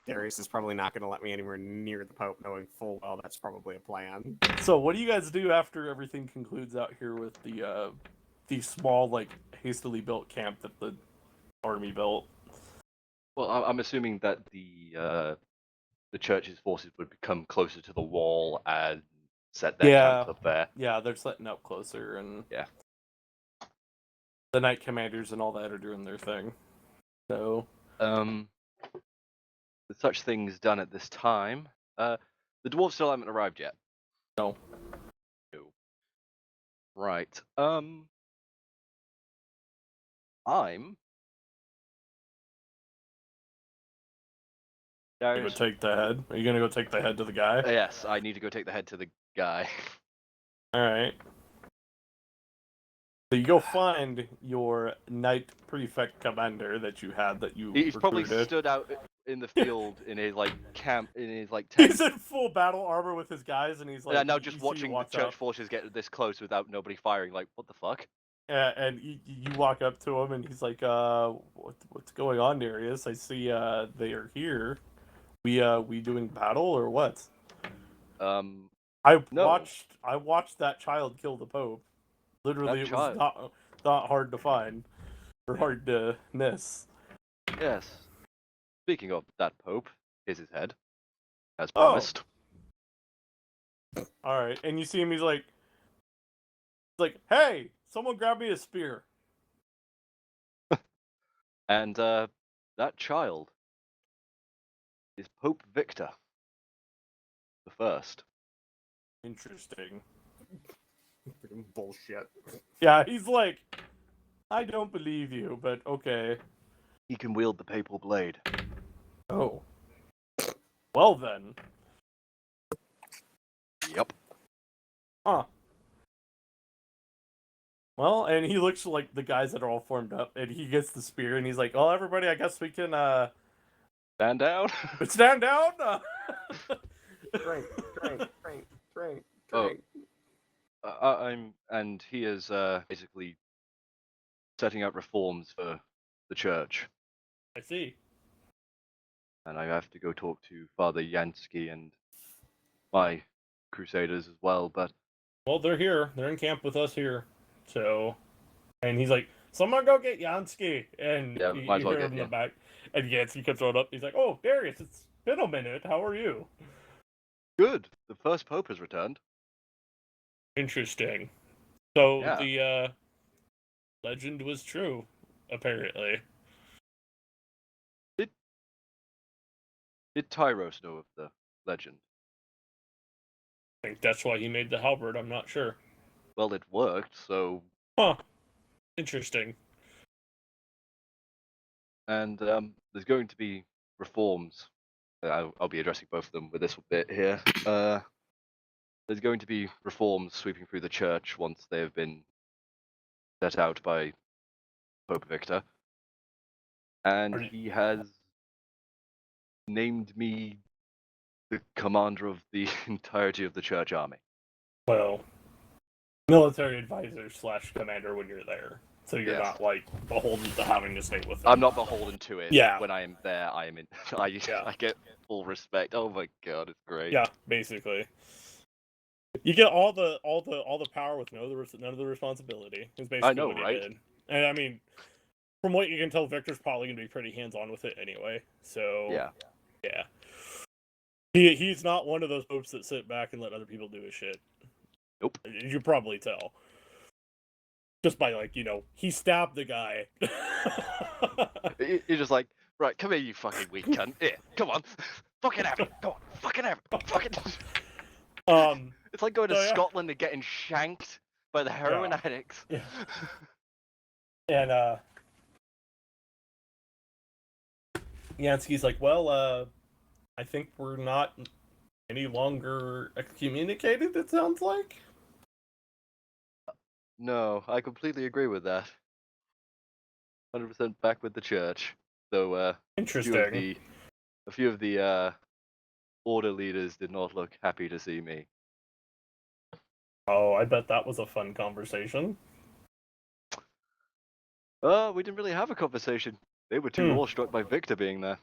Darius is probably not going to let me anywhere near the Pope, knowing full well that's probably a plan. So what do you guys do after everything concludes out here with the small, like, hastily built camp that the army built? Well, I'm assuming that the church's forces would come closer to the wall and set their camps up there. Yeah, they're setting up closer, and yeah, the knight commanders and all that are doing their thing. So, with such things done at this time, the dwarves still haven't arrived yet. No. Right. I'm. You gonna take the head? Are you gonna go take the head to the guy? Yes, I need to go take the head to the guy. All right. So you go find your knight prefect commander that you had that you He's recruited. Probably stood out in the field in his camp in his tent. He's in full battle armor with his guys, and he's like, yeah, now just watching the church forces get this close without nobody firing. Like, what the fuck? And you walk up to him, and he's like, what's going on, Darius? I see they are here. We doing battle or what? I watched that child kill the Pope. Literally, it was not hard to find or hard to miss. Yes. Speaking of that Pope, here's his head, as promised. All right, and you see him. He's like, "Hey, someone grab me a spear." And that child, is Pope Victor the First. Interesting. Freaking bullshit. Yeah, he's like, I don't believe you, but okay. He can wield the papal blade. Oh. Well then. Yep. Huh. Well, and he looks like the guys that are all formed up, and he gets the spear, and he's like, "Oh, everybody, I guess we can Stand down. stand down." Drink. Oh. And he is basically setting up reforms for the church, I see. and I have to go talk to Father Yansky and my crusaders as well. But Well, they're here. They're in camp with us here. So, and he's like, "Someone go get Yansky," and yeah, you might as well hear get him in the yeah. back, and Yansky comes right up. He's like, "Oh, Darius, it's been a minute. How are you?" Good. The first pope has returned. Interesting. So Yeah. the legend was true, apparently. Did Tyros know of the legend? I think that's why he made the halberd. I'm not sure. Well, it worked, so. Huh. Interesting. And there's going to be reforms. I'll be addressing both of them with this bit here. There's going to be reforms sweeping through the church once they have been set out by Pope Victor. And he has named me the commander of the entirety of the church army. Well, military advisor / commander when you're there. So you're Yes. not, like, beholden to having to stay with them. I'm not beholden to it. Yeah. When I am there, I am in. I get full respect. Oh my god, it's great. Yeah, basically. You get all the power with none of the responsibility. Is basically I know, what he right? did. And I mean, from what you can tell, Victor's probably gonna be pretty hands-on with it anyway. So yeah. He's not one of those popes that sit back and let other people do his shit. Nope. You probably tell. Just by, like, he stabbed the guy. You're just like, right, come here, you fucking weak cunt. Here, come on. Fucking have it. Go on. Fucking have it. Fucking. It's like going to Scotland and getting shanked by the heroin addicts. Yeah. And Yansky's like, well, I think we're not any longer excommunicated, it sounds like. No, I completely agree with that. 100% back with the church. Though Interesting. a few of the order leaders did not look happy to see me. Oh, I bet that was a fun conversation. We didn't really have a conversation. They were too awestruck by Victor being there.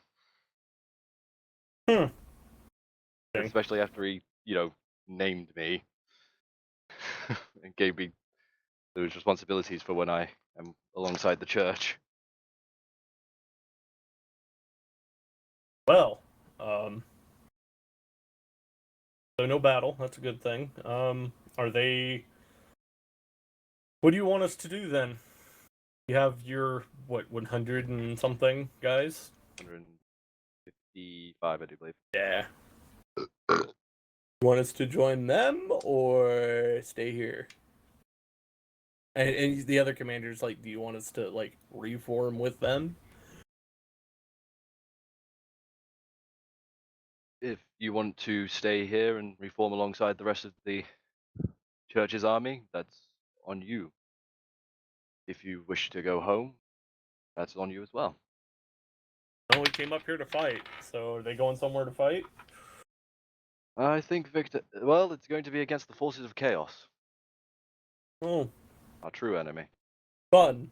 Especially after he, named me and gave me those responsibilities for when I am alongside the church. Well, so no battle. That's a good thing. Are they? What do you want us to do then? You have your 100 and something guys? 155, I do believe. Yeah. You want us to join them or stay here? And the other commanders, like, do you want us to, like, reform with them? If you want to stay here and reform alongside the rest of the church's army, that's on you. If you wish to go home, that's on you as well. No, we came up here to fight, so are they going somewhere to fight? I think Victor... Well, it's going to be against the forces of chaos. Oh. Our true enemy. Fun.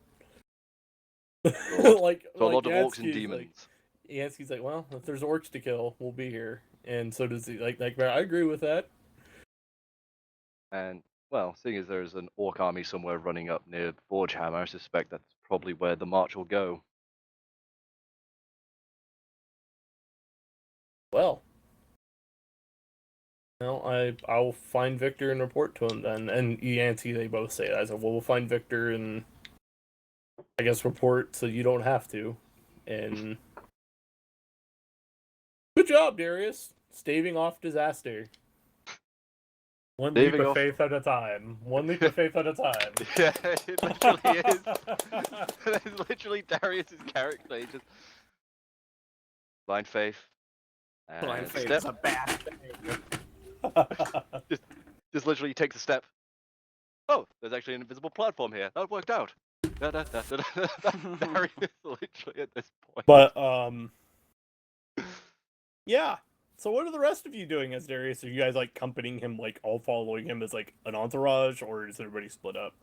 So a lot of orcs and demons. Yansky's like, well, if there's orcs to kill, we'll be here. And so does he. Like, I agree with that. And, well, seeing as there's an orc army somewhere running up near Forgehammer, I suspect that's probably where the march will go. Well. I'll find Victor and report to him then. And Yansky, they both say that. I said, well, we'll find Victor and, I guess, report so you don't have to. And... job, Darius. Staving off disaster. One Staving leap of off- faith at a time. One leap of faith at a time. Yeah, it literally is. That's literally Darius's character. He just blind faith. And Blind faith step. is a bad thing. Just literally takes a step. Oh, there's actually an invisible platform here. That worked out. That's Darius literally at this point. But yeah. So what are the rest of you doing as Darius? Are you guys like accompanying him, like all following him as like an entourage, or is everybody split up?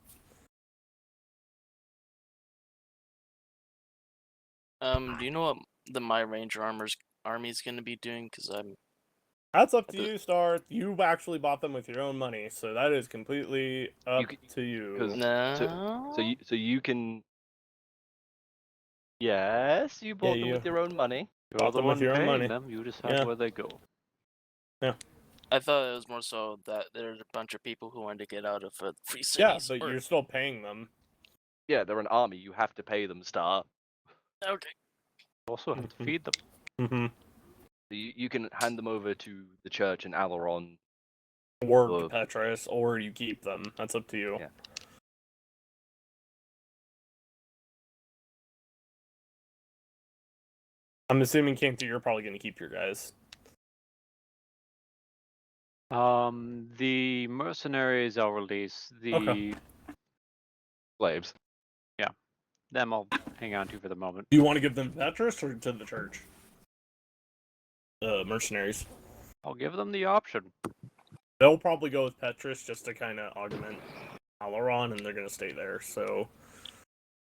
Do you know what the My Ranger army's gonna be doing? Because I'm. That's up to you, Star. You actually bought them with your own money, so that is completely up to you. No. So you can. Yes, you bought them with your own money. You're the them one with your own paying money. them. You decide Yeah. where they go. I thought it was more so that there's a bunch of people who wanted to get out of free Yeah, cities. but you're still paying them. Yeah, they're an army. You have to pay them, Star. Okay. You also have to feed them. Mm-hmm. So you can hand them over to the church in Alaron. Or Or- to Petrus, or you keep them. That's up to you. Yeah. I'm assuming, Cantor, you're probably going to keep your guys. The mercenaries I'll release. The Okay. Slaves. them I'll hang on to for the moment. Do you want to give them to Petrus or to the church? Mercenaries. I'll give them the option. They'll probably go with Petrus just to kind of augment Alaron, and they're going to stay there, so...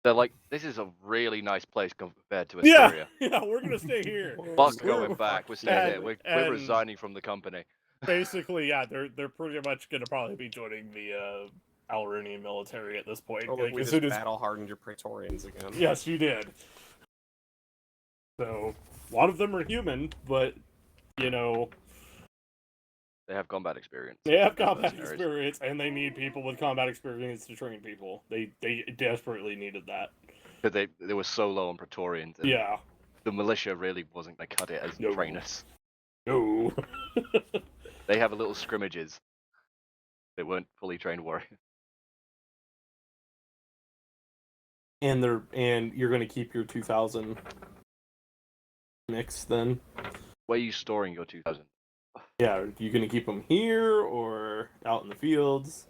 They're like, this is a really nice place compared to Yeah, Asteria. yeah, we're going to stay here. Fuck going back. We're staying And- here. We're and- resigning from the company. Basically, yeah, they're pretty much going to probably be joining the Alaronian military at this point. Oh, look, Like, we as just soon as... battle-hardened your Praetorians again. Yes, you did. So, a lot of them are human, but, you know, They have combat experience. they have combat Mercenaries. experience, and they need people with combat experience to train people. They desperately needed that. Because they were so low on Praetorians. And Yeah. the militia really wasn't going to cut it as No. trainers. No. They have a little scrimmages. They weren't fully trained warriors. And you're going to keep your 2,000 mix then? Where are you storing your 2,000? Yeah, are you going to keep them here or out in the fields?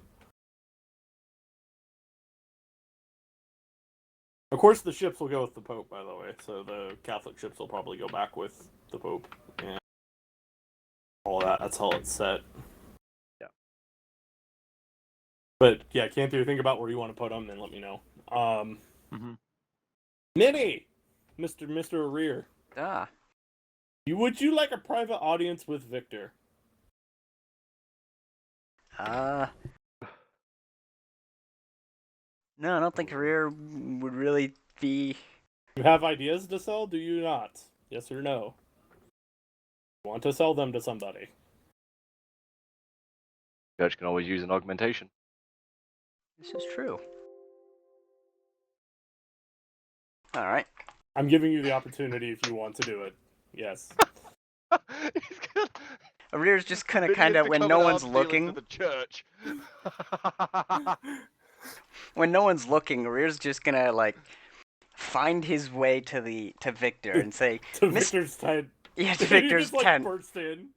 Of course, the ships will go with the Pope, by the way. So the Catholic ships will probably go back with the Pope. And all that. That's how it's set. Yeah. But yeah, Cantor, think about where you want to put them, and let me know. Mhm. Minnie, Mr. Arrear, Ah, would you like a private audience with Victor? no, I don't think career would really be. You have ideas to sell, do you not? Yes or no? You want to sell them to somebody? Church can always use an augmentation. This is true. All right. I'm giving you the opportunity if you want to do it. Yes. He's gonna- Arrear's just kind Vinny's of when becoming no an one's arms dealer looking. To the church. When no one's looking, Arrear's just gonna like find his way to Victor and say, To Miss- Victor's tent. "Yeah, to You Victor's just, like, tent, burst in.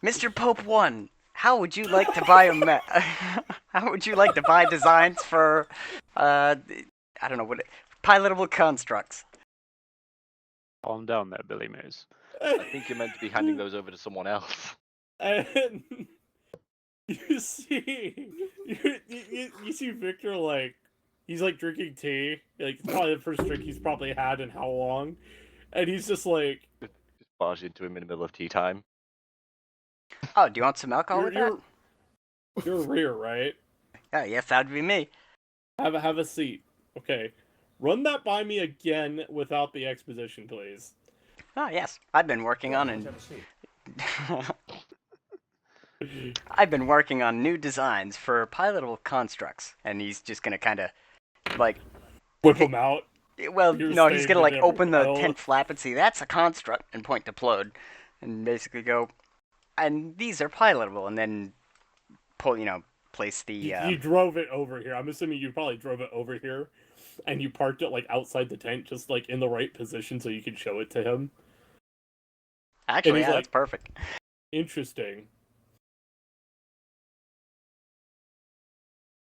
Mr. Pope 1, how would you like to buy how would you like to buy designs for I don't know pilotable constructs?" Calm down there, Billy Mays. I think you're meant to be handing those over to someone else. And you see, you see Victor, like, he's like drinking tea. Like, it's probably the first drink he's probably had in how long, and he's just like, Just barge into him in the middle of tea time. Oh, do you want some alcohol with that? You're rear, right? Oh, yes, that'd be me. Have a seat. Okay, run that by me again without the exposition, please. Oh, yes. I've been working on I've been working on new designs for pilotable constructs, and he's just gonna kind of like Whip him out. Well, You're no, he's staying gonna in like there open for a the while. tent flap and see that's a construct and point to Plode, and basically go, and these are pilotable, and then pull, place the. You drove it over here. I'm assuming you probably drove it over here, and you parked it like outside the tent, just like in the right position so you could show it to him. Actually, he's yeah, like- that's perfect. Interesting.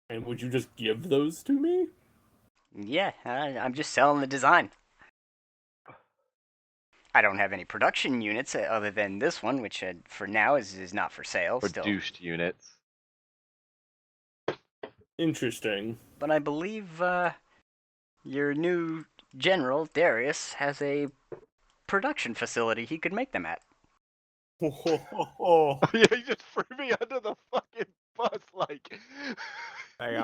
And would you just give those to me? Yeah, I'm just selling the design. I don't have any production units other than this one, which for now is not for sale. Still, Produced units. Interesting. but I believe your new general Darius has a production facility he could make them at. Oh, Yeah, you just threw me under the fucking bus, like. Hey,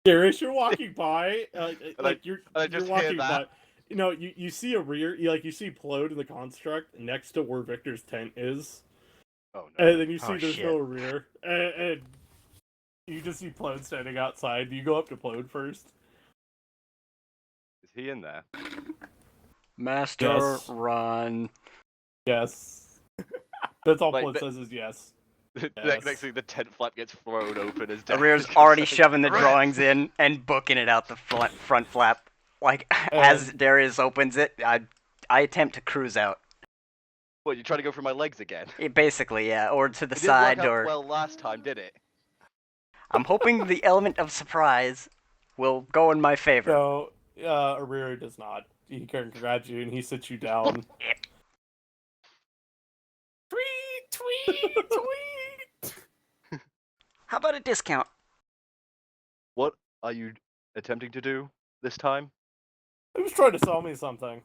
Darius, you're walking by, you're I just hear walking that. by. You see a rear, you see Plode in the construct next to where Victor's tent is, Oh no. and then you see Oh, there's shit. no rear, and you just see Plode standing outside. You go up to Plode first. Is he in there? Master Yes. run. Yes. That's all Wait, Plode but- says is yes. Next thing, the tent flap gets thrown open as Darius Arrear's just already says, shoving the "Right." drawings in and booking it out the front flap. Like, as Darius opens it, I attempt to cruise out. What, you trying to go for my legs again? Basically, yeah, or to the It didn't side, work out or... well last time, did it? I'm hoping the element of surprise will go in my favor. No, Arrear does not. He congrats you and he sits you down. tweet, tweet. How about a discount? What are you attempting to do this time? He was trying to sell me something.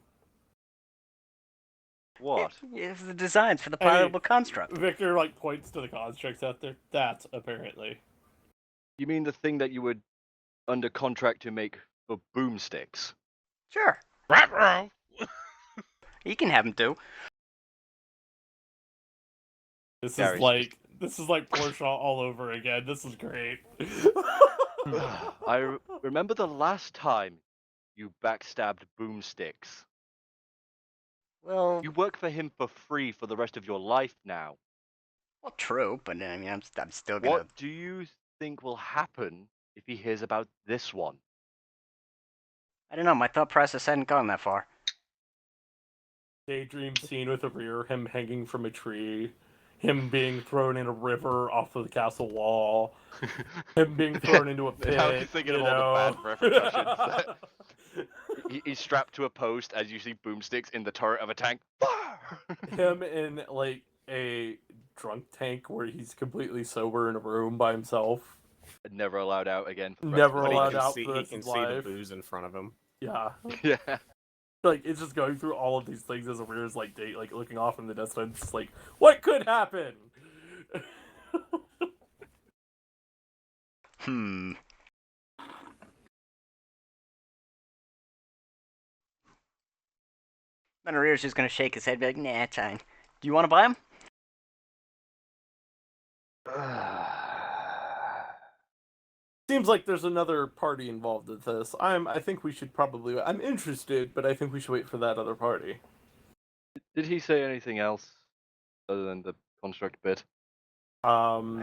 What? It's the designs for the Hey, pilotable construct. Victor points to the constructs out there. That apparently. You mean the thing that you were under contract to make for boomsticks? Sure, Ruh-roh. you can have them too. This Darius, is like Porsche all over again. This is great. I remember the last time you backstabbed boomsticks. Well, You work for him for free for the rest of your life now. true, but I mean, I'm still gonna... What do you think will happen if he hears about this one? I don't know, my thought process hadn't gone that far. Daydream scene with Arrear, him hanging from a tree, him being thrown in a river off of the castle wall, him being thrown into a pit. Now he's thinking of all the bad repercussions. He's strapped to a post as you see boomsticks in the turret of a tank. Him in a drunk tank where he's completely sober in a room by himself. Never allowed out again. For the Never rest of allowed his life. out He for the rest can of see his the life. booze in front of him. Yeah. Yeah. It's just going through all of these things as Arrear's looking off in the distance, what could happen? Hmm. Then Arrear's just gonna shake his head and be like, nah, it's fine. Do you want to buy them? Seems like there's another party involved with this. I think we should probably... I'm interested, but I think we should wait for that other party. Did he say anything else other than the construct bit? I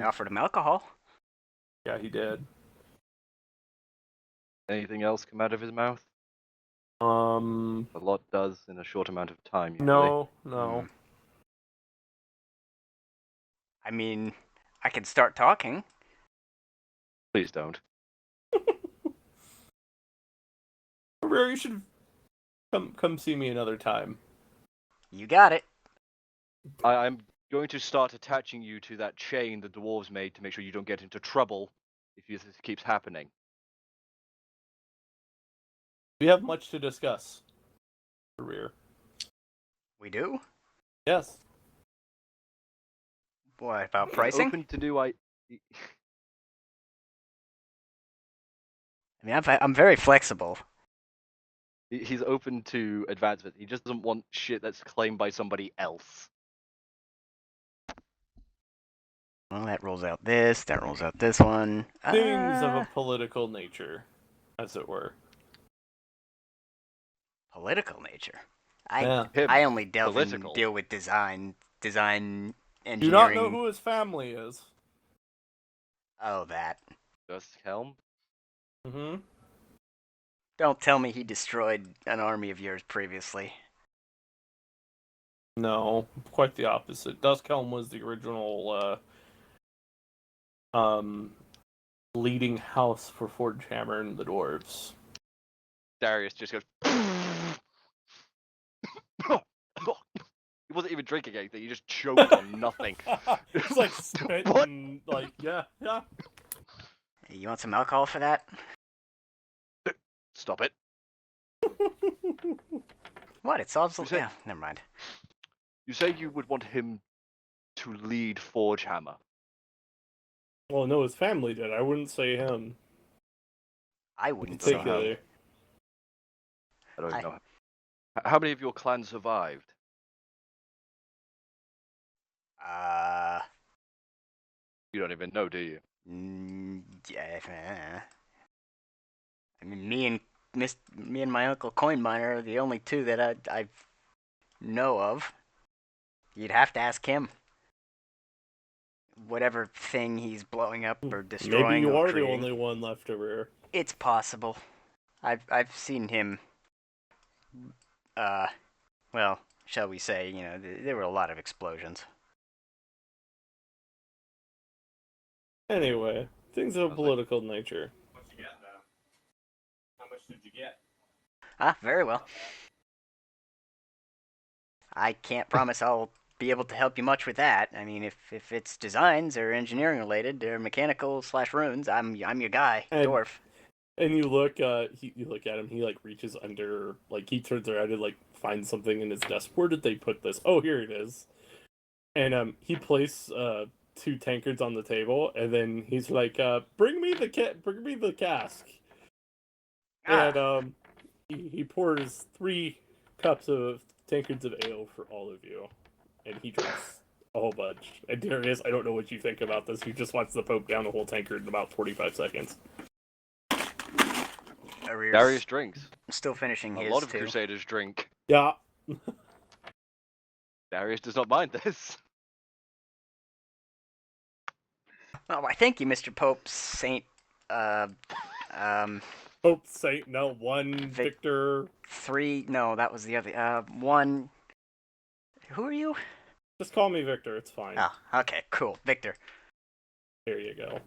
offered him alcohol. Yeah, he did. Anything else come out of his mouth? A lot does in a short amount of time. Usually. No. I mean, I can start talking. Please don't. Arrear, you should come see me another time. You got it. I'm going to start attaching you to that chain the dwarves made to make sure you don't get into trouble if this keeps happening. We have much to discuss. Arrear. We do? Yes. What about He's pricing? open to do I mean, I'm very flexible. He's open to advancement. He just doesn't want shit that's claimed by somebody else. Well, that rolls out this, that rolls out this one. Things of a political nature, as it were. Political nature. Yeah. I only deal with design engineering. Do not know who his family is. Oh, that. Just Helm? Mm-hmm. Don't tell me he destroyed an army of yours previously. No, quite the opposite. Duskhelm was the original leading house for Forgehammer and the dwarves. Darius just goes. He wasn't even drinking anything. He just choked on nothing. He's like spitting, like yeah. Hey, you want some alcohol for that? Stop it. What? It solves the... You said- Yeah, never mind. You say you would want him to lead Forgehammer. Well, no, his family did. I wouldn't say him. I wouldn't say him. Particularly. I don't know. How many of your clan survived? You don't even know, do you? Yeah. I mean, me and my uncle Coinminer are the only two that I know of. You'd have to ask him. Whatever thing he's blowing up or destroying. Maybe you or are creating. the only one left over here. It's possible. I've seen him. Well, shall we say, you know, there were a lot of explosions. Anyway, things of a political nature. What you get, though? How much did you get? Very well. I can't promise I'll be able to help you much with that. I mean, if it's designs or engineering related or mechanical / runes, I'm your guy, dwarf. And you look, you look at him. He like reaches under, like he turns around and like finds something in his desk. Where did they put this? Oh, here it is. And he placed 2 tankards on the table, and then he's like, "Bring me the cask." And he pours 3 cups of tankards of ale for all of you, and he drinks a whole bunch. And Darius, I don't know what you think about this. He just wants the Pope down a whole tankard in about 45 seconds. Darius drinks. Still finishing his, A lot of too. Crusaders drink. Yeah. Darius does not mind this. Oh, I thank you, Mr. Pope Saint. Pope Saint. No, 1 Victor. 3. No, that was the other. 1. Who are you? Just call me Victor. It's fine. Oh, okay, cool, Victor. There you go.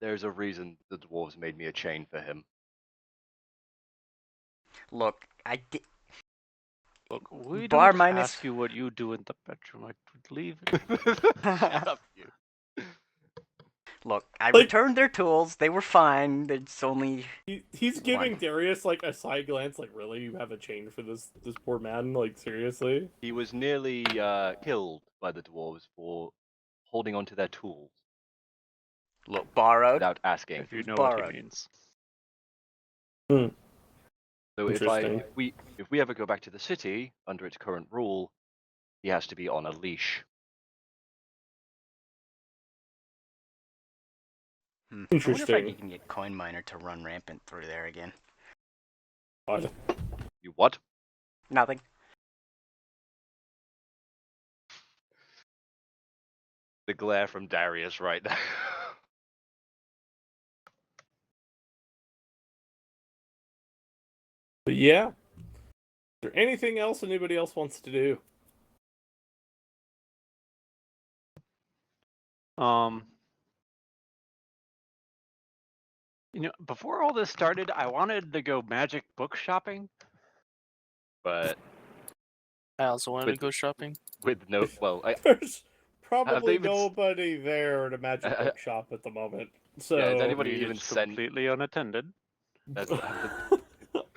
There's a reason the dwarves made me a chain for him. Look, I did. Look, we Bar don't minus... ask you what you do in the bedroom. I would leave. Shut up, you. Look, I returned their tools. They were fine. It's only... He's giving Darius, like, a side glance, like, really? You have a chain for this poor man? Like, seriously? He was nearly killed by the dwarves for holding onto their tools. Look, borrowed? Without asking. If you know Borrowed. what he means. So if we ever go back to the city under its current rule, he has to be on a leash. Interesting. I wonder if I can get Coinminer to run rampant through there again. What? You what? Nothing. The glare from Darius right now. But yeah. Is there anything else anybody else wants to do? You know, before all this started, I wanted to go magic book shopping. But I also wanted to go shopping. With no, well, There's probably nobody there at a magic book shop at the moment. So yeah, is anybody It's even sent? completely unattended.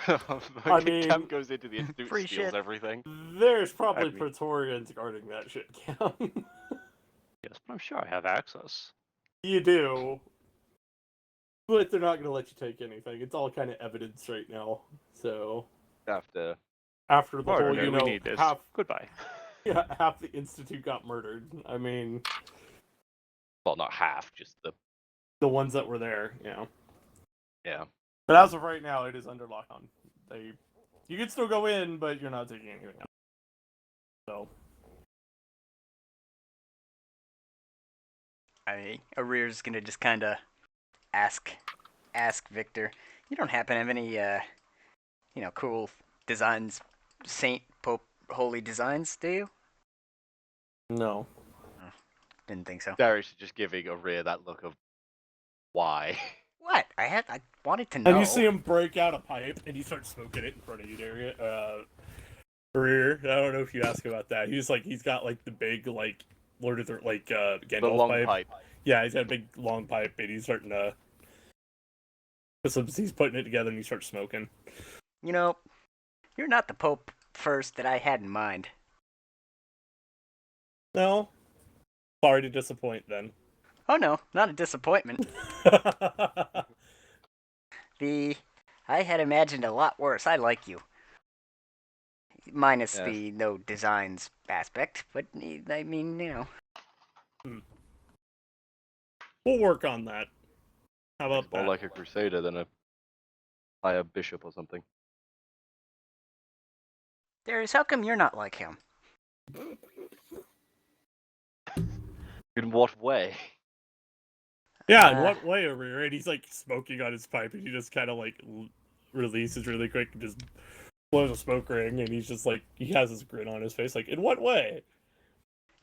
I mean, Cam goes into the institute, free steals shit. everything. There's probably I mean- Praetorians guarding that shit, Cam. Yes, but I'm sure I have access. You do. But they're not going to let you take anything. It's all kind of evidence right now. So After the Order, whole, we you know, need this. half Goodbye. the institute got murdered. I mean, well, not half, just the ones that were there, you know. yeah. But as of right now, it is under lockdown. They You can still go in, but you're not taking anything out. So. Arrear's gonna just kind of ask Victor. You don't happen to have any, cool designs, Saint Pope Holy designs, do you? No. Didn't think so. Darius is just giving Arrear that look of why. What? I wanted to know. And you see him break out a pipe, and he starts smoking it in front of you, Darius. Arrear. I don't know if you ask about that. He's got like the big Lord of the Gandalf The long pipe. Yeah, he's got a big long pipe, and he's starting to. He's putting it together, and he starts smoking. You know, you're not the Pope first that I had in mind. No. Sorry to disappoint, then. Oh no, not a disappointment. I had imagined a lot worse. I like you. Minus the no designs aspect, but I mean, We'll work on that. How about More that? like a crusader than a higher bishop or something. Darius, how come you're not like him? In what way? Yeah, in what way, Arrear? And he's like smoking on his pipe, and he just kind of releases really quick and just blows a smoke ring, and he's just he has this grin on his face, in what way?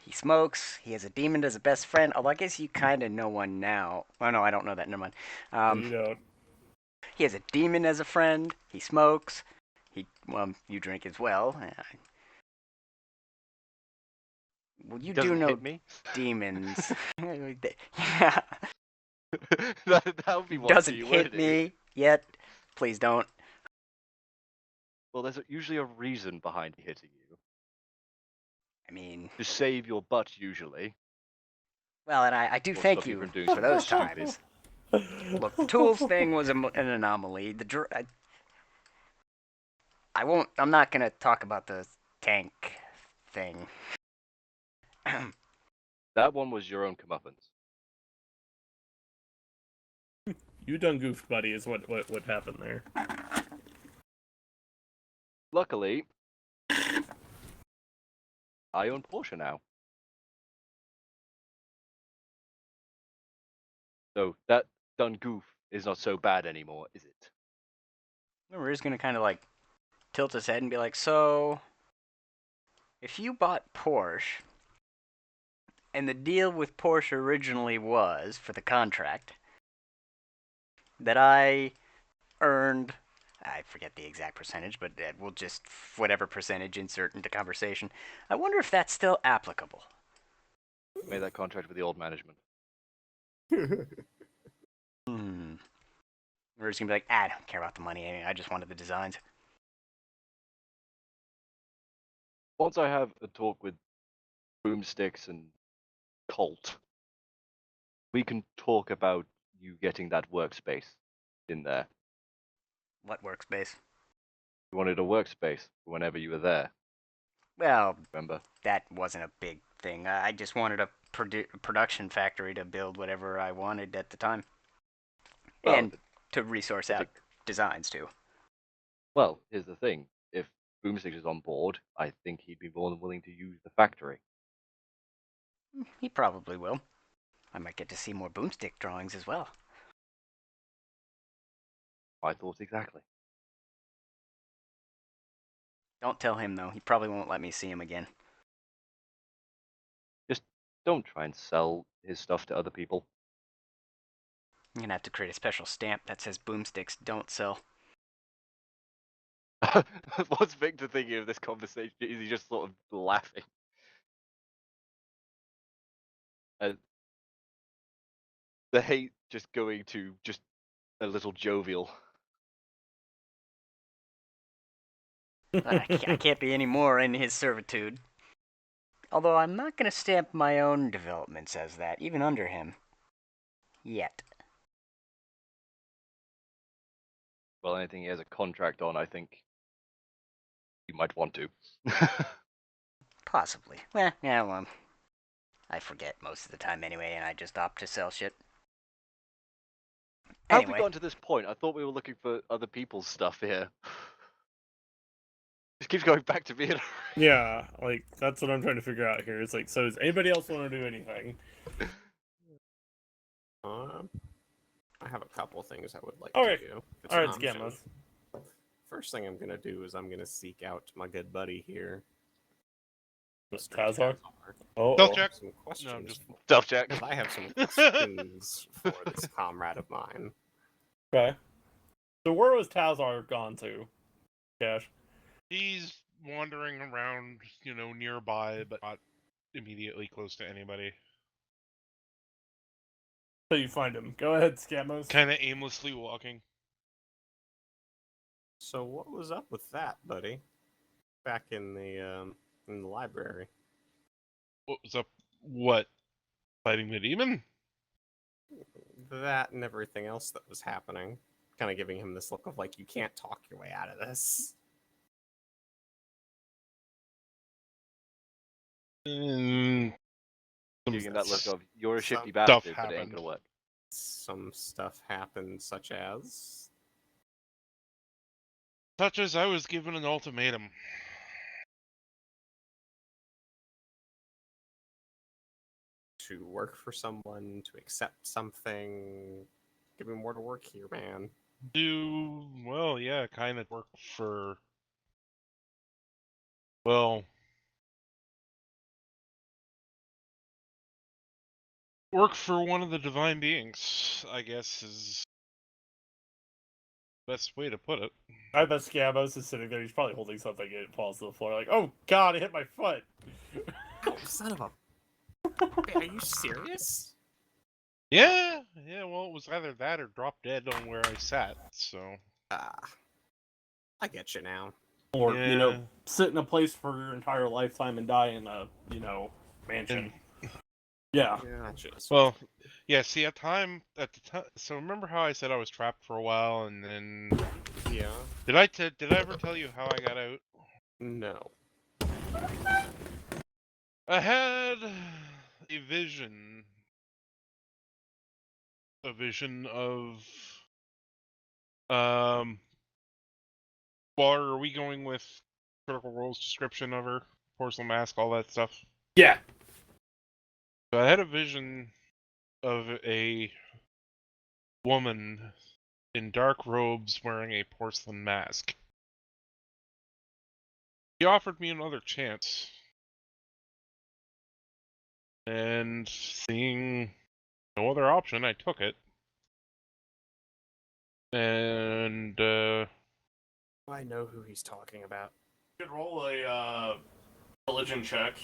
He smokes. He has a demon as a best friend. Although I guess you kind of know one now. Oh no, I don't know that. Never mind. You don't. He has a demon as a friend. He smokes. You drink as well. Well, you do know hit me? demons. Yeah. that would be what Doesn't you, hit me yet. Please don't. Well, there's usually a reason behind hitting you. I mean, to save your butt, usually. Well, and I do thank you for those times. Look, the tools thing was an anomaly. I'm not gonna talk about the tank thing. That one was your own comeuppance. You done goofed, buddy, is what happened there. Luckily, I own Porsche now. So that done goof is not so bad anymore, is it? We're just gonna kind of tilt his head and be like, so, if you bought Porsche, and the deal with Porsche originally was, for the contract, that I earned, I forget the exact percentage, but we'll just, whatever percentage, insert into conversation. I wonder if that's still applicable. Made that contract with the old management. We're just gonna be like, I don't care about the money, I just wanted the designs. Once I have a talk with Boomsticks and Colt, we can talk about you getting that workspace in there. What workspace? You wanted a workspace whenever you were there. Well, remember? That wasn't a big thing. I just wanted a production factory to build whatever I wanted at the time. Well, and to resource out designs, too. Well, here's the thing. If Boomsticks is on board, I think he'd be more than willing to use the factory. He probably will. I might get to see more Boomstick drawings as well. My thoughts exactly. Don't tell him, though. He probably won't let me see him again. Just don't try and sell his stuff to other people. I'm gonna have to create a special stamp that says Boomsticks don't sell. What's Victor thinking of this conversation? Is he just sort of laughing? The hate just going to just a little jovial. I can't be any more in his servitude. Although I'm not going to stamp my own developments as that, even under him. Yet. Well, anything he has a contract on, I think you might want to. Possibly. Well, I forget most of the time anyway, and I just opt to sell shit. How have we gotten to this point? I thought we were looking for other people's stuff here. keeps going back to being. Yeah, like that's what I'm trying to figure out here. It's like, so does anybody else want to do anything? I have a couple things I would like Okay. to do. It's All an right, option. Scammos. First thing I'm gonna do is I'm gonna seek out my good buddy here, Mr. Tazar? Tazar. Oh, Stealth check. Some questions. No, I'm just- Stealth check. Because I have some questions for this comrade of mine. okay. So where was Tazar gone to? Cash. He's wandering around, nearby, but not immediately close to anybody. So you find him. Go ahead, Scammos. Kind of aimlessly walking. So what was up with that, buddy? Back in the library. What was up? What? Fighting the demon? That and everything else that was happening. Kind of giving him this look of like, you can't talk your way out of this. Mm, Giving that look of you're a shifty Some bastard, stuff but it ain't happened. gonna work. Some stuff happened, such as... Such as I was given an ultimatum. to work for someone, to accept something. Give me more to work here, man. Kind of work for... Well... Work for one of the divine beings, I guess, is the best way to put it. I bet Scammos is sitting there. He's probably holding something and it falls to the floor. Like, oh god, I hit my foot. Oh, son of a... Wait, are you serious? Yeah, well, it was either that or drop dead on where I sat, so... I get you now. Or, Yeah. sit in a place for your entire lifetime and die in a, mansion. Yeah. Gotcha. Well, yeah, see, at the time... So remember how I said I was trapped for a while, and then... Yeah. Did I ever tell you how I got out? No. I had a vision. A vision of... Well, are we going with Critical Role's description of her? Porcelain mask, all that stuff? Yeah. So I had a vision of a woman in dark robes wearing a porcelain mask. She offered me another chance. And seeing no other option, I took it. And, I know who he's talking about. You could roll a religion check.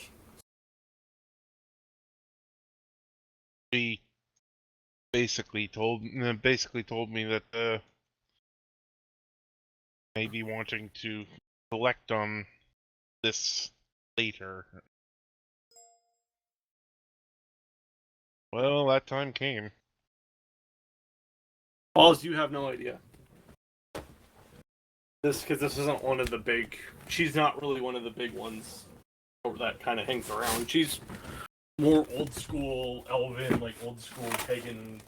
she basically told me that, maybe wanting to collect on this later. Well, that time came. Oz, you have no idea. Because this isn't one of the big... She's not really one of the big ones that kind of hangs around. She's more old school elven, like old school pagan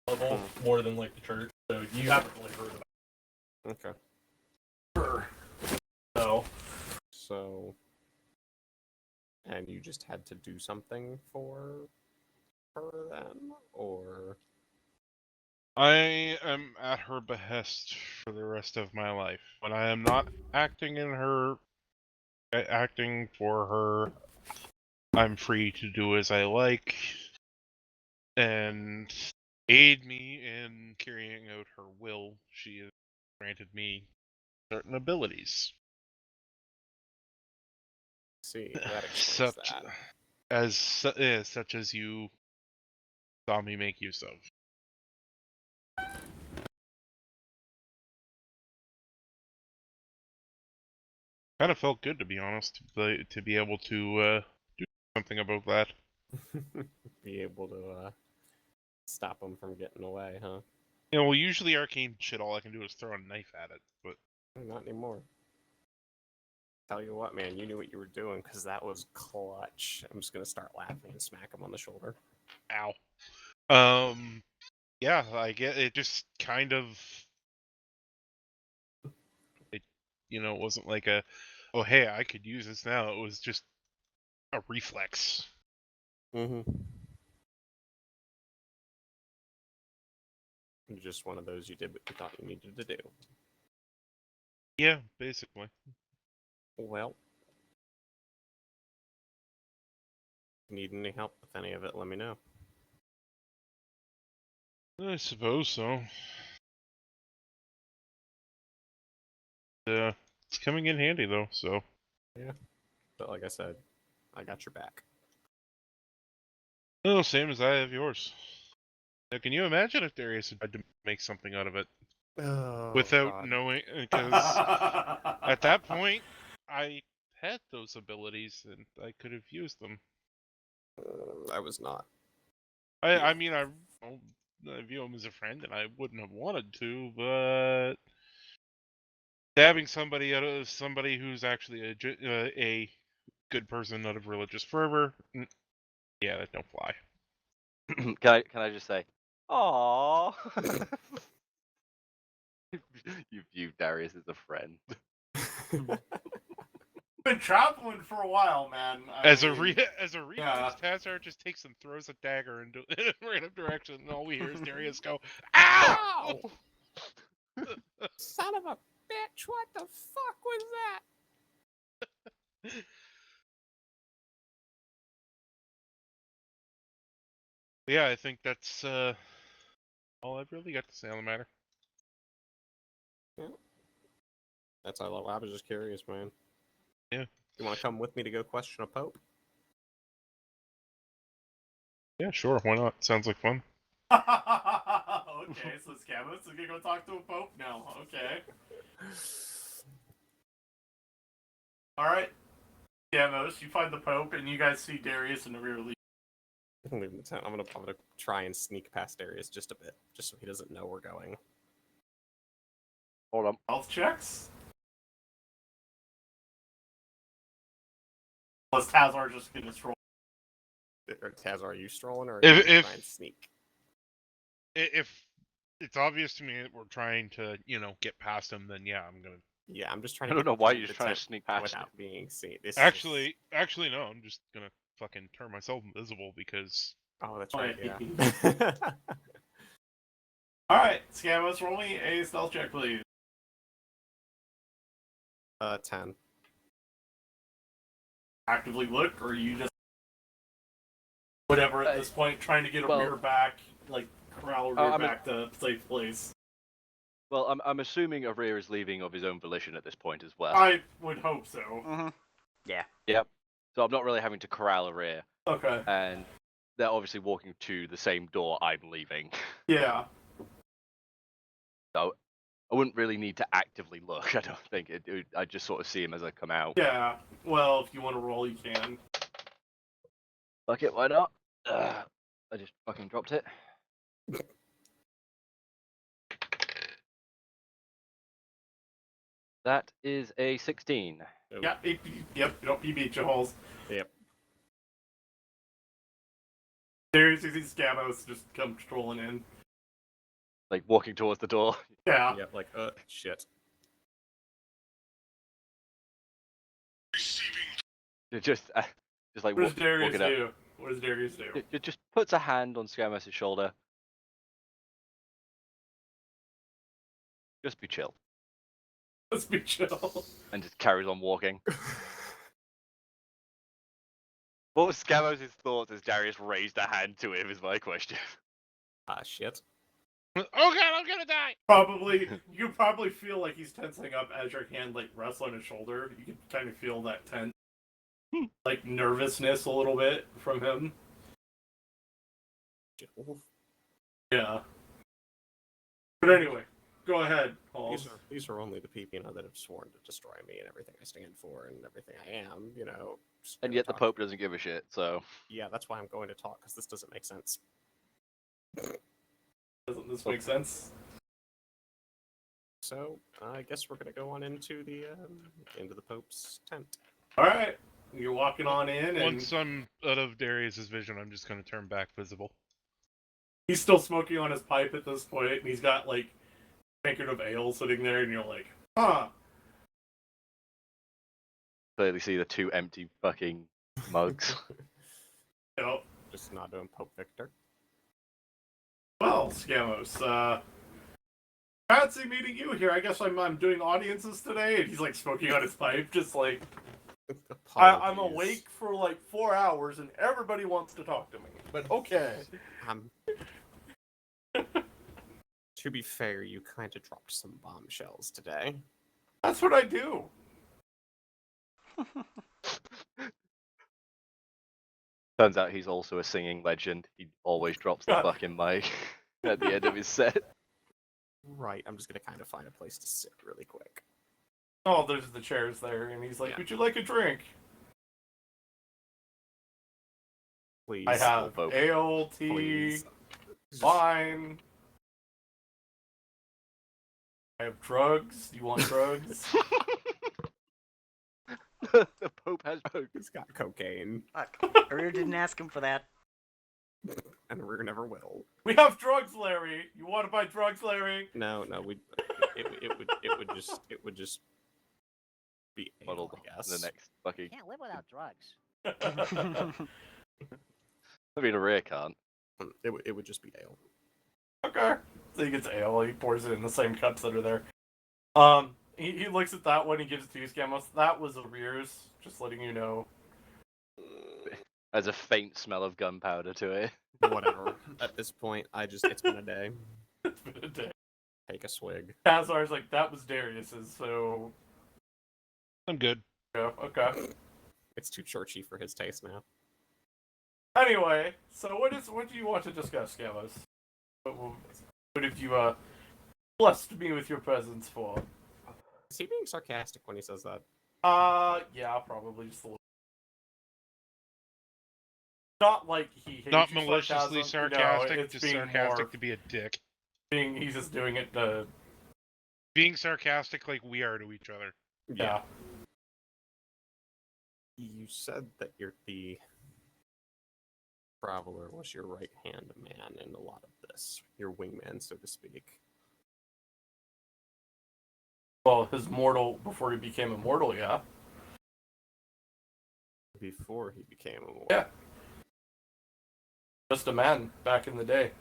level, more than like the church. So you haven't really heard about Okay. her. So... And you just had to do something for her then? Or... I am at her behest for the rest of my life. When I am not acting for her, I'm free to do as I like and aid me in carrying out her will. She has granted me certain abilities. See, that explains that. Such as you saw me make use of. Kind of felt good, to be honest, to be able to do something about that. Be able to stop him from getting away, huh? Yeah, well, usually arcane shit, all I can do is throw a knife at it, but... Not anymore. Tell you what, man, you knew what you were doing, because that was clutch. I'm just gonna start laughing and smack him on the shoulder. Ow. Yeah, I get it. Just kind of... It wasn't like a Oh, hey, I could use this now. It was just a reflex. Mm-hmm. Just one of those you did what you thought you needed to do. Yeah, basically. Well, if you need any help with any of it, let me know. I suppose so. It's coming in handy though, so. Yeah. But like I said, I got your back. Oh, same as I have yours. Now, can you imagine if Darius had tried to make something out of it Oh, without God. knowing? Because at that point, I had those abilities and I could have used them. I was not. I mean, I view him as a friend, and I wouldn't have wanted to, but stabbing somebody out of somebody who's actually a good person out of religious fervor, yeah, that don't fly. Can I just say, aww. You view Darius as a friend. Been traveling for a while, man. As a reflex, yeah. Tazar just takes and throws a dagger in a random direction, and all we hear is Darius go, "Ow!" Son of a bitch! What the fuck was that? Yeah, I think that's all I've really got to say on the matter. Yeah. That's all. I was just curious, man. Yeah. You want to come with me to go question a pope? Yeah, sure. Why not? Sounds like fun. Okay, so Scamus is gonna go talk to a pope now. Okay. Alright. Scamus, you find the pope and you guys see Darius in the rear lead. I'm gonna try and sneak past Darius just a bit, just so he doesn't know we're going. Hold on. Health checks. Plus Tazar just gonna stroll. Taz, are you strolling or are If- you if- trying to sneak? If it's obvious to me that we're trying to, get past him, then yeah, I'm gonna. Yeah, I'm just trying I to don't get know why into you're the just trying to tent sneak past without him. being seen. This Actually, no. I'm just gonna fucking turn myself invisible because. Oh, that's right. Yeah. Alright, Scamus, roll me a stealth check, please. 10. Actively look, or are you just whatever at this point, trying to get a rear back, like corral a rear back to a safe place? Well, I'm assuming Arir is leaving of his own volition at this point as well. I would hope so. Mm-hmm. Yeah. Yep. So I'm not really having to corral Arir. Okay. And they're obviously walking to the same door I'm leaving. Yeah. So I wouldn't really need to actively look. I don't think I just sort of see him as I come out. Yeah. Well, if you want to roll, you can. Fuck it, why not? I just fucking dropped it. That is a 16. Yeah. Yep. You beat your holes. Yep. Darius, you see Scavos just come strolling in. Like walking towards the door. Yeah. Yep. Like, shit. Just like What does Darius walking up. do? What does Darius do? It just puts a hand on Scamus' shoulder. Just be chill. Let's be chill. And just carries on walking. What was Scamus' thoughts as Darius raised a hand to him is my question. Shit. Oh god, I'm gonna die! Probably, you can probably feel like he's tensing up as your hand like rests on his shoulder. You can kind of feel that tense, like nervousness a little bit from him. Yeah. But anyway, go ahead, Paul. These are only the people, that have sworn to destroy me and everything I stand for and everything I am, And yet the Pope doesn't give a shit, so... Yeah, that's why I'm going to talk, because this doesn't make sense. Doesn't this make sense? So, I guess we're going to go on into the Pope's tent. Alright, you're walking on in, and Once I'm out of Darius's vision, I'm just gonna turn back visible. he's still smoking on his pipe at this point, and he's got, like, a tankard of ale sitting there, and you're like, huh. clearly see the two empty fucking mugs. Yep. Just not doing Pope Victor. Well, Scamos, fancy meeting you here. I guess I'm doing audiences today, and he's like smoking on his pipe, just like I'm Apologies. awake for like 4 hours, and everybody wants to talk to me. But okay. To be fair, you kind of dropped some bombshells today. That's what I do. Turns out he's also a singing legend. He always drops the fucking mic at the end of his set. Right, I'm just gonna kind of find a place to sit really quick. Oh, there's the chairs there, and he's like, Yeah. "Would you like a drink?" Please. I have Volvo. ale, tea, Please. wine. I have drugs. Do you want drugs? The Pope has drugs. He's got cocaine, Fuck. I really didn't ask him for that. and Rue never will. We have drugs, Larry. You want to buy drugs, Larry? No, it would just be ale, Muddled I guess. the next fucking. Can't live without drugs. I mean, a rare can't. It would just be ale. Okay. So he gets ale. He pours it in the same cups that are there. He looks at that one. He gives it to you, Scamos. That was arrears. Just letting you know. There's a faint smell of gunpowder to it. Whatever. At this point, it's been a day. It's been a day. Take a swig. Kazar's like, that was Darius's, so... I'm good. Yeah, okay. It's too churchy for his taste now. Anyway, so what do you want to discuss, Scamos? What have you, blessed me with your presence for? Is he being sarcastic when he says that? Yeah, probably just a little. Not like he hates Not your maliciously sarcasm. sarcastic, No, it's just being sarcastic more to be a dick. he's just doing it to, Being sarcastic like we are to each other. yeah. You said that the Traveler was your right-hand man in a lot of this. Your wingman, so to speak. Well, his mortal, before he became immortal, yeah. Before he became immortal. Yeah. Just a man back in the day.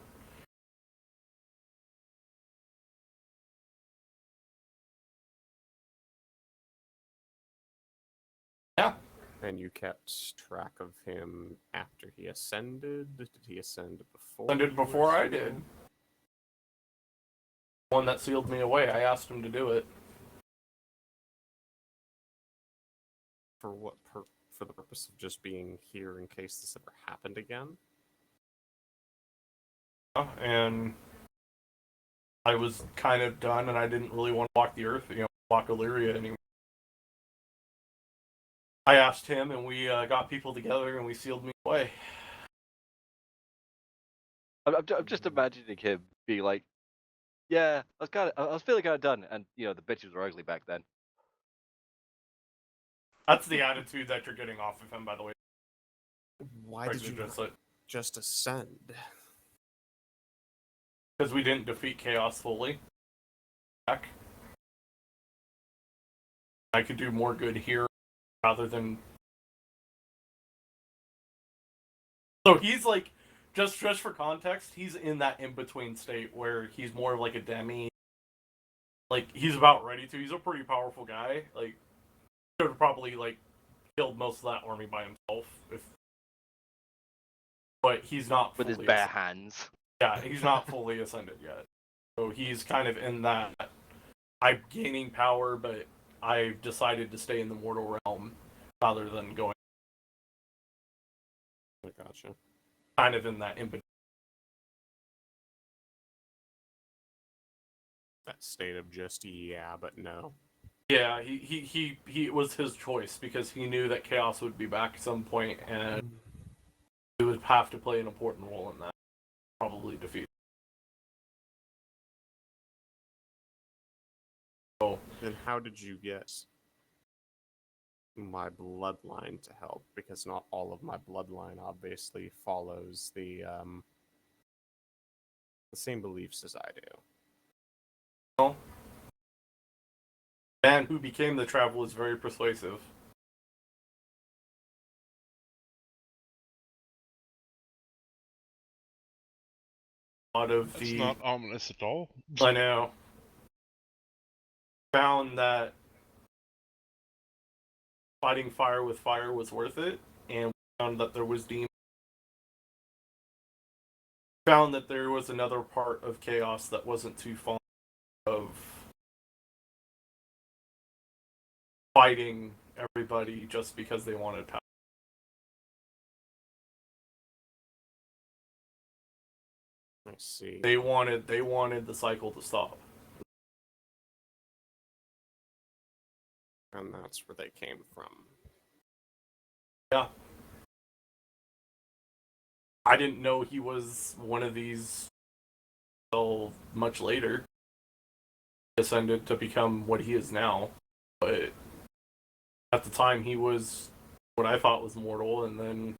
Yeah. And you kept track of him after he ascended? Did he ascend before? Ascended before I did. One that sealed me away. I asked him to do it. For what for the purpose of just being here in case this ever happened again? And I was kind of done, and I didn't really want to walk the earth, walk Illyria anymore. I asked him, and we got people together, and we sealed me away. I'm just imagining him being like, "Yeah, I was feeling kind of done," and the bitches were ugly back then. That's the attitude that you're getting off of him, by the way. Why did you just ascend? Because we didn't defeat Chaos fully. Back. I could do more good here rather than. So he's like, just for context, he's in that in-between state where he's more like a demi. Like, he's about ready to. He's a pretty powerful guy. Like, could have probably, killed most of that army by himself. But he's not with his fully bare hands. Yeah, he's not fully ascended yet. So he's kind of in that, I'm gaining power, but I've decided to stay in the mortal realm rather than going. I gotcha. Kind of in that in between. That state of just yeah, but no. Yeah, he it was his choice because he knew that Chaos would be back at some point, and he would have to play an important role in that. Probably defeat. So then how did you get my bloodline to help? Because not all of my bloodline obviously follows the same beliefs as I do. Well, man who became the Traveler is very persuasive. A lot of That's not ominous at all. I know. Found that fighting fire with fire was worth it, and found that there was found that there was another part of chaos that wasn't too fond of fighting everybody just because they wanted power. I see. They wanted the cycle to stop. And that's where they came from. Yeah. I didn't know he was one of these until much later. He ascended to become what he is now. But at the time he was what I thought was mortal, and then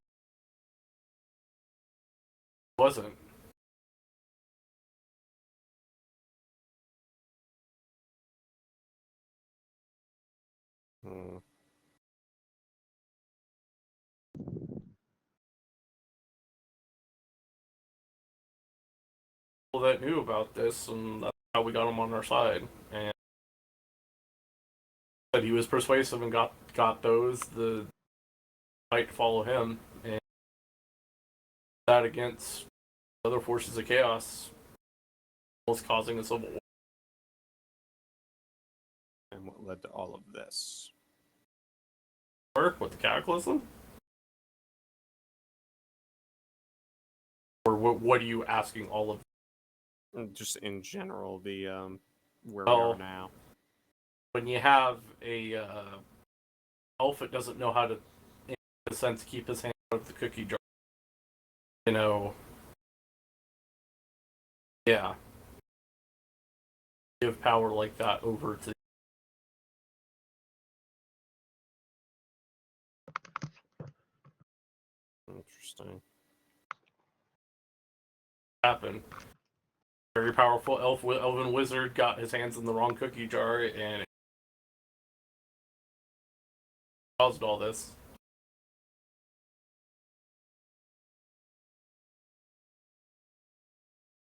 wasn't. Hmm. People that knew about this, and that's how we got him on our side. And that he was persuasive and got those the fight to follow him, and that against other forces of chaos was causing a civil war. And what led to all of this? Work with the cataclysm? Or what are you asking all of? Just in general, the where Well, we are now. When you have a elf that doesn't know how to, in a sense, keep his hand out of the cookie jar, you know, yeah, give power like that over to Interesting. happen. Very powerful elven wizard got his hands in the wrong cookie jar and it caused all this.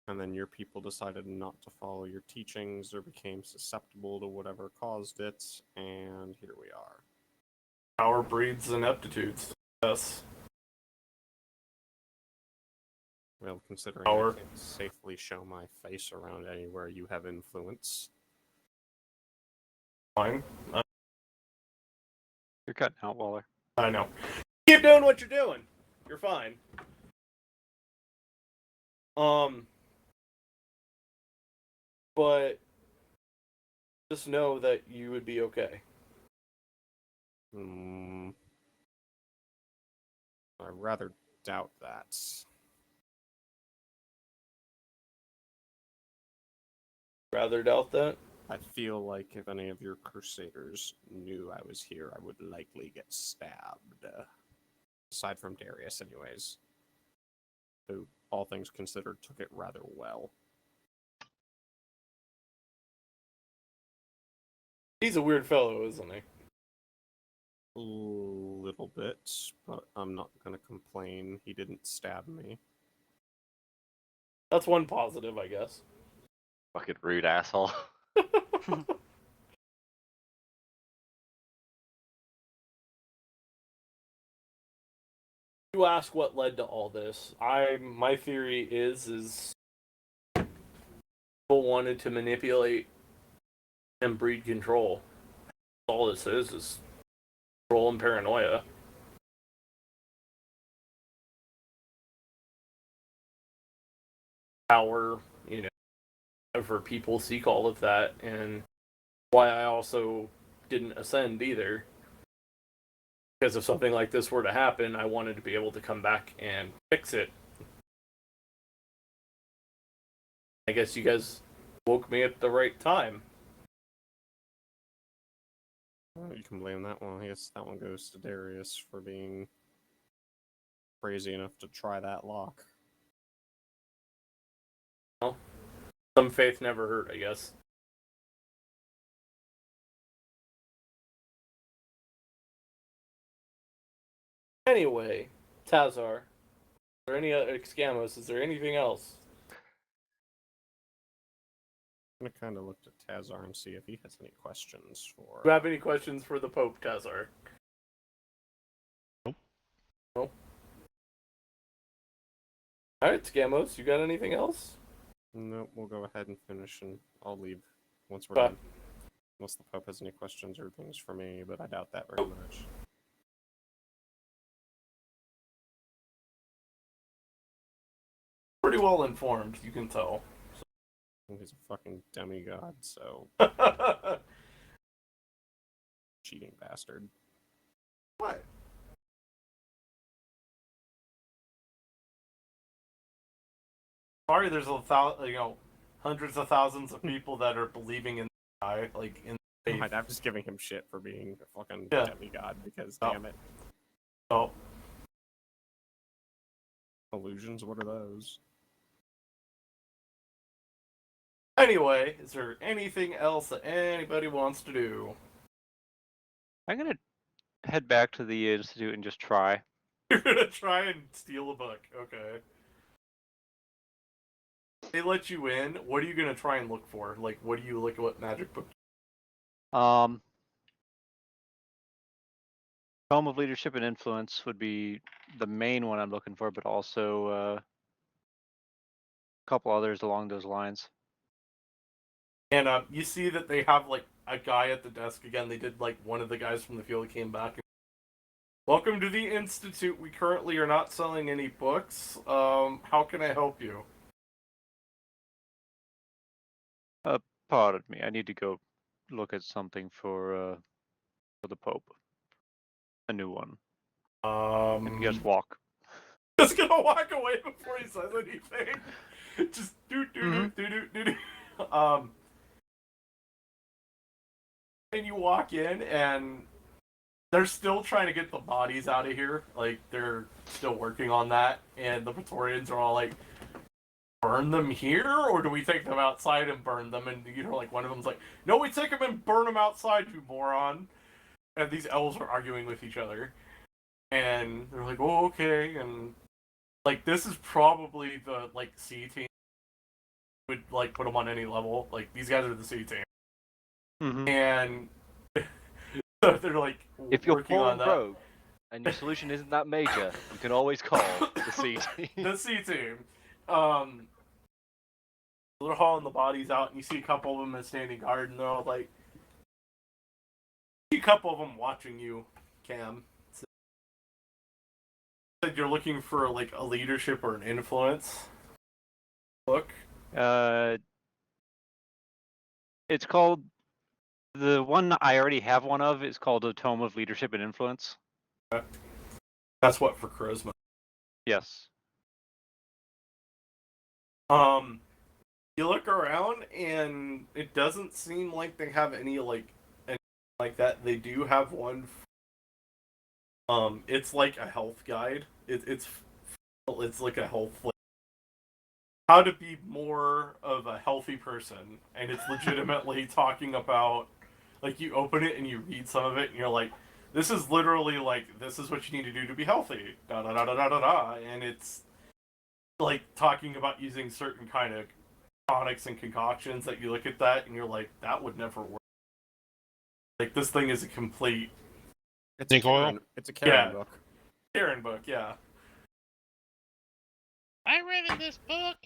And then your people decided not to follow your teachings or became susceptible to whatever caused it, and here we are. Power breeds ineptitudes. Yes. Well, considering Power. I can't safely show my face around anywhere you have influence. Fine. You're cutting out, Waller. I know. Keep doing what you're doing. You're fine. But just know that you would be okay. I rather doubt that. Rather doubt that? I feel like if any of your crusaders knew I was here, I would likely get stabbed. Aside from Darius, anyways. Who, all things considered, took it rather well. He's a weird fellow, isn't he? A little bit, but I'm not gonna complain. He didn't stab me. That's one positive, I guess. Fucking rude asshole. You ask what led to all this. My theory is people wanted to manipulate and breed control. All this is control and paranoia. Power, whenever people seek all of that, and why I also didn't ascend either. Because if something like this were to happen, I wanted to be able to come back and fix it. I guess you guys woke me at the right time. You can blame that one. I guess that one goes to Darius for being crazy enough to try that lock. Well, some faith never hurt, I guess. Anyway, Tazar, or any other Excamos, is there anything else? I'm gonna kind of look at Tazar and see if he has any questions for. Do you have any questions for the Pope, Tazar? Nope. Nope. Alright, Scamos, you got anything else? No, we'll go ahead and finish, and I'll leave once we're Okay. done. Unless the Pope has any questions or things for me, but I doubt that very much. Pretty well informed, you can tell. He's a fucking demigod, so cheating bastard. What? Sorry, there's hundreds of thousands of people that are believing in the guy, like in faith. I'm just giving him shit for being a fucking Yeah. demigod because Oh. damn it. Oh, Illusions, what are those? anyway, is there anything else that anybody wants to do? I'm gonna head back to the institute and just try. You're gonna try and steal a book, okay? They let you in. What are you gonna try and look for? Like, what do you look at? What magic book? Tome of Leadership and Influence would be the main one I'm looking for, but also a couple others along those lines. And you see that they have like a guy at the desk again. They did like one of the guys from the field came back. Welcome to the Institute. We currently are not selling any books. How can I help you? Pardon me, I need to go look at something for the Pope. A new one. And just walk. Just gonna walk away before he says anything. Just do. And you walk in, and they're still trying to get the bodies out of here. Like, they're still working on that, and the Praetorians are all like, burn them here, or do we take them outside and burn them? And, like, one of them's like, no, we take them and burn them outside, you moron. And these elves are arguing with each other. And they're like, oh, okay, and, like, this is probably the, like, C team. Would, like, put them on any level. Like, these guys are the C team. Mm-hmm. And so they're like If you're working on falling that. broke and your solution isn't that major, you can always call the C team. The C team. They're hauling the bodies out, and you see a couple of them standing guard, and they're all like, you see a couple of them watching you, Cam. Said you're looking for like a leadership or an influence book. It's called, the one I already have one of is called A Tome of Leadership and Influence. That's what, for charisma. Yes. You look around, and it doesn't seem like they have any like that. They do have one. It's like a health guide. It's like a health, like, how to be more of a healthy person, and it's legitimately talking about, like, you open it and you read some of it, and you're like, this is literally like, this is what you need to do to be healthy. Da da da da da da da, and it's like talking about using certain kind of tonics and concoctions that you look at that and you're like, that would never work. Like, this thing is a complete. It's a Karen, it's a Karen book. Karen book, yeah. I read in this book.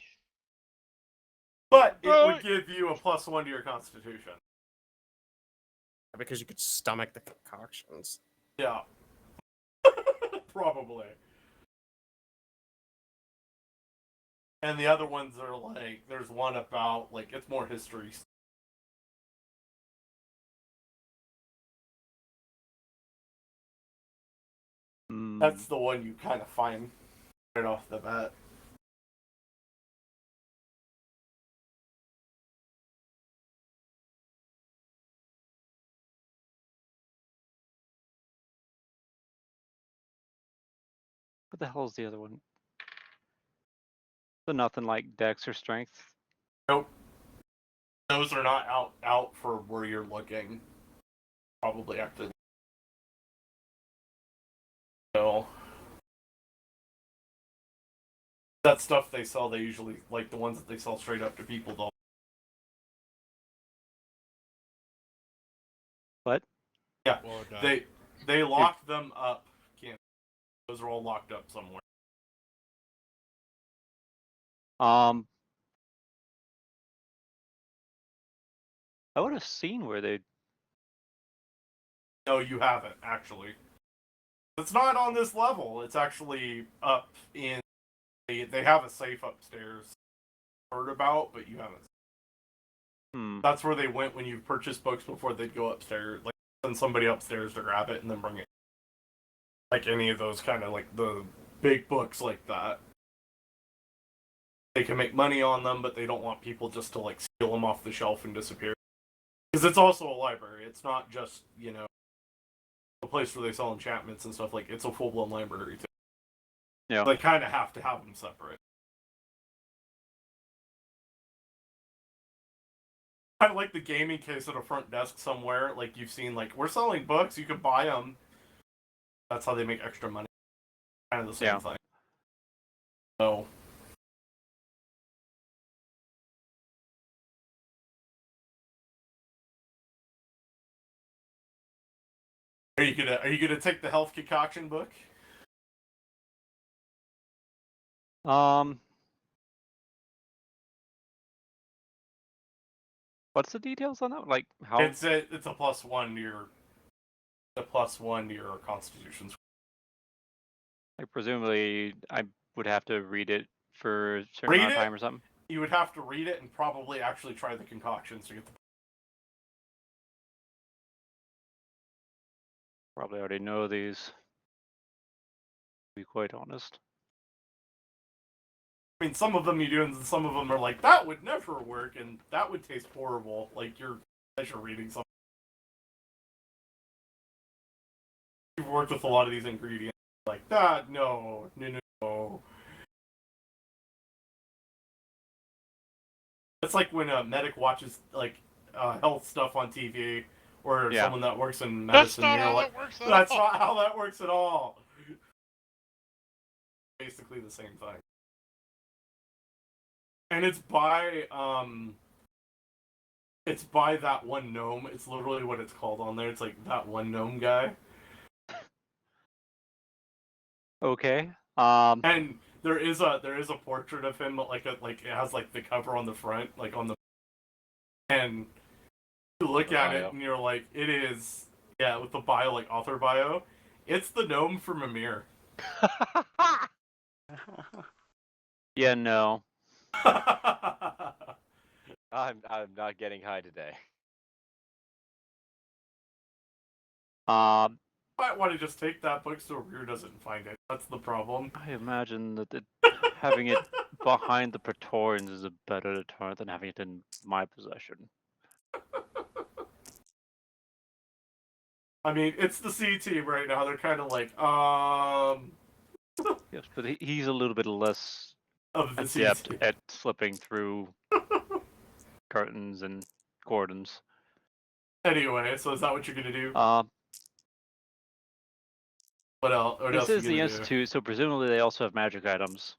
But it would give you a +1 to your constitution. Because you could stomach the concoctions. Yeah. Probably. And the other ones are like, there's one about, like, it's more history. That's the one you kind of find right off the bat. What the hell is the other one? So nothing like Dex or Strength? Nope. Those are not out for where you're looking. Probably active. So that stuff they sell, they usually, like, the ones that they sell straight up to people, though. What? Yeah, Well done. they locked them up. Those are all locked up somewhere. I would have seen where they. No, you haven't actually. It's not on this level. It's actually up in. They have a safe upstairs. Heard about, but you haven't. That's where they went when you purchased books before they'd go upstairs. Like send somebody upstairs to grab it and then bring it. Like any of those kind of like the big books like that. They can make money on them, but they don't want people just to like steal them off the shelf and disappear. Because it's also a library. It's not just, a place where they sell enchantments and stuff. Like, it's a full-blown library, too. Yeah. They kind of have to have them separate. Kind of like the gaming case at a front desk somewhere. Like, you've seen, like, we're selling books. You can buy them. That's how they make extra money. Kind of the same thing. So... Are you gonna take the health concoction book? What's the details on that? Like how? It's a +1 to your constitution. Like presumably, I would have to read it for a certain amount of time or something. You would have to read it and probably actually try the concoctions to get the. Probably already know these. To be quite honest. I mean, some of them you do, and some of them are like, that would never work, and that would taste horrible. Like, you're reading something. You've worked with a lot of these ingredients. Like, that, no. It's like when a medic watches, like, health stuff on TV, or someone that works in medicine. That's not how like, that works at That's all. not how that works at all. Basically the same thing. And it's by that one gnome. It's literally what it's called on there. It's like that one gnome guy. Okay. And there is a portrait of him, like it has like the cover on the front, like on the. And you look at it and you're like, it is, with the bio, like author bio. It's the gnome from Mimir. Yeah, no. I'm not getting high today. Might want to just take that book so Rear doesn't find it. That's the problem. I imagine that having it behind the Praetorians is a better deterrent than having it in my possession. I mean, it's the C team right now. They're kind of like, Yes, but he's a little bit less adept at slipping through curtains and cordons. Anyway, so is that what you're gonna do? What else? This is the Institute, so presumably they also have magic items.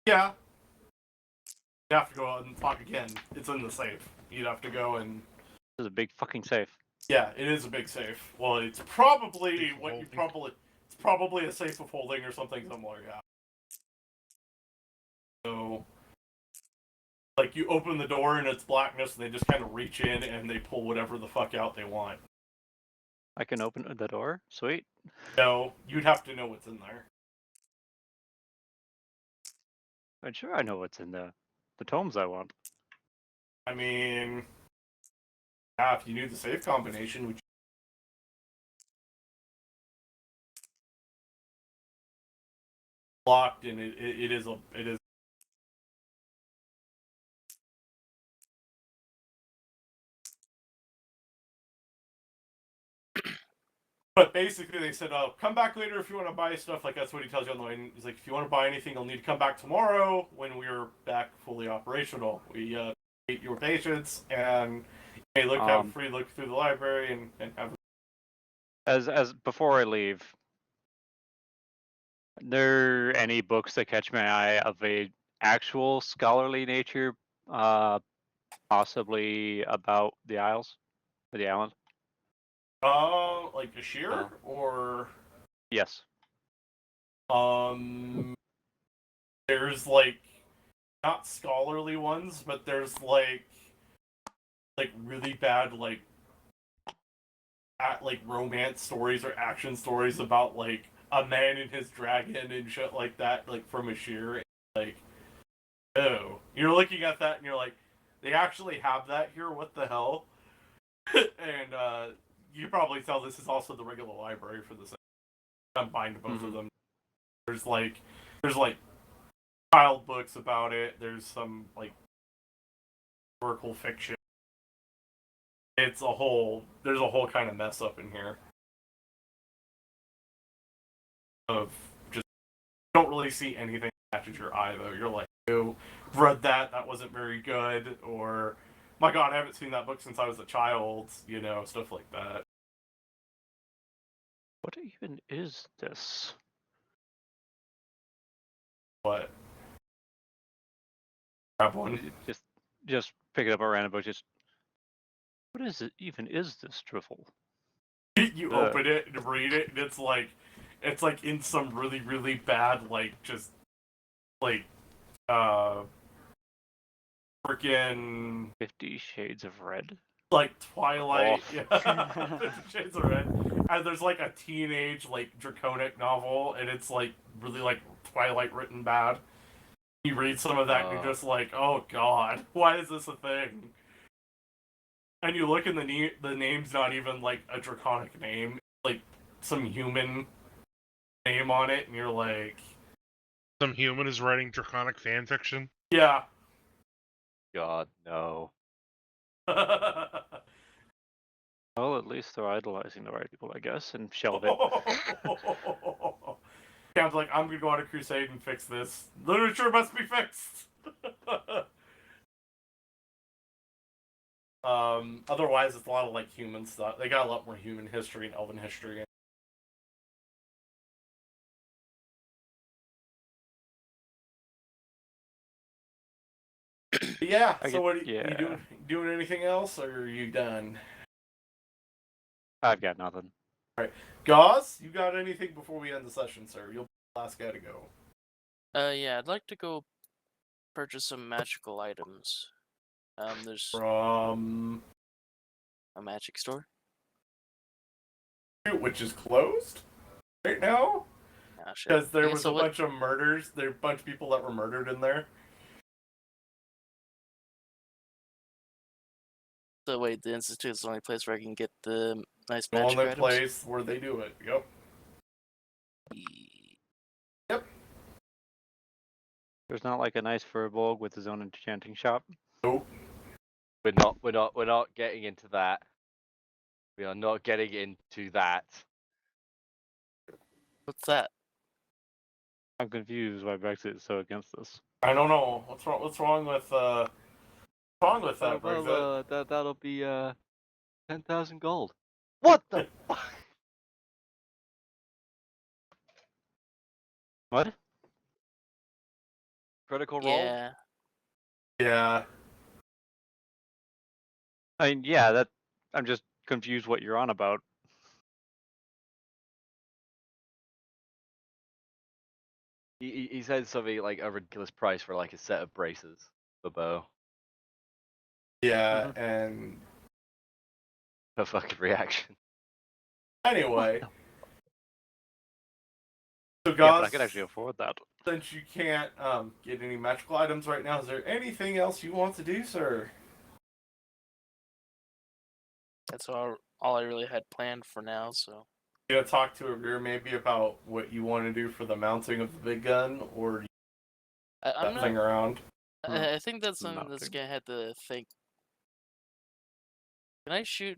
Yeah. You have to go out and talk again. It's in the safe. You'd have to go and. This is a big fucking safe. Yeah, it is a big safe. Well, it's probably It's probably a safe of holding or something similar. Yeah. So, like, you open the door and it's blackness, and they just kind of reach in and they pull whatever the fuck out they want. I can open the door? Sweet. No, you'd have to know what's in there. I'm sure I know what's in the tomes I want. I mean, yeah, if you knew the safe combination, which locked, and it is. But basically, they said, come back later if you want to buy stuff. Like, that's what he tells you on the way. He's like, if you want to buy anything, you'll need to come back tomorrow when we're back fully operational. We treat your patients, and you may have a free look through the library and have. As before I leave, are there any books that catch my eye of a actual scholarly nature, possibly about the Isles, or the island? Like a shear Oh. or Yes. there's like not scholarly ones, but there's like really bad like romance stories or action stories about like a man and his dragon and shit like that, like from a shear. Like, oh, you're looking at that and you're like, they actually have that here? What the hell? And you probably tell this is also the regular library for the same. Combined both of them. There's like child books about it. There's some like historical fiction. There's a whole kind of mess up in here. Of just don't really see anything that catches your eye though. You're like, oh, read that wasn't very good, or my god, I haven't seen that book since I was a child, stuff like that. What even is this? But grab one. Just pick it up at random, but just what is it even is this drivel? You open it and read it, and it's like in some really, really bad, like, just, like, freaking 50 Shades of Red? like, Twilight, Oh. yeah, 50 Shades of Red, and there's, like, a teenage, like, draconic novel, and it's, like, really, like, Twilight written bad. You read some of that, and you're just like, oh god, why is this a thing? And you look, and the name's not even, like, a draconic name, like, some human name on it, and you're like... Some human is writing draconic fanfiction? Yeah. God, no. Well, at least they're idolizing the right people, I guess, and shelve it. Cam's like, I'm gonna go on a crusade and fix this. Literature must be fixed! Otherwise, it's a lot of, like, human stuff. They got a lot more human history and elven history. Yeah, so what you doing anything else, or are you done? I've got nothing. Alright. Gauze, you got anything before we end the session, sir? You'll be the last guy to go. Yeah, I'd like to go purchase some magical items. There's From a magic store. Which is closed right now? Because there was a bunch of murders. There were a bunch of people that were murdered in there. So wait, the Institute is the only place where I can get the nice magic items? The only items? place where they do it, yep. Yep. There's not like a nice Furbolg with his own enchanting shop? Nope. We're not getting into that. We are not getting into that. What's that? I'm confused why Brexit is so against this. I don't know. What's wrong with that, Brexit? Well, that'll be 10,000 gold. What the fuck? What? Critical Role? Yeah. Yeah. I mean, yeah, I'm just confused what you're on about. He said something like a ridiculous price for like a set of braces for bow. Yeah, and A fucking reaction. anyway. So, Yeah, guys, but I could actually afford that. Since you can't get any magical items right now, is there anything else you want to do, sir? That's all I really had planned for now, so. You gonna talk to a rear maybe about what you want to do for the mounting of the big gun, or I'm thing around? I think that's something that's gonna have to think. Can I shoot?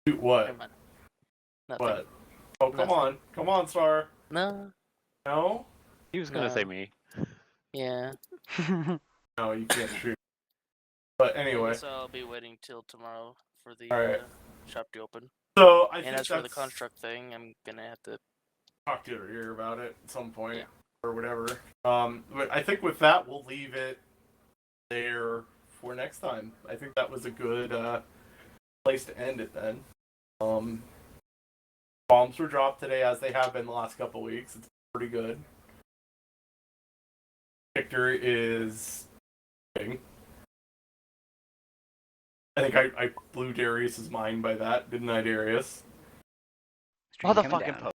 Shoot what? Never mind. Nothing. What? Oh, come on, Star. No. No? He was gonna say me. Yeah. No, you can't shoot. But anyway. So I'll be waiting till tomorrow for the shop to open. So I and think as for the construct thing, I'm gonna have to talk to her here about it at some point or whatever. But I think with that we'll leave it there for next time. I think that was a good place to end it then. Bombs were dropped today, as they have been the last couple weeks. It's pretty good. Victor is... I think I blew Darius's mind by that, didn't I, Darius? Stream coming Motherfucking down. Pope.